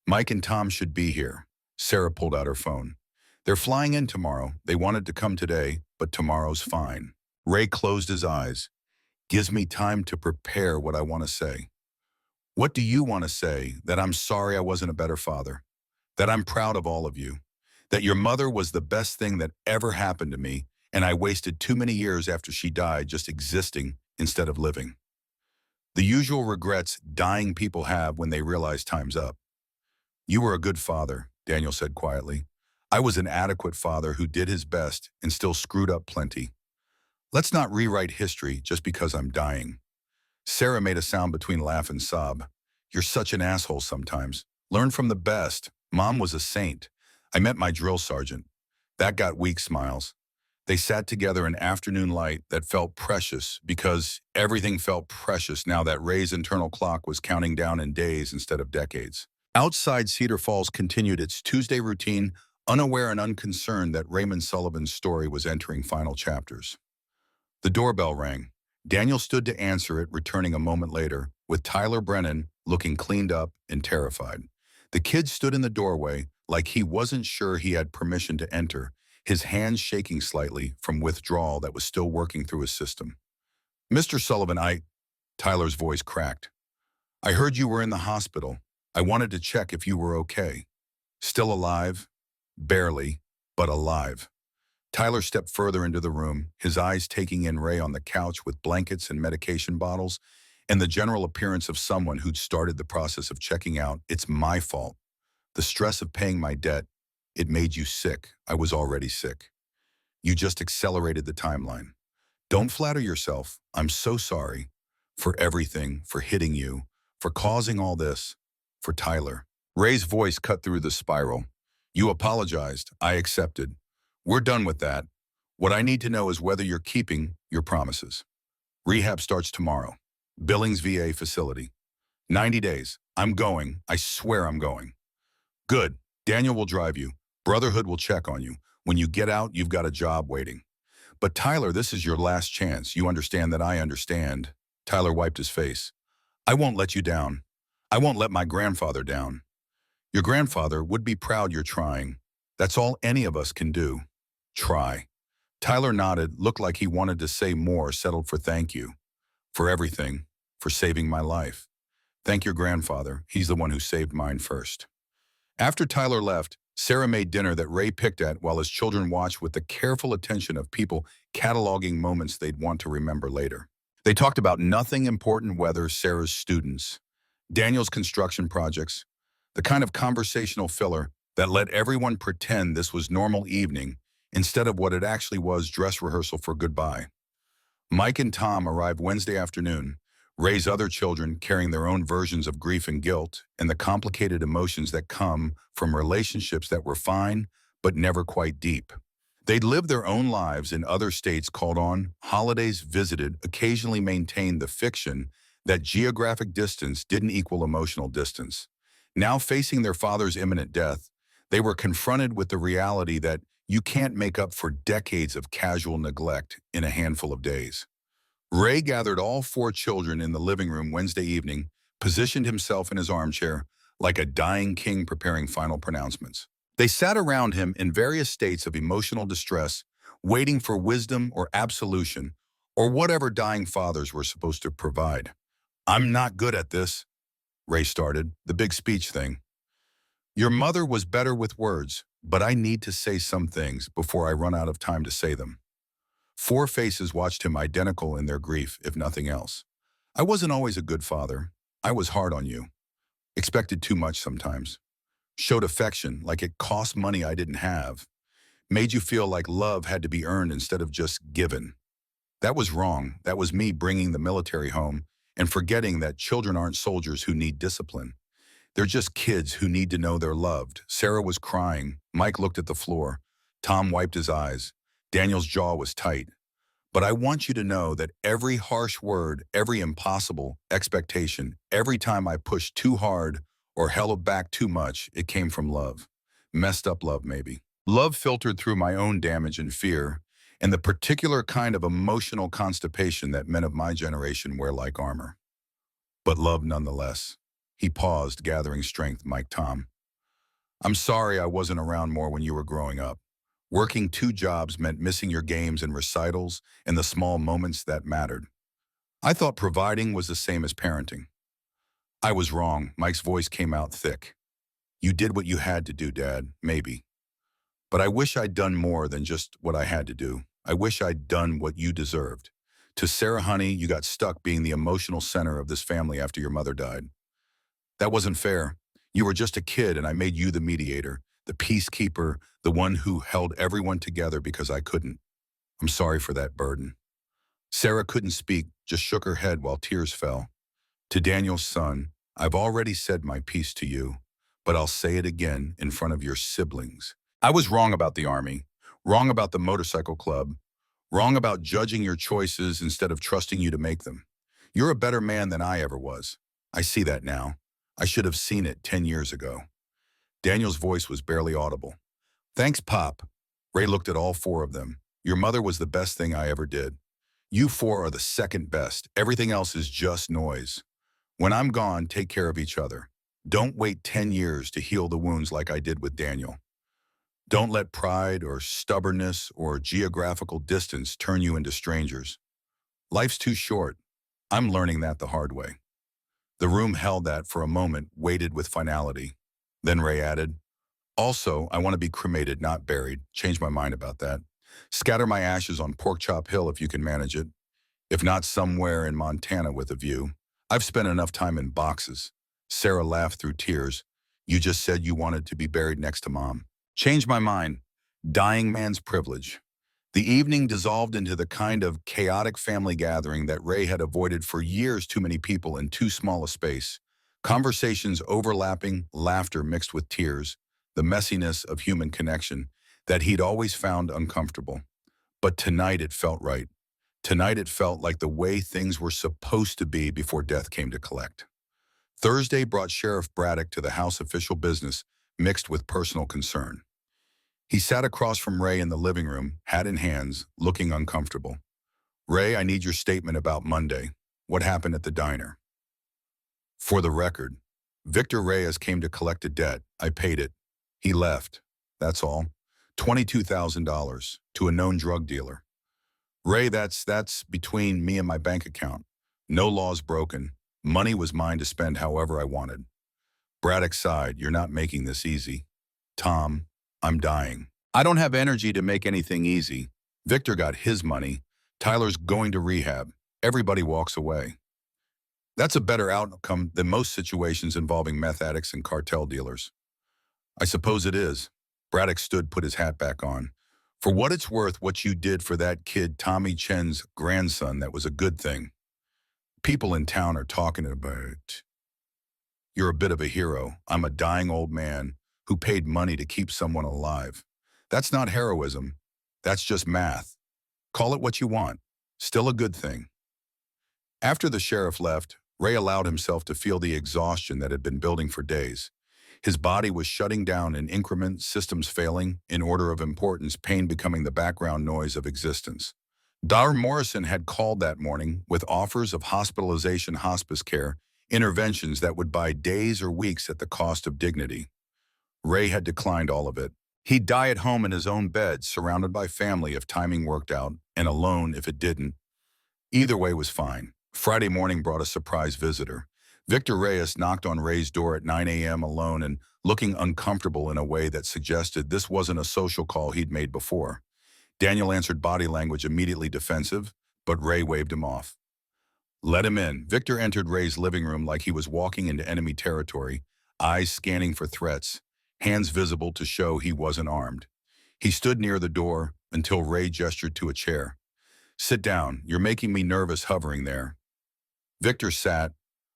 Mike and Tom should be here." Sarah pulled out her phone. "They're flying in tomorrow. They wanted to come today, but tomorrow's fine." Ray closed his eyes. "Gives me time to prepare what I want to say." "What do you want to say? That I'm sorry I wasn't a better father. That I'm proud of all of you. That your mother was the best thing that ever happened to me, and I wasted too many years after she died just existing instead of living. The usual regrets dying people have when they realize time's up." "You were a good father," Daniel said quietly. "I was an adequate father who did his best and still screwed up plenty. Let's not rewrite history just because I'm dying." Sarah made a sound between laugh and sob. "You're such an asshole sometimes. Learn from the best. Mom was a saint. I met my drill sergeant." That got weak smiles. They sat together in afternoon light that felt precious because everything felt precious now that Ray's internal clock was counting down in days instead of decades. Outside, Cedar Falls continued its Tuesday routine, unaware and unconcerned that Raymond Sullivan's story was entering final chapters. The doorbell rang. Daniel stood to answer it, returning a moment later, with Tyler Brennan looking cleaned up and terrified. The kid stood in the doorway like he wasn't sure he had permission to enter, his hands shaking slightly from withdrawal that was still working through his system. "Mr. Sullivan, Tyler's voice cracked. "I heard you were in the hospital. I wanted to check if you were okay. Still alive?" "Barely, but alive." Tyler stepped further into the room, his eyes taking in Ray on the couch with blankets and medication bottles, and the general appearance of someone who'd started the process of checking out. "It's my fault. The stress of paying my debt, it made you sick. I was already sick. You just accelerated the timeline. Don't flatter yourself. I'm so sorry. For everything, for hitting you, for causing all this, for Tyler." Ray's voice cut through the spiral. "You apologized. I accepted. We're done with that. What I need to know is whether you're keeping your promises. Rehab starts tomorrow. Billings VA facility. 90 days. I'm going. I swear I'm going." "Good. Daniel will drive you. Brotherhood will check on you. When you get out, you've got a job waiting." "But Tyler, this is your last chance. You understand that I understand." Tyler wiped his face. "I won't let you down. I won't let my grandfather down. Your grandfather would be proud you're trying. That's all any of us can do. Try." Tyler nodded, looked like he wanted to say more, settled for "thank you. For everything. For saving my life. Thank your grandfather. He's the one who saved mine first." After Tyler left, Sarah made dinner that Ray picked at while his children watched with the careful attention of people cataloging moments they'd want to remember later. They talked about nothing important, whether Sarah's students, Daniel's construction projects, the kind of conversational filler that let everyone pretend this was normal evening instead of what it actually was, dress rehearsal for goodbye. Mike and Tom arrived Wednesday afternoon. raise other children carrying their own versions of grief and guilt, and the complicated emotions that come from relationships that were fine but never quite deep. They'd lived their own lives in other states, called on, holidays visited, occasionally maintained the fiction that geographic distance didn't equal emotional distance. Now facing their father's imminent death, they were confronted with the reality that you can't make up for decades of casual neglect in a handful of days. Ray gathered all four children in the living room Wednesday evening, positioned himself in his armchair like a dying king preparing final pronouncements. They sat around him in various states of emotional distress, waiting for wisdom or absolution, or whatever dying fathers were supposed to provide. "I'm not good at this," Ray started, the big speech thing. "Your mother was better with words, but I need to say some things before I run out of time to say them." Four faces watched him, identical in their grief, if nothing else. "I wasn't always a good father. I was hard on you. Expected too much sometimes. Showed affection like it cost money I didn't have. Made you feel like love had to be earned instead of just given. That was wrong. That was me bringing the military home and forgetting that children aren't soldiers who need discipline. They're just kids who need to know they're loved." Sarah was crying. Mike looked at the floor. Tom wiped his eyes. Daniel's jaw was tight. "But I want you to know that every harsh word, every impossible expectation, every time I pushed too hard or held back too much, it came from love. Messed up love, maybe. Love filtered through my own damage and fear, and the particular kind of emotional constipation that men of my generation wear like armor. But love nonetheless." He paused, gathering strength. "Mike, Tom, I'm sorry I wasn't around more when you were growing up. Working two jobs meant missing your games and recitals and the small moments that mattered. I thought providing was the same as parenting. I was wrong." Mike's voice came out thick. "You did what you had to do, Dad, maybe. But I wish I'd done more than just what I had to do. I wish I'd done what you deserved. To Sarah, honey, you got stuck being the emotional center of this family after your mother died. That wasn't fair. You were just a kid and I made you the mediator, the peacekeeper, the one who held everyone together because I couldn't. I'm sorry for that burden." Sarah couldn't speak, just shook her head while tears fell. To Daniel's son, "I've already said my piece to you, but I'll say it again in front of your siblings. I was wrong about the Army, wrong about the motorcycle club, wrong about judging your choices instead of trusting you to make them. You're a better man than I ever was. I see that now. I should have seen it 10 years ago." Daniel's voice was barely audible. "Thanks, Pop." Ray looked at all four of them. "Your mother was the best thing I ever did. You four are the second best. Everything else is just noise. When I'm gone, take care of each other. Don't wait 10 years to heal the wounds like I did with Daniel. Don't let pride or stubbornness or geographical distance turn you into strangers. Life's too short. I'm learning that the hard way." The room held that for a moment, weighted with finality. Then Ray added, "Also, I want to be cremated, not buried. Change my mind about that. Scatter my ashes on Pork Chop Hill if you can manage it. If not, somewhere in Montana with a view. I've spent enough time in boxes." Sarah laughed through tears. "You just said you wanted to be buried next to Mom." "Change my mind. Dying man's privilege." The evening dissolved into the kind of chaotic family gathering that Ray had avoided for years. Too many people in too small a space. Conversations overlapping, laughter mixed with tears, the messiness of human connection that he'd always found uncomfortable. But tonight it felt right. Tonight it felt like the way things were supposed to be before death came to collect. Thursday brought Sheriff Braddock to the House official business, mixed with personal concern. He sat across from Ray in the living room, hat in hands, looking uncomfortable. "Ray, I need your statement about Monday. What happened at the diner?" "For the record, Victor Reyes came to collect a debt. I paid it. He left. That's all. $22,000 to a known drug dealer. Ray, that's between me and my bank account. No laws broken. Money was mine to spend however I wanted." Braddock sighed. "You're not making this easy." "Tom, I'm dying. I don't have energy to make anything easy. Victor got his money. Tyler's going to rehab. Everybody walks away. That's a better outcome than most situations involving meth addicts and cartel dealers." "I suppose it is." Braddock stood, put his hat back on. "For what it's worth, what you did for that kid, Tommy Chen's grandson, that was a good thing. People in town are talking about it. You're a bit of a hero. I'm a dying old man who paid money to keep someone alive. That's not heroism. That's just math. Call it what you want. Still a good thing. After the sheriff left, Ray allowed himself to feel the exhaustion that had been building for days. His body was shutting down in increments, systems failing, in order of importance, pain becoming the background noise of existence. Dr. Morrison had called that morning with offers of hospitalization, hospice care, interventions that would buy days or weeks at the cost of dignity. Ray had declined all of it. He'd die at home in his own bed, surrounded by family if timing worked out, and alone if it didn't. Either way was fine. Friday morning brought a surprise visitor. Victor Reyes knocked on Ray's door at 9 a.m. alone and looking uncomfortable in a way that suggested this wasn't a social call he'd made before. Daniel answered, body language immediately defensive, but Ray waved him off. Let him in. Victor entered Ray's living room like he was walking into enemy territory, eyes scanning for threats, hands visible to show he wasn't armed. He stood near the door until Ray gestured to a chair. Sit down. You're making me nervous hovering there. Victor sat.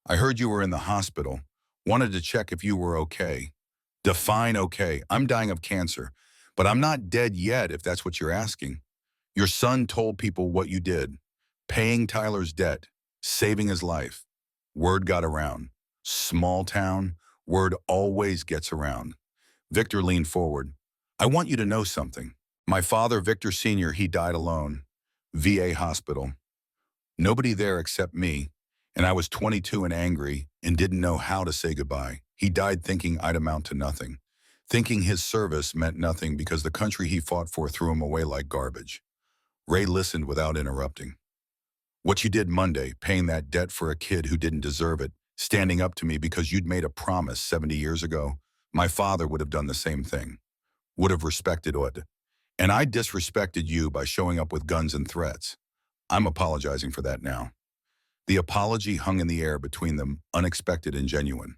I heard you were in the hospital. Wanted to check if you were okay. Define okay. I'm dying of cancer, but I'm not dead yet if that's what you're asking. Your son told people what you did. Paying Tyler's debt. Saving his life. Word got around. Small town. Word always gets around. Victor leaned forward. I want you to know something. My father, Victor Sr., he died alone. VA hospital. Nobody there except me, and I was 22 and angry and didn't know how to say goodbye. He died thinking I'd amount to nothing, thinking his service meant nothing because the country he fought for threw him away like garbage. Ray listened without interrupting. What you did Monday, paying that debt for a kid who didn't deserve it, standing up to me because you'd made a promise 70 years ago, my father would have done the same thing, would have respected it. And I disrespected you by showing up with guns and threats. I'm apologizing for that now. The apology hung in the air between them, unexpected and genuine.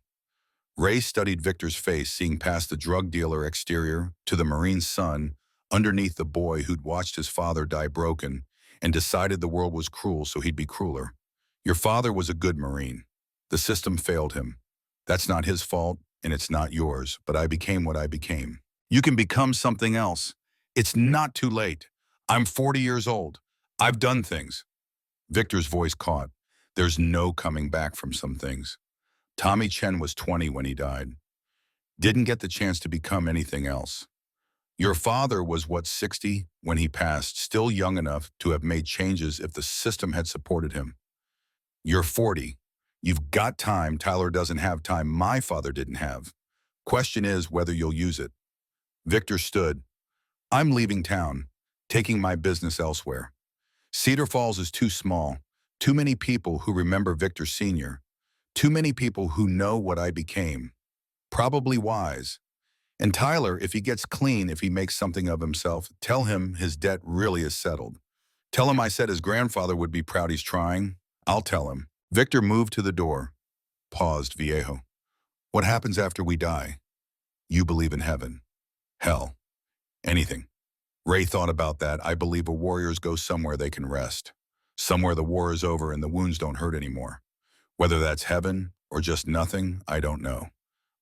Ray studied Victor's face, seeing past the drug dealer exterior to the Marine's son, underneath the boy who'd watched his father die broken, and decided the world was cruel so he'd be crueler. Your father was a good Marine. The system failed him. That's not his fault, and it's not yours, but I became what I became. You can become something else. It's not too late. I'm 40 years old. I've done things. Victor's voice caught. There's no coming back from some things. Tommy Chen was 20 when he died. Didn't get the chance to become anything else. Your father was, 60 when he passed, still young enough to have made changes if the system had supported him. You're 40. You've got time. Tyler doesn't have time my father didn't have. Question is whether you'll use it. Victor stood. I'm leaving town, taking my business elsewhere. Cedar Falls is too small. Too many people who remember Victor Sr. Too many people who know what I became. Probably wise. And Tyler, if he gets clean, if he makes something of himself, tell him his debt really is settled. Tell him I said his grandfather would be proud he's trying. I'll tell him. Victor moved to the door. Paused, Viejo. What happens after we die? You believe in heaven. Hell. Anything. Ray thought about that. I believe warriors go somewhere they can rest. Somewhere the war is over and the wounds don't hurt anymore. Whether that's heaven or just nothing, I don't know.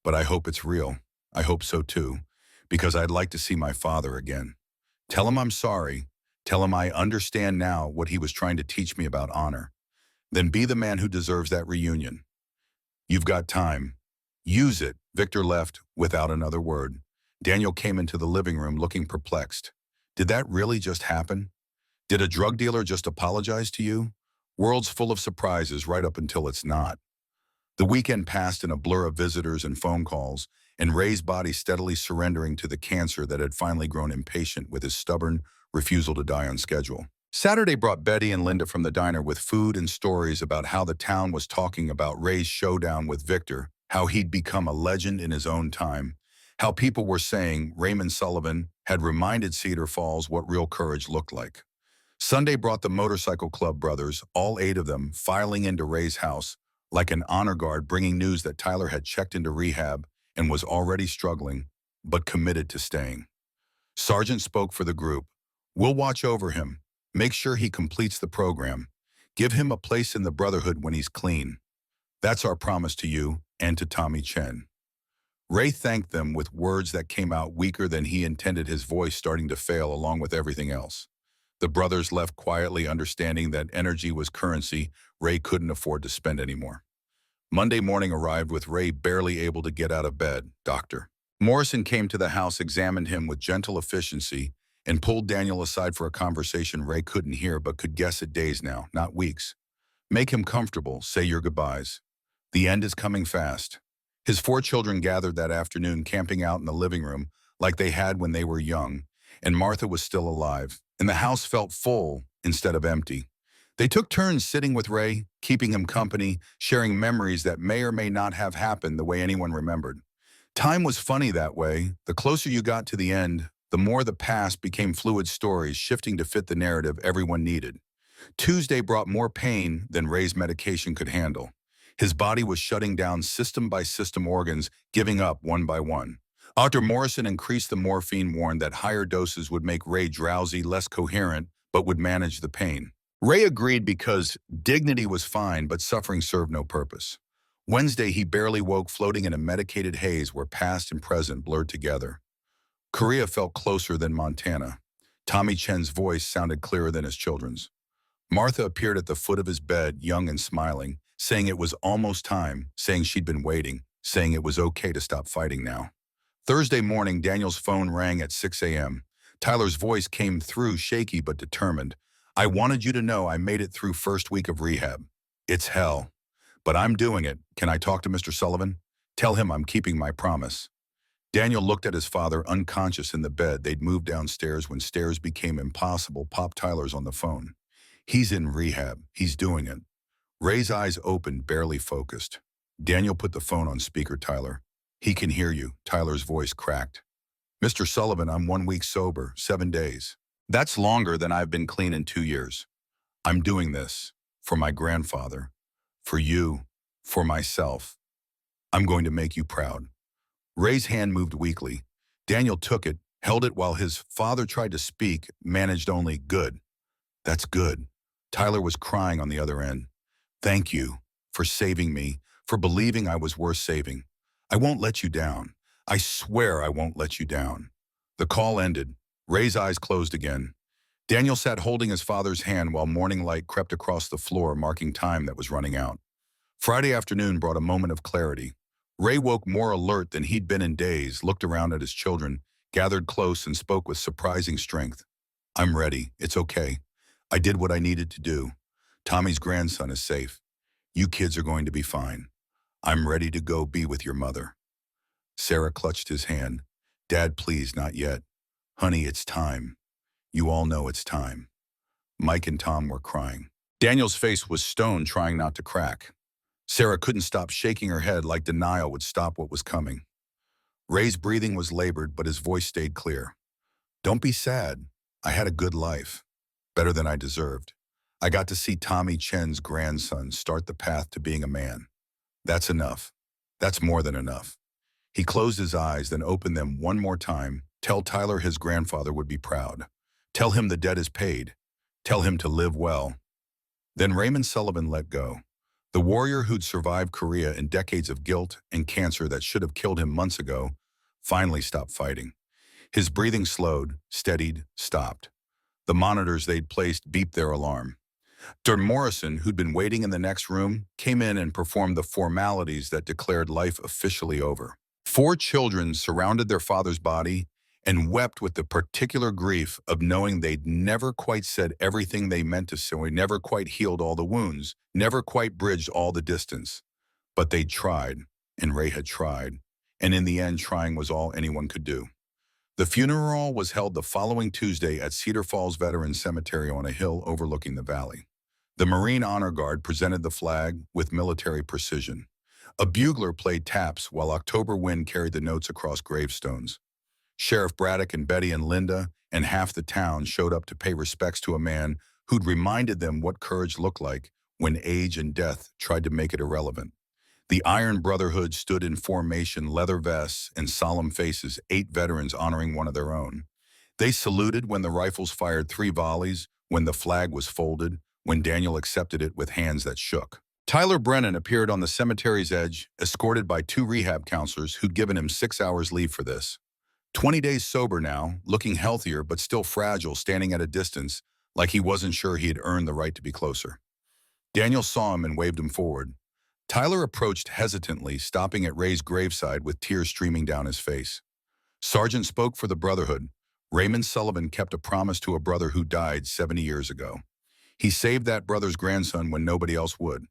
But I hope it's real. I hope so too, because I'd like to see my father again. Tell him I'm sorry. Tell him I understand now what he was trying to teach me about honor. Then be the man who deserves that reunion. You've got time. Use it. Victor left without another word. Daniel came into the living room looking perplexed. Did that really just happen? Did a drug dealer just apologize to you? World's full of surprises right up until it's not. The weekend passed in a blur of visitors and phone calls, and Ray's body steadily surrendering to the cancer that had finally grown impatient with his stubborn refusal to die on schedule. Saturday brought Betty and Linda from the diner with food and stories about how the town was talking about Ray's showdown with Victor, how he'd become a legend in his own time, how people were saying Raymond Sullivan had reminded Cedar Falls what real courage looked like. Sunday brought the motorcycle club brothers, all 8 of them, filing into Ray's house like an honor guard, bringing news that Tyler had checked into rehab and was already struggling, but committed to staying. Sergeant spoke for the group. We'll watch over him, make sure he completes the program, Give him a place in the Brotherhood when he's clean. That's our promise to you and to Tommy Chen." Ray thanked them with words that came out weaker than he intended, his voice starting to fail along with everything else. The brothers left quietly, understanding that energy was currency Ray couldn't afford to spend anymore. Monday morning arrived with Ray barely able to get out of bed. Doctor Morrison came to the house, examined him with gentle efficiency, and pulled Daniel aside for a conversation Ray couldn't hear but could guess at days now, not weeks. "Make him comfortable, say your goodbyes. The end is coming fast." His four children gathered that afternoon, camping out in the living room like they had when they were young, and Martha was still alive, and the house felt full instead of empty. They took turns sitting with Ray, keeping him company, sharing memories that may or may not have happened the way anyone remembered. Time was funny that way. The closer you got to the end, the more the past became fluid stories, shifting to fit the narrative everyone needed. Tuesday brought more pain than Ray's medication could handle. His body was shutting down system by system, organs giving up one by one. Dr. Morrison increased the morphine, warned that higher doses would make Ray drowsy, less coherent, but would manage the pain. Ray agreed because dignity was fine, but suffering served no purpose. Wednesday, he barely woke, floating in a medicated haze where past and present blurred together. Korea felt closer than Montana. Tommy Chen's voice sounded clearer than his children's. Martha appeared at the foot of his bed, young and smiling, saying it was almost time, saying she'd been waiting, saying it was okay to stop fighting now. Thursday morning, Daniel's phone rang at 6 a.m. Tyler's voice came through, shaky but determined. "I wanted you to know I made it through first week of rehab. It's hell, but I'm doing it. Can I talk to Mr. Sullivan? Tell him I'm keeping my promise." Daniel looked at his father, unconscious in the bed. They'd moved downstairs when stairs became impossible. Pop Tyler's on the phone. "He's in rehab. He's doing it." Ray's eyes opened, barely focused. Daniel put the phone on speaker. "Tyler, he can hear you." Tyler's voice cracked. "Mr. Sullivan, I'm 1 week sober, 7 days. That's longer than I've been clean in 2 years. I'm doing this for my grandfather, for you, for myself. I'm going to make you proud." Ray's hand moved weakly. Daniel took it, held it while his father tried to speak, managed only, "Good. That's good." Tyler was crying on the other end. "Thank you for saving me, for believing I was worth saving. I won't let you down. I swear I won't let you down." The call ended. Ray's eyes closed again. Daniel sat holding his father's hand while morning light crept across the floor, marking time that was running out. Friday afternoon brought a moment of clarity. Ray woke more alert than he'd been in days, looked around at his children, gathered close, and spoke with surprising strength. "I'm ready. It's okay. I did what I needed to do. Tommy's grandson is safe. You kids are going to be fine. I'm ready to go be with your mother." Sarah clutched his hand. "Dad, please, not yet. Honey, it's time. You all know it's time." Mike and Tom were crying. Daniel's face was stone, trying not to crack. Sarah couldn't stop shaking her head like denial would stop what was coming. Ray's breathing was labored, but his voice stayed clear. "Don't be sad. I had a good life. Better than I deserved. I got to see Tommy Chen's grandson start the path to being a man. That's enough. That's more than enough." He closed his eyes, then opened them one more time. "Tell Tyler his grandfather would be proud. Tell him the debt is paid. Tell him to live well." Then Raymond Sullivan let go. The warrior who'd survived Korea and decades of guilt and cancer that should have killed him months ago finally stopped fighting. His breathing slowed, steadied, stopped. The monitors they'd placed beeped their alarm. Dr. Morrison, who'd been waiting in the next room, came in and performed the formalities that declared life officially over. 4 children surrounded their father's body and wept with the particular grief of knowing they'd never quite said everything they meant to say, never quite healed all the wounds, never quite bridged all the distance. But they'd tried, and Ray had tried, and in the end, trying was all anyone could do. The funeral was held the following Tuesday at Cedar Falls Veterans Cemetery on a hill overlooking the valley. The Marine Honor Guard presented the flag with military precision. A bugler played taps while October Wind carried the notes across gravestones. Sheriff Braddock and Betty and Linda and half the town showed up to pay respects to a man who'd reminded them what courage looked like when age and death tried to make it irrelevant. The Iron Brotherhood stood in formation, leather vests and solemn faces, 8 veterans honoring one of their own. They saluted when the rifles fired 3 volleys, when the flag was folded, when Daniel accepted it with hands that shook. Tyler Brennan appeared on the cemetery's edge, escorted by two rehab counselors who'd given him 6 hours leave for this. 20 days sober now, looking healthier but still fragile, standing at a distance like he wasn't sure he had earned the right to be closer. Daniel saw him and waved him forward. Tyler approached hesitantly, stopping at Ray's graveside with tears streaming down his face. Sergeant spoke for the Brotherhood. Raymond Sullivan kept a promise to a brother who died 70 years ago. He saved that brother's grandson when nobody else would.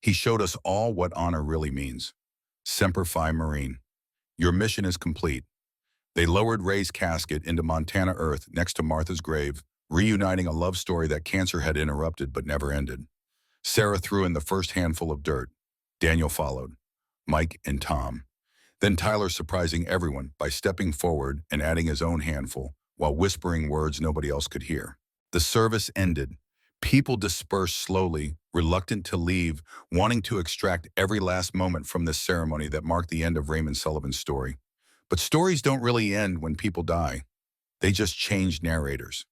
He showed us all what honor really means. Semper Fi Marine. Your mission is complete. They lowered Ray's casket into Montana earth next to Martha's grave, reuniting a love story that cancer had interrupted but never ended. Sarah threw in the first handful of dirt. Daniel followed. Mike and Tom. Then Tyler surprising everyone by stepping forward and adding his own handful, while whispering words nobody else could hear. The service ended. People dispersed slowly, reluctant to leave, wanting to extract every last moment from this ceremony that marked the end of Raymond Sullivan's story. But stories don't really end when people die. They just change narrators.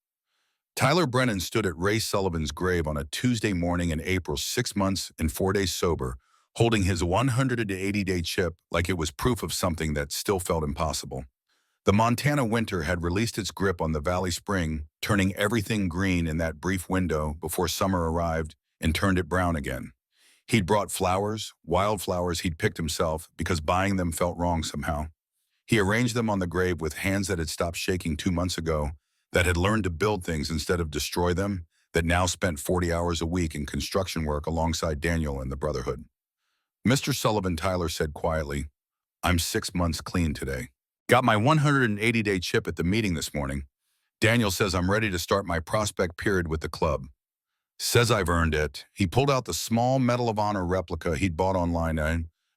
Tyler Brennan stood at Ray Sullivan's grave on a Tuesday morning in April, 6 months and 4 days sober, holding his 180-day chip like it was proof of something that still felt impossible. The Montana winter had released its grip on the Valley Spring, turning everything green in that brief window before summer arrived and turned it brown again. He'd brought flowers, wildflowers he'd picked himself because buying them felt wrong somehow. He arranged them on the grave with hands that had stopped shaking 2 months ago, that had learned to build things instead of destroy them, that now spent 40 hours a week in construction work alongside Daniel and the Brotherhood. Mr. Sullivan, Tyler said quietly, I'm 6 months clean today. Got my 180-day chip at the meeting this morning. Daniel says I'm ready to start my prospect period with the club. Says I've earned it. He pulled out the small Medal of Honor replica he'd bought online,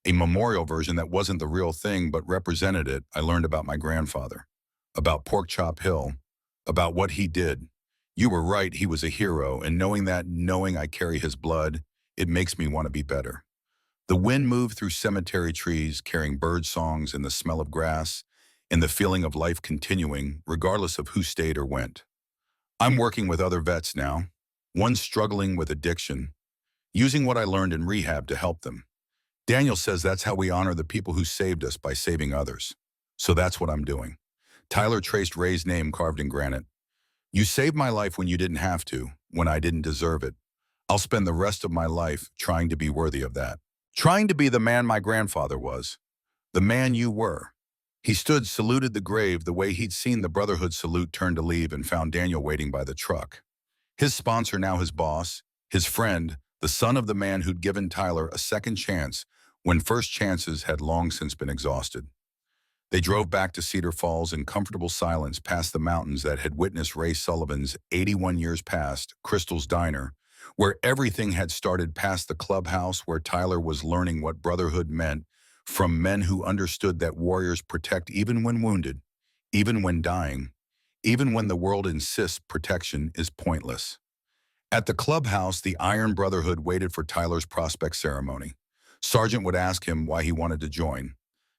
a memorial version that wasn't the real thing but represented it. I learned about my grandfather, about Pork Chop Hill, about what he did. You were right, he was a hero, and knowing I carry his blood, it makes me want to be better. The wind moved through cemetery trees, carrying bird songs and the smell of grass, and the feeling of life continuing, regardless of who stayed or went. I'm working with other vets now, one struggling with addiction, using what I learned in rehab to help them. Daniel says that's how we honor the people who saved us, by saving others. So that's what I'm doing. Tyler traced Ray's name carved in granite. You saved my life when you didn't have to, when I didn't deserve it. I'll spend the rest of my life trying to be worthy of that. Trying to be the man my grandfather was. The man you were. He stood, saluted the grave the way he'd seen the Brotherhood salute, turned to leave, and found Daniel waiting by the truck. His sponsor, now his boss, his friend, the son of the man who'd given Tyler a second chance when first chances had long since been exhausted. They drove back to Cedar Falls in comfortable silence, past the mountains that had witnessed Ray Sullivan's 81 years past, Crystal's Diner, where everything had started, past the clubhouse where Tyler was learning what brotherhood meant from men who understood that warriors protect even when wounded, even when dying, even when the world insists protection is pointless. At the clubhouse, the Iron Brotherhood waited for Tyler's prospect ceremony. Sergeant would ask him why he wanted to join.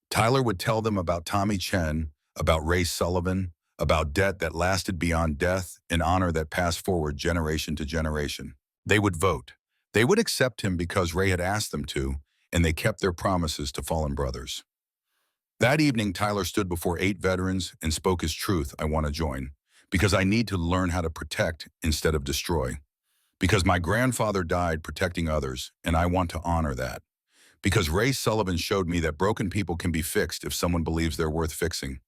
Tyler would tell them about Tommy Chen, about Ray Sullivan, about debt that lasted beyond death, and honor that passed forward generation to generation. They would vote. They would accept him because Ray had asked them to, and they kept their promises to fallen brothers. That evening, Tyler stood before 8 veterans and spoke his truth. I want to join, because I need to learn how to protect instead of destroy. Because my grandfather died protecting others, and I want to honor that. Because Ray Sullivan showed me that broken people can be fixed if someone believes they're worth fixing.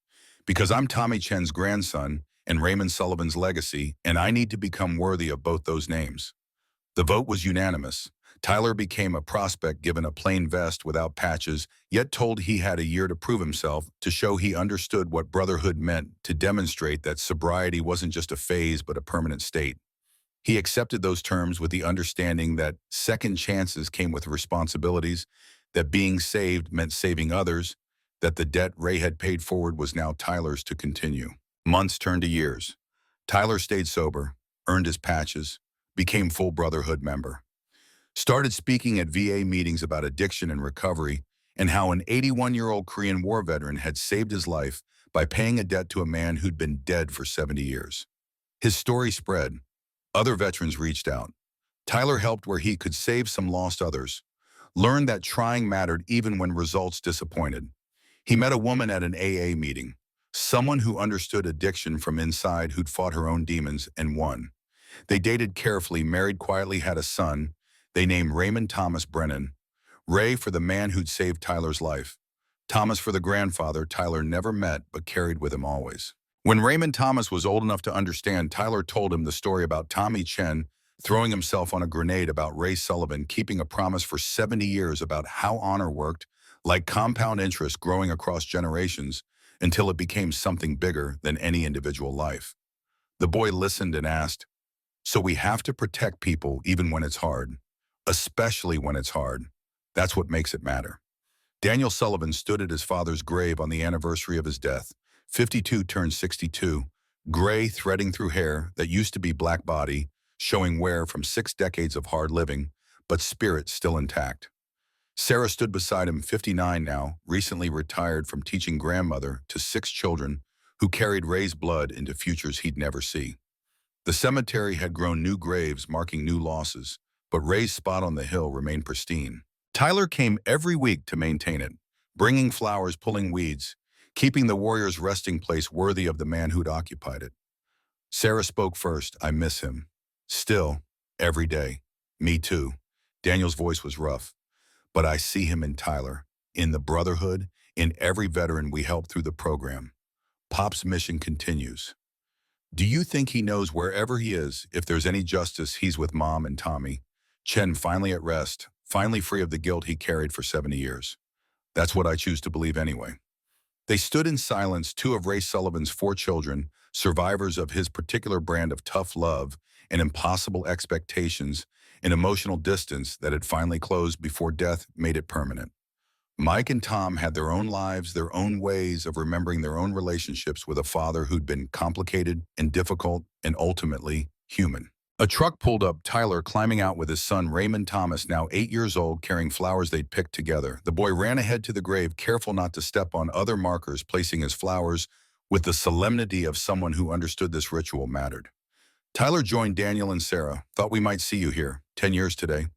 Because I'm Tommy Chen's grandson and Raymond Sullivan's legacy, and I need to become worthy of both those names. The vote was unanimous. Tyler became a prospect given a plain vest without patches, yet told he had a year to prove himself, to show he understood what brotherhood meant, to demonstrate that sobriety wasn't just a phase but a permanent state. He accepted those terms with the understanding that second chances came with responsibilities, that being saved meant saving others, that the debt Ray had paid forward was now Tyler's to continue. Months turned to years. Tyler stayed sober, earned his patches, became full Brotherhood member. Started speaking at VA meetings about addiction and recovery, and how an 81-year-old Korean War veteran had saved his life by paying a debt to a man who'd been dead for 70 years. His story spread. Other veterans reached out. Tyler helped where he could, save some lost others, learned that trying mattered even when results disappointed. He met a woman at an AA meeting, someone who understood addiction from inside, who'd fought her own demons and won. They dated carefully, married quietly, had a son. They named Raymond Thomas Brennan. Ray for the man who'd saved Tyler's life. Thomas for the grandfather Tyler never met but carried with him always. When Raymond Thomas was old enough to understand, Tyler told him the story about Tommy Chen throwing himself on a grenade, about Ray Sullivan keeping a promise for 70 years, about how honor worked like compound interest, growing across generations until it became something bigger than any individual life. The boy listened and asked, "So we have to protect people even when it's hard, especially when it's hard. That's what makes it matter." Daniel Sullivan stood at his father's grave on the anniversary of his death. 52 turned 62, gray threading through hair that used to be black body, showing wear from 6 decades of hard living, but spirit still intact. Sarah stood beside him, 59 now, recently retired from teaching, grandmother to 6 children who carried Ray's blood into futures he'd never see. The cemetery had grown new graves marking new losses, but Ray's spot on the hill remained pristine. Tyler came every week to maintain it, bringing flowers, pulling weeds, keeping the warrior's resting place worthy of the man who'd occupied it. Sarah spoke first. "I miss him. Still, every day." "Me too." Daniel's voice was rough. "But I see him in Tyler, in the brotherhood, in every veteran we helped through the program. Pop's mission continues. Do you think he knows wherever he is, if there's any justice, he's with Mom and Tommy? Chen finally at rest, finally free of the guilt he carried for 70 years. That's what I choose to believe anyway." They stood in silence, two of Ray Sullivan's 4 children, survivors of his particular brand of tough love and impossible expectations, an emotional distance that had finally closed before death made it permanent. Mike and Tom had their own lives, their own ways of remembering their own relationships with a father who'd been complicated and difficult and ultimately human. A truck pulled up, Tyler climbing out with his son Raymond Thomas, now 8 years old, carrying flowers they'd picked together. The boy ran ahead to the grave, careful not to step on other markers, placing his flowers with the solemnity of someone who understood this ritual mattered. Tyler joined Daniel and Sarah. "Thought we might see you here. 10 years today."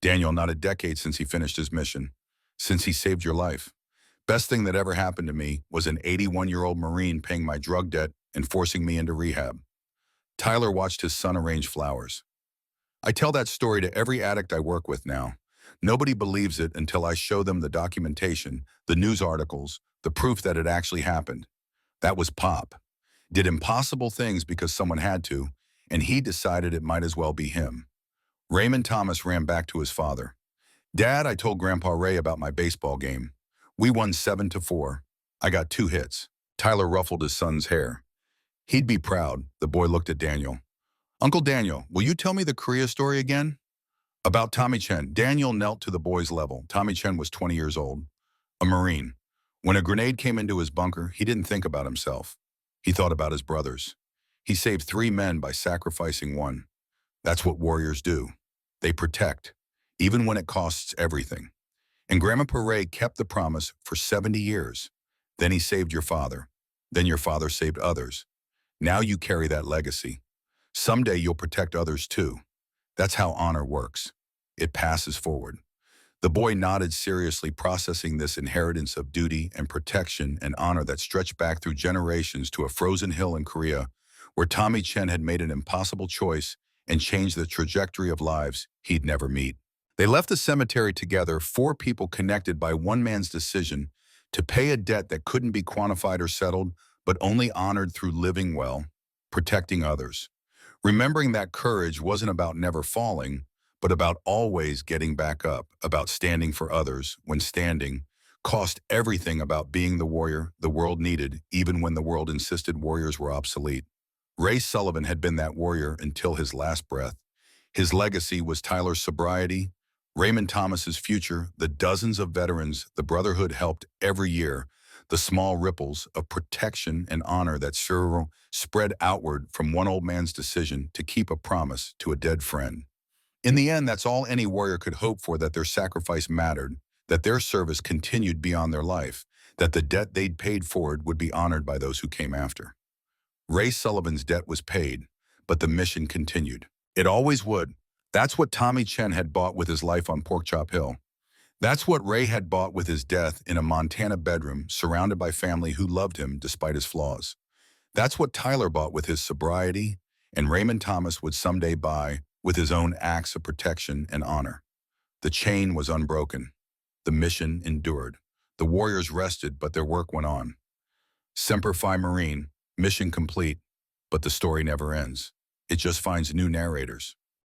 "Daniel, not a decade since he finished his mission. Since he saved your life. Best thing that ever happened to me was an 81-year-old Marine paying my drug debt and forcing me into rehab." Tyler watched his son arrange flowers. "I tell that story to every addict I work with now. Nobody believes it until I show them the documentation, the news articles, the proof that it actually happened. That was Pop. Did impossible things because someone had to, and he decided it might as well be him." Raymond Thomas ran back to his father. "Dad, I told Grandpa Ray about my baseball game. We won 7-4. I got 2 hits. Tyler ruffled his son's hair. "He'd be proud." The boy looked at Daniel. "Uncle Daniel, will you tell me the Korea story again?" "About Tommy Chen." Daniel knelt to the boy's level. Tommy Chen was 20 years old, a Marine. When a grenade came into his bunker, he didn't think about himself. He thought about his brothers. He saved 3 men by sacrificing one. That's what warriors do. They protect, even when it costs everything. And Grandpa Ray kept the promise for 70 years. Then he saved your father. Then your father saved others. Now you carry that legacy. Someday you'll protect others too. That's how honor works. It passes forward. The boy nodded seriously, processing this inheritance of duty and protection and honor that stretched back through generations to a frozen hill in Korea, where Tommy Chen had made an impossible choice and changed the trajectory of lives he'd never meet. They left the cemetery together, 4 people connected by one man's decision to pay a debt that couldn't be quantified or settled, but only honored through living well, protecting others. Remembering that courage wasn't about never falling, but about always getting back up, about standing for others when standing cost everything, about being the warrior the world needed, even when the world insisted warriors were obsolete. Ray Sullivan had been that warrior until his last breath. His legacy was Tyler's sobriety, Raymond Thomas's future, the dozens of veterans the Brotherhood helped every year, the small ripples of protection and honor that spread outward from one old man's decision to keep a promise to a dead friend. In the end, that's all any warrior could hope for, that their sacrifice mattered, that their service continued beyond their life, that the debt they'd paid forward would be honored by those who came after. Ray Sullivan's debt was paid, but the mission continued. It always would, That's what Tommy Chen had bought with his life on Porkchop Hill. That's what Ray had bought with his death in a Montana bedroom surrounded by family who loved him despite his flaws. That's what Tyler bought with his sobriety, and Raymond Thomas would someday buy with his own acts of protection and honor. The chain was unbroken. The mission endured. The warriors rested, but their work went on. Semper Fi Marine, mission complete, but the story never ends. It just finds new narrators.